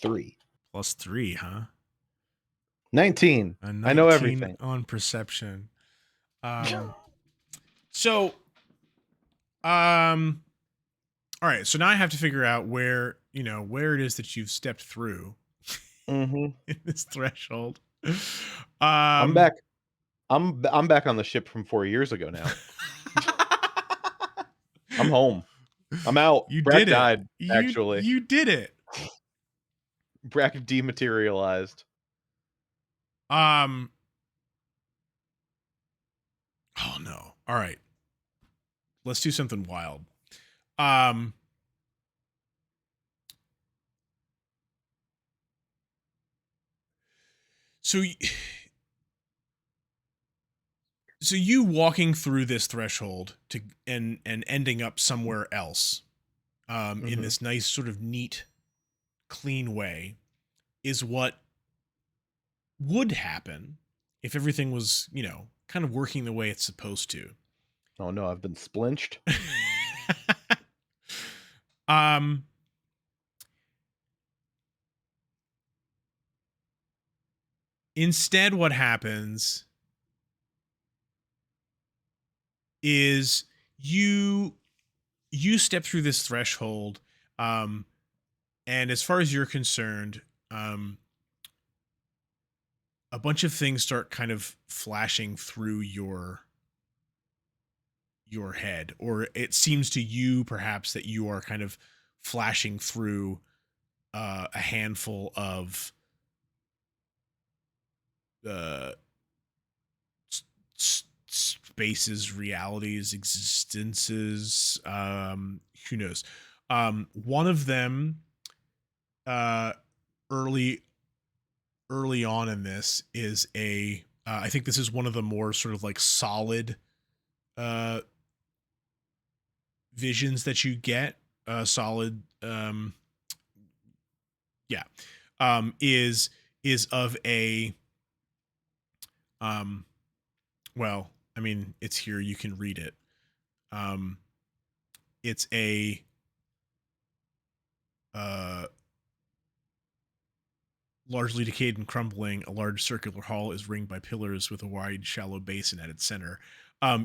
3. +3, huh? 19. A I know 19 everything. on perception. So, um, all right. So now I have to figure out where it is that you've stepped through. Mm-hmm. in this threshold. I'm back. I'm back on the ship from 4 years ago now. I'm home. I'm out. You Brakk did it. died, actually. You did it. Brakk dematerialized. Oh no. All right. Let's do something wild. Um so so you walking through this threshold to and ending up somewhere else in this nice sort of neat clean way is what would happen if everything was, kind of working the way it's supposed to. Oh no, I've been splinched. um Instead what happens is you step through this threshold, um and as far as you're concerned, a bunch of things start kind of flashing through your head, or it seems to you perhaps that you are kind of flashing through a handful of uh spaces, realities, existences, who knows. One of them, uh early early on in this, is a I think this is one of the more sort of like solid uh visions that you get. Solid, yeah, is of a, um well, I mean, it's here, you can read it. um it's a, uh largely decayed and crumbling, a large circular hall is ringed by pillars with a wide, shallow basin at its center.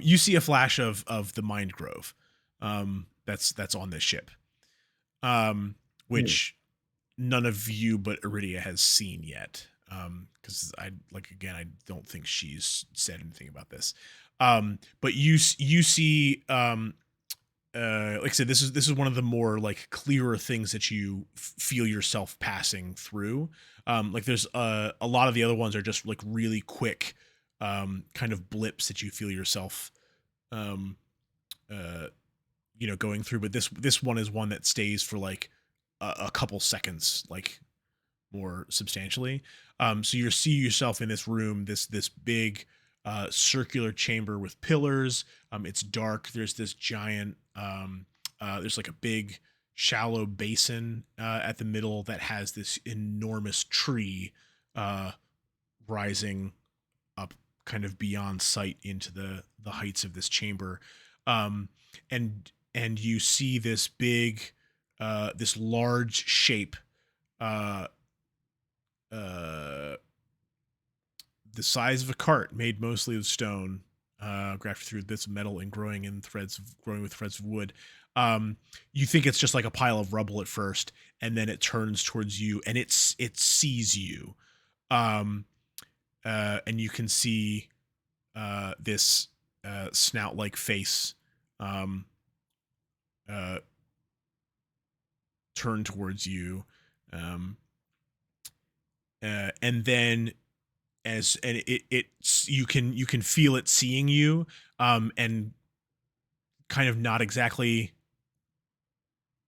You see a flash of the Mind Grove, that's on this ship, which none of you but Iridia has seen yet. Because I, like, again, I don't think she's said anything about this. But you see, like I said, this is one of the more like clearer things that you feel yourself passing through. Like there's a lot of the other ones are just like really quick, kind of blips that you feel yourself, um, uh, going through. But this one is one that stays for like a couple seconds, like more substantially. So you see yourself in this room, this big circular chamber with pillars. It's dark. There's this giant, there's like a big shallow basin at the middle that has this enormous tree uh, rising up kind of beyond sight into the heights of this chamber. Um, and you see this big, this large shape, uh, uh, the size of a cart, made mostly of stone, grafted through bits of metal and growing with threads of wood. You think it's just like a pile of rubble at first, and then it turns towards you, and it sees you, um, and you can see this snout-like face, um, uh, turn towards you, um, and then it's you can feel it seeing you, and kind of not exactly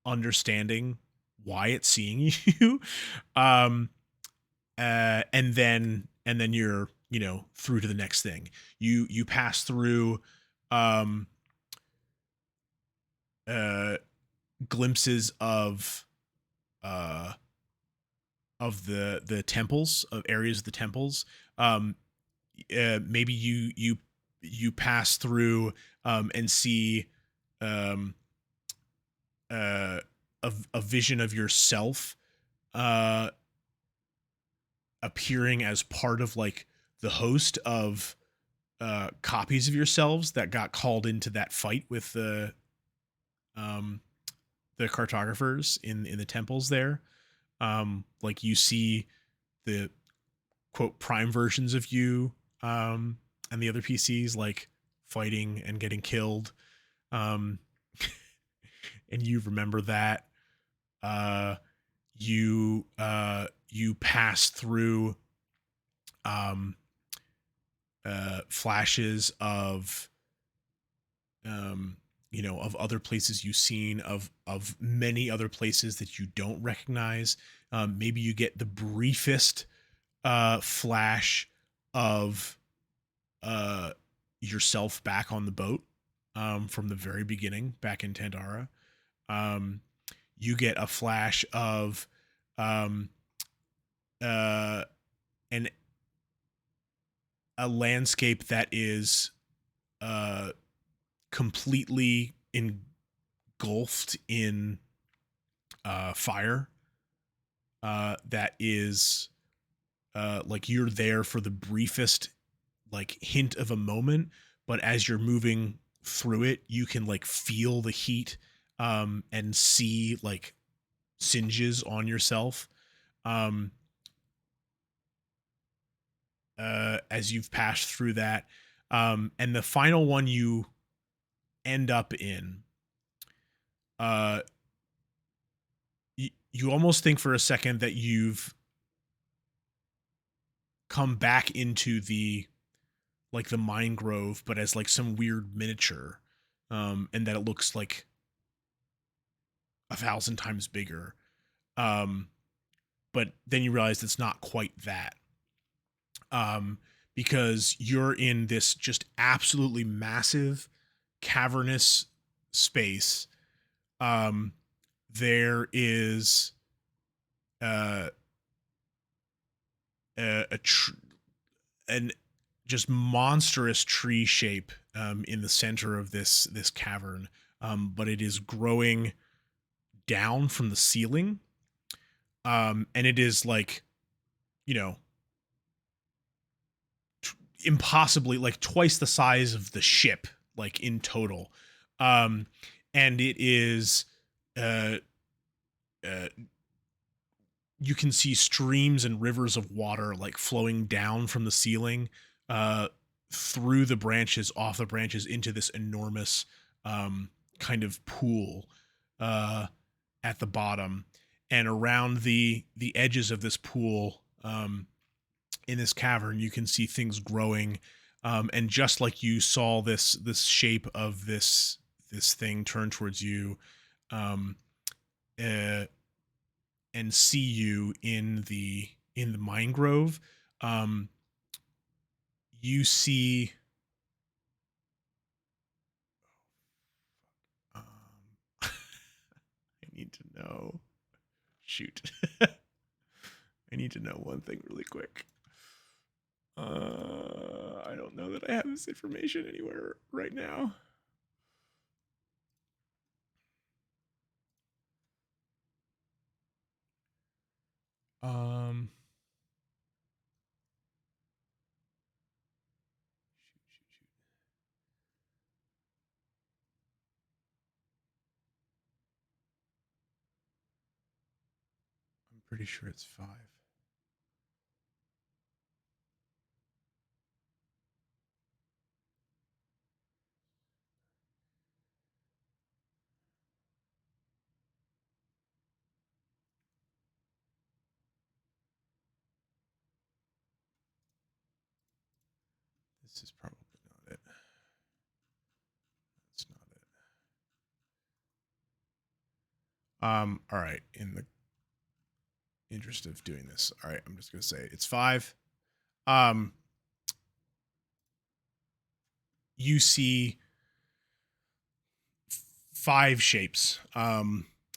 understanding why it's seeing you. um and then you're, through to the next thing. You pass through, um uh glimpses uh of the temples, of areas of the temples. Maybe you pass through, and see, um, a vision of yourself uh, appearing as part of like the host of copies of yourselves that got called into that fight with um, the cartographers in the temples there. Like you see the quote prime versions of you and the other PCs like fighting and getting killed. Um, and you remember that. Uh, you pass through um, flashes of of other places you've seen, of many other places that you don't recognize. Maybe you get the briefest flash of yourself back on the boat from the very beginning, back in Tandara. Um, you get a flash of um, uh, an a landscape that is uh, completely engulfed in fire. That is like you're there for the briefest like hint of a moment, but as you're moving through it, you can like feel the heat and see like singes on yourself. Um, as you've passed through that. And the final one you end up in, uh, you almost think for a second that you've come back into the like the mine grove, but as like some weird miniature, and that it looks like 1,000 times bigger. Um, but then you realize it's not quite that. Um, because you're in this just absolutely massive cavernous space. Um, there is uh, a an just monstrous tree shape in the center of this cavern, but it is growing down from the ceiling, and it is like you know impossibly like twice the size of the ship, like in total, um, and it is uh, uh, you can see streams and rivers of water like flowing down from the ceiling uh through the branches, off the branches, into this enormous kind of pool uh at the bottom. And around the edges of this pool, in this cavern, you can see things growing, and just like you saw this shape of this thing turn towards you, um uh and see you in the mine grove, um you see um I need to know, shoot. I need to know one thing really quick. I don't know that I have this information anywhere right now. um shoot. I'm pretty sure it's 5. This is probably not it. That's not it. All right, in the interest of doing this, all right, I'm just gonna say it's 5. um you see 5 shapes,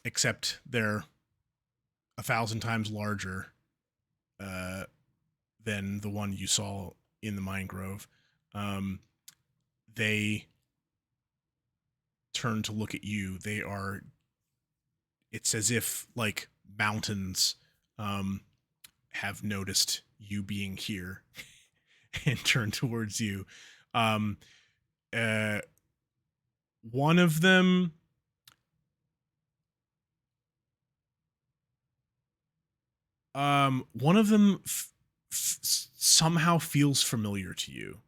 except they're 1,000 times larger uh, than the one you saw in the mine grove. Um, they turn to look at you. They are. It's as if like mountains um, have noticed you being here and turn towards you. Um, uh, one of them One of them somehow feels familiar to you.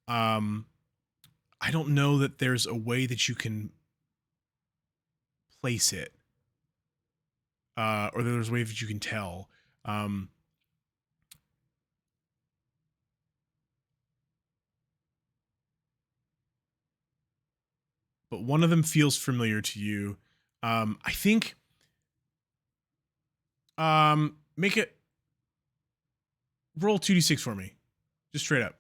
I don't know that there's a way that you can place it, or there's a way that you can tell. But one of them feels familiar to you. I think. Make it roll 2d6 for me, just straight up.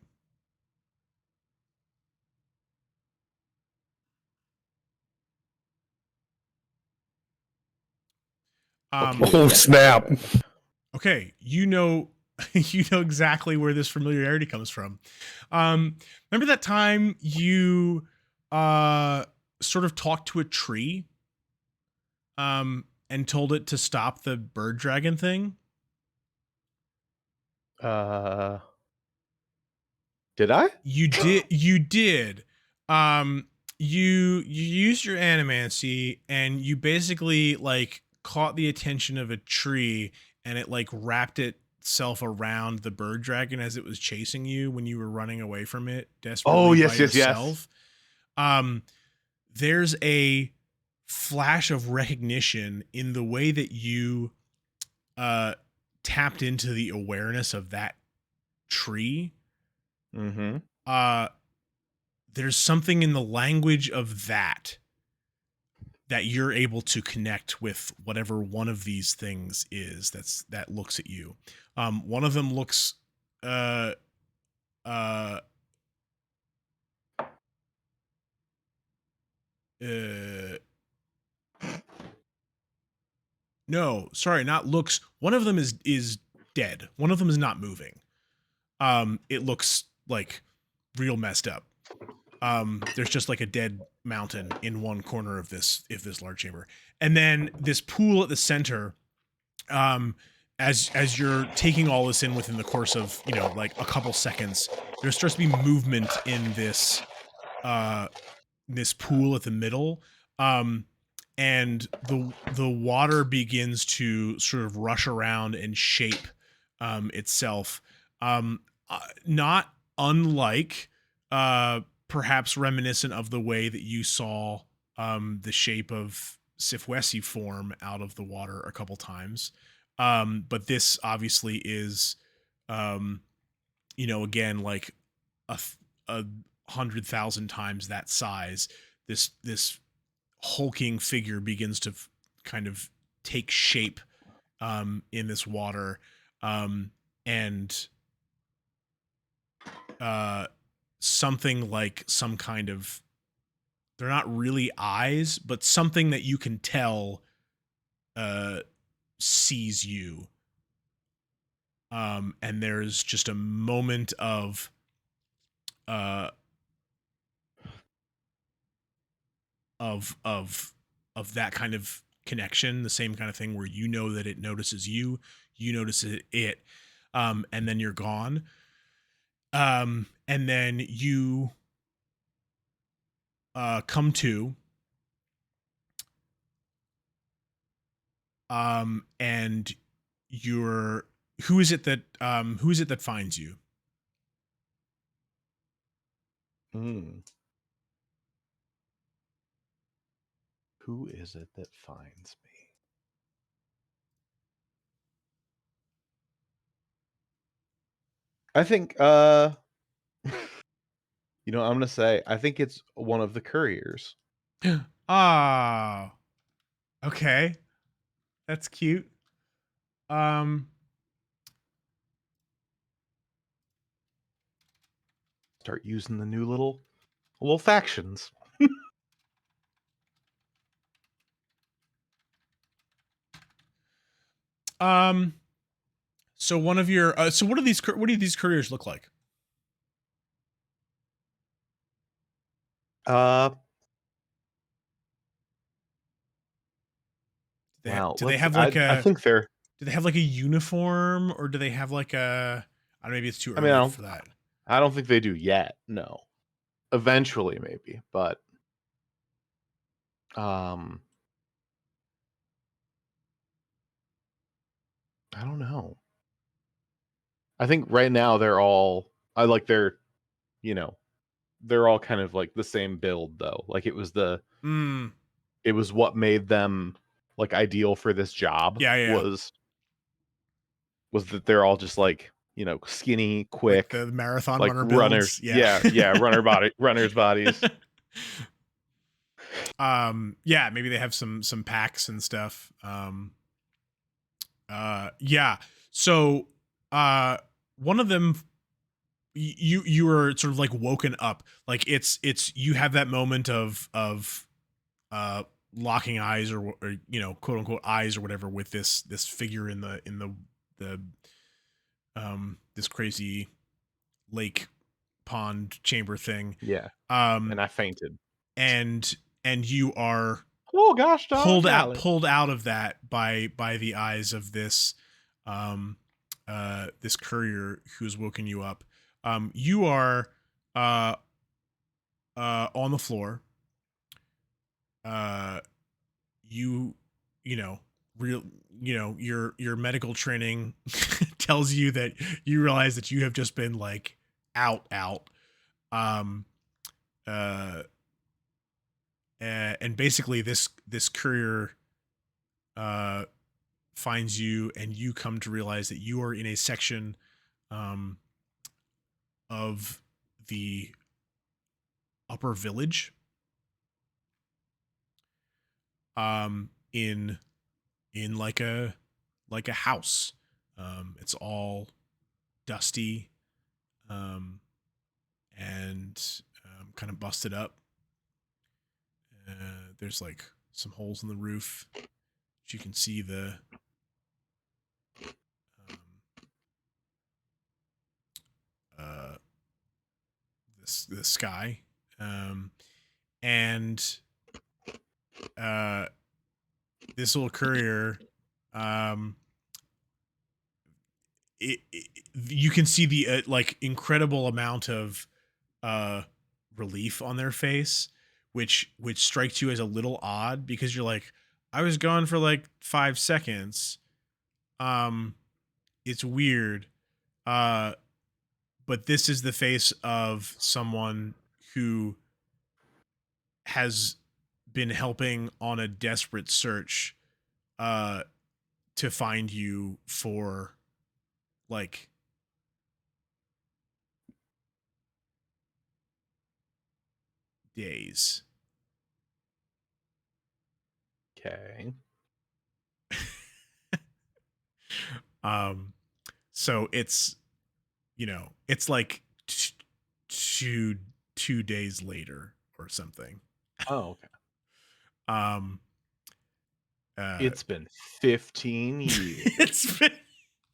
Oh snap! Okay, you know exactly where this familiarity comes from. Remember that time you sort of talked to a tree and told it to stop the bird dragon thing? Did I? You did. You used your animancy and you basically like caught the attention of a tree and it like wrapped itself around the bird dragon as it was chasing you when you were running away from it Oh, desperately by yes. yourself. There's a flash of recognition in the way that you tapped into the awareness of that tree. Mm-hmm. There's something in the language of that you're able to connect with whatever one of these things is that looks at you. One of them looks uh uh no, sorry, not looks. One of them is dead. One of them is not moving. It looks like real messed up. There's just like a dead mountain in one corner of this large chamber, and then this pool at the center. As you're taking all this in within the course of like a couple seconds, there starts to be movement in this pool at the middle, and the water begins to sort of rush around and shape itself, not unlike perhaps reminiscent of the way that you saw the shape of Sifwesi form out of the water a couple times. But this obviously is, again, like a 100,000 times that size. This hulking figure begins to kind of take shape in this water, and something like some kind of, they're not really eyes, but something that you can tell sees you. And there's just a moment of uh of that kind of connection, the same kind of thing where you know that it notices you, you notice it, and then you're gone. And then you come to, and you're, who is it that finds you? Hmm. Who is it that finds me? I think I'm gonna say I think it's one of the couriers. Ah, okay, that's cute. Um, Start using the new little factions. so one of your, so what do these couriers look like? Uh Do wow. they have like I a, think they're do they have like a uniform, or do they have like a, I don't know, maybe it's too I mean early for that. I don't think they do yet, no. Eventually maybe, but um I don't know. I think right now they're all you know, they're all kind of like the same build though. Like it was Mm, what made them like ideal for this job yeah. was that they're all just like, skinny, Like quick, the marathon like runner runners. builds. Yeah. Yeah, runners bodies. Yeah, maybe they have some packs and stuff. Yeah. So, one of them, you were sort of like woken up. Like it's you have that moment of uh locking eyes or quote unquote eyes or whatever with this figure in the this crazy lake pond chamber thing. Yeah. Um And I fainted. and you are Oh gosh, dog, golly. pulled out of that by the eyes of um this courier who's woken you up. You are uh on the floor. uh you you know real your medical training tells you that you realize that you have just been like out. um and basically this courier uh finds you, and you come to realize that you are in a section um of the upper village, in like a house. It's all dusty, um and kind of busted up. There's like some holes in the roof. You can see um, uh, the sky, and this little courier, um, you can see the like incredible amount of uh, relief on their face, which strikes you as a little odd because you're like, I was gone for like 5 seconds. It's weird. Uh, but this is the face of someone who has been helping on a desperate search uh to find you for like days. Okay. um so it's like two days later or something. Oh, okay. um It's been 15 years. it's been,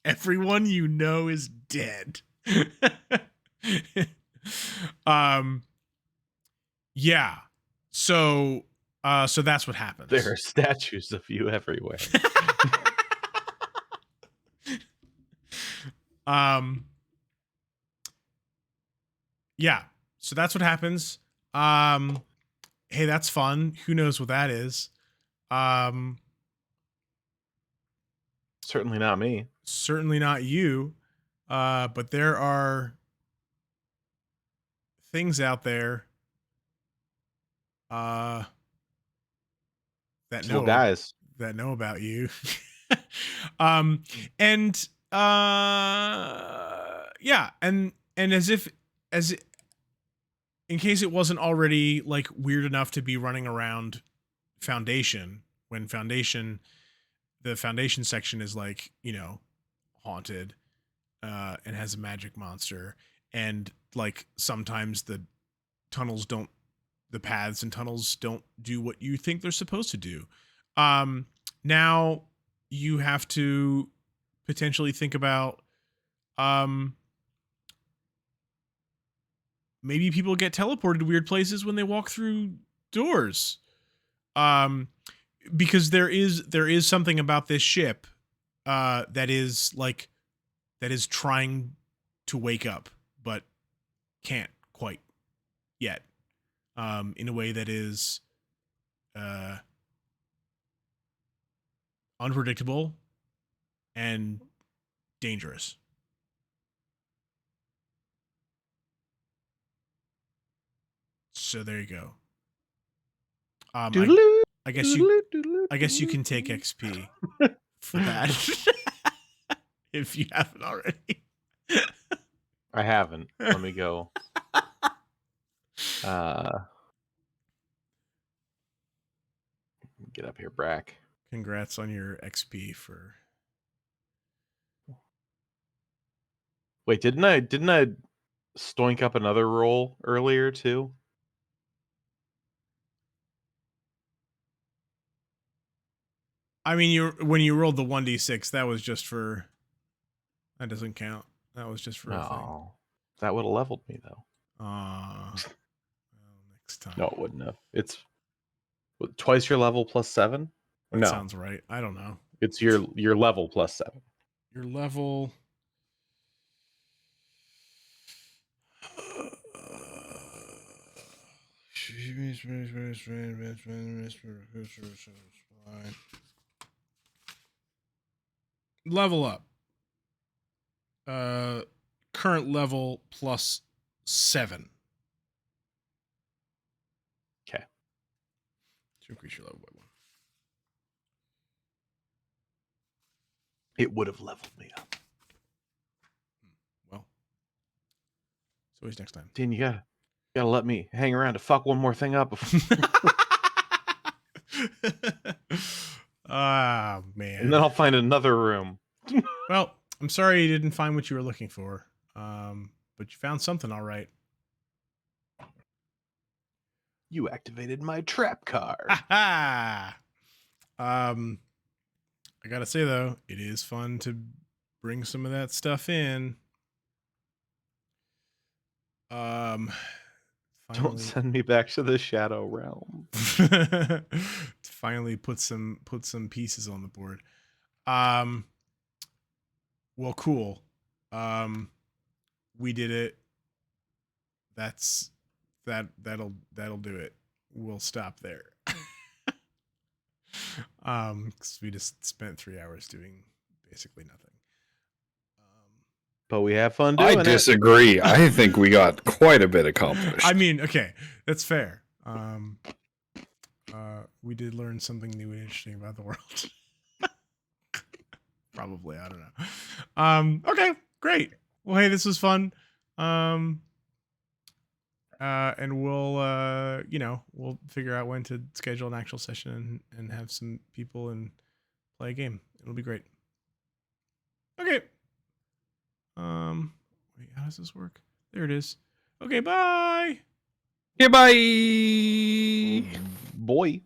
everyone you know is dead. um yeah. So that's what happens. There are statues of you everywhere. um yeah, so that's what happens. Hey, that's fun. Who knows what that is? um Certainly not me. Certainly not you. But there are things out there uh that These little know guys. about you. um and yeah, and as in case it wasn't already like weird enough to be running around Foundation, when the Foundation section is like, haunted, and has a magic monster, and like sometimes the paths and tunnels don't do what you think they're supposed to do. Now you have to potentially think about, um maybe people get teleported to weird places when they walk through doors. Um because there is something about this ship that is trying to wake up but can't quite yet, in a way that is uh unpredictable and dangerous. So there you go. I guess you can take XP for that if you haven't already. I haven't. Let me go. Get up here, Brakk. Congrats on your XP for. Wait, didn't I stoink up another roll earlier too? I mean, when you rolled the 1d6, that was just for. That doesn't count. That was just for a thing. Oh, that would have leveled me though. Well, next time. No, it wouldn't have. It's twice your level plus 7. That sounds right. I don't know. It's your level plus 7. Your level. Level up. Current level plus 7. Okay. To increase your level by 1. It would have leveled me up. Well, it's always next time. Dean, you gotta let me hang around to fuck one more thing up. Ah, man. And then I'll find another room. Well, I'm sorry you didn't find what you were looking for. But you found something all right. You activated my trap card. Ha I gotta say though, it is fun to bring some of that stuff in. Don't send me back to the Shadow Realm. To finally put some pieces on the board. Well, cool. We did it. That'll do it. We'll stop there. Because we just spent 3 hours doing basically nothing. But we have fun doing I disagree. I think we got quite a bit accomplished. I mean, okay, that's fair. We did learn something new and interesting about the world. Probably, I don't know. Okay, great. Well, hey, this was fun. And we'll we'll figure out when to schedule an actual session and have some people and play a game. It'll be great. Okay. Wait, how does this work? There it is. Okay, bye. Goodbye. Boy.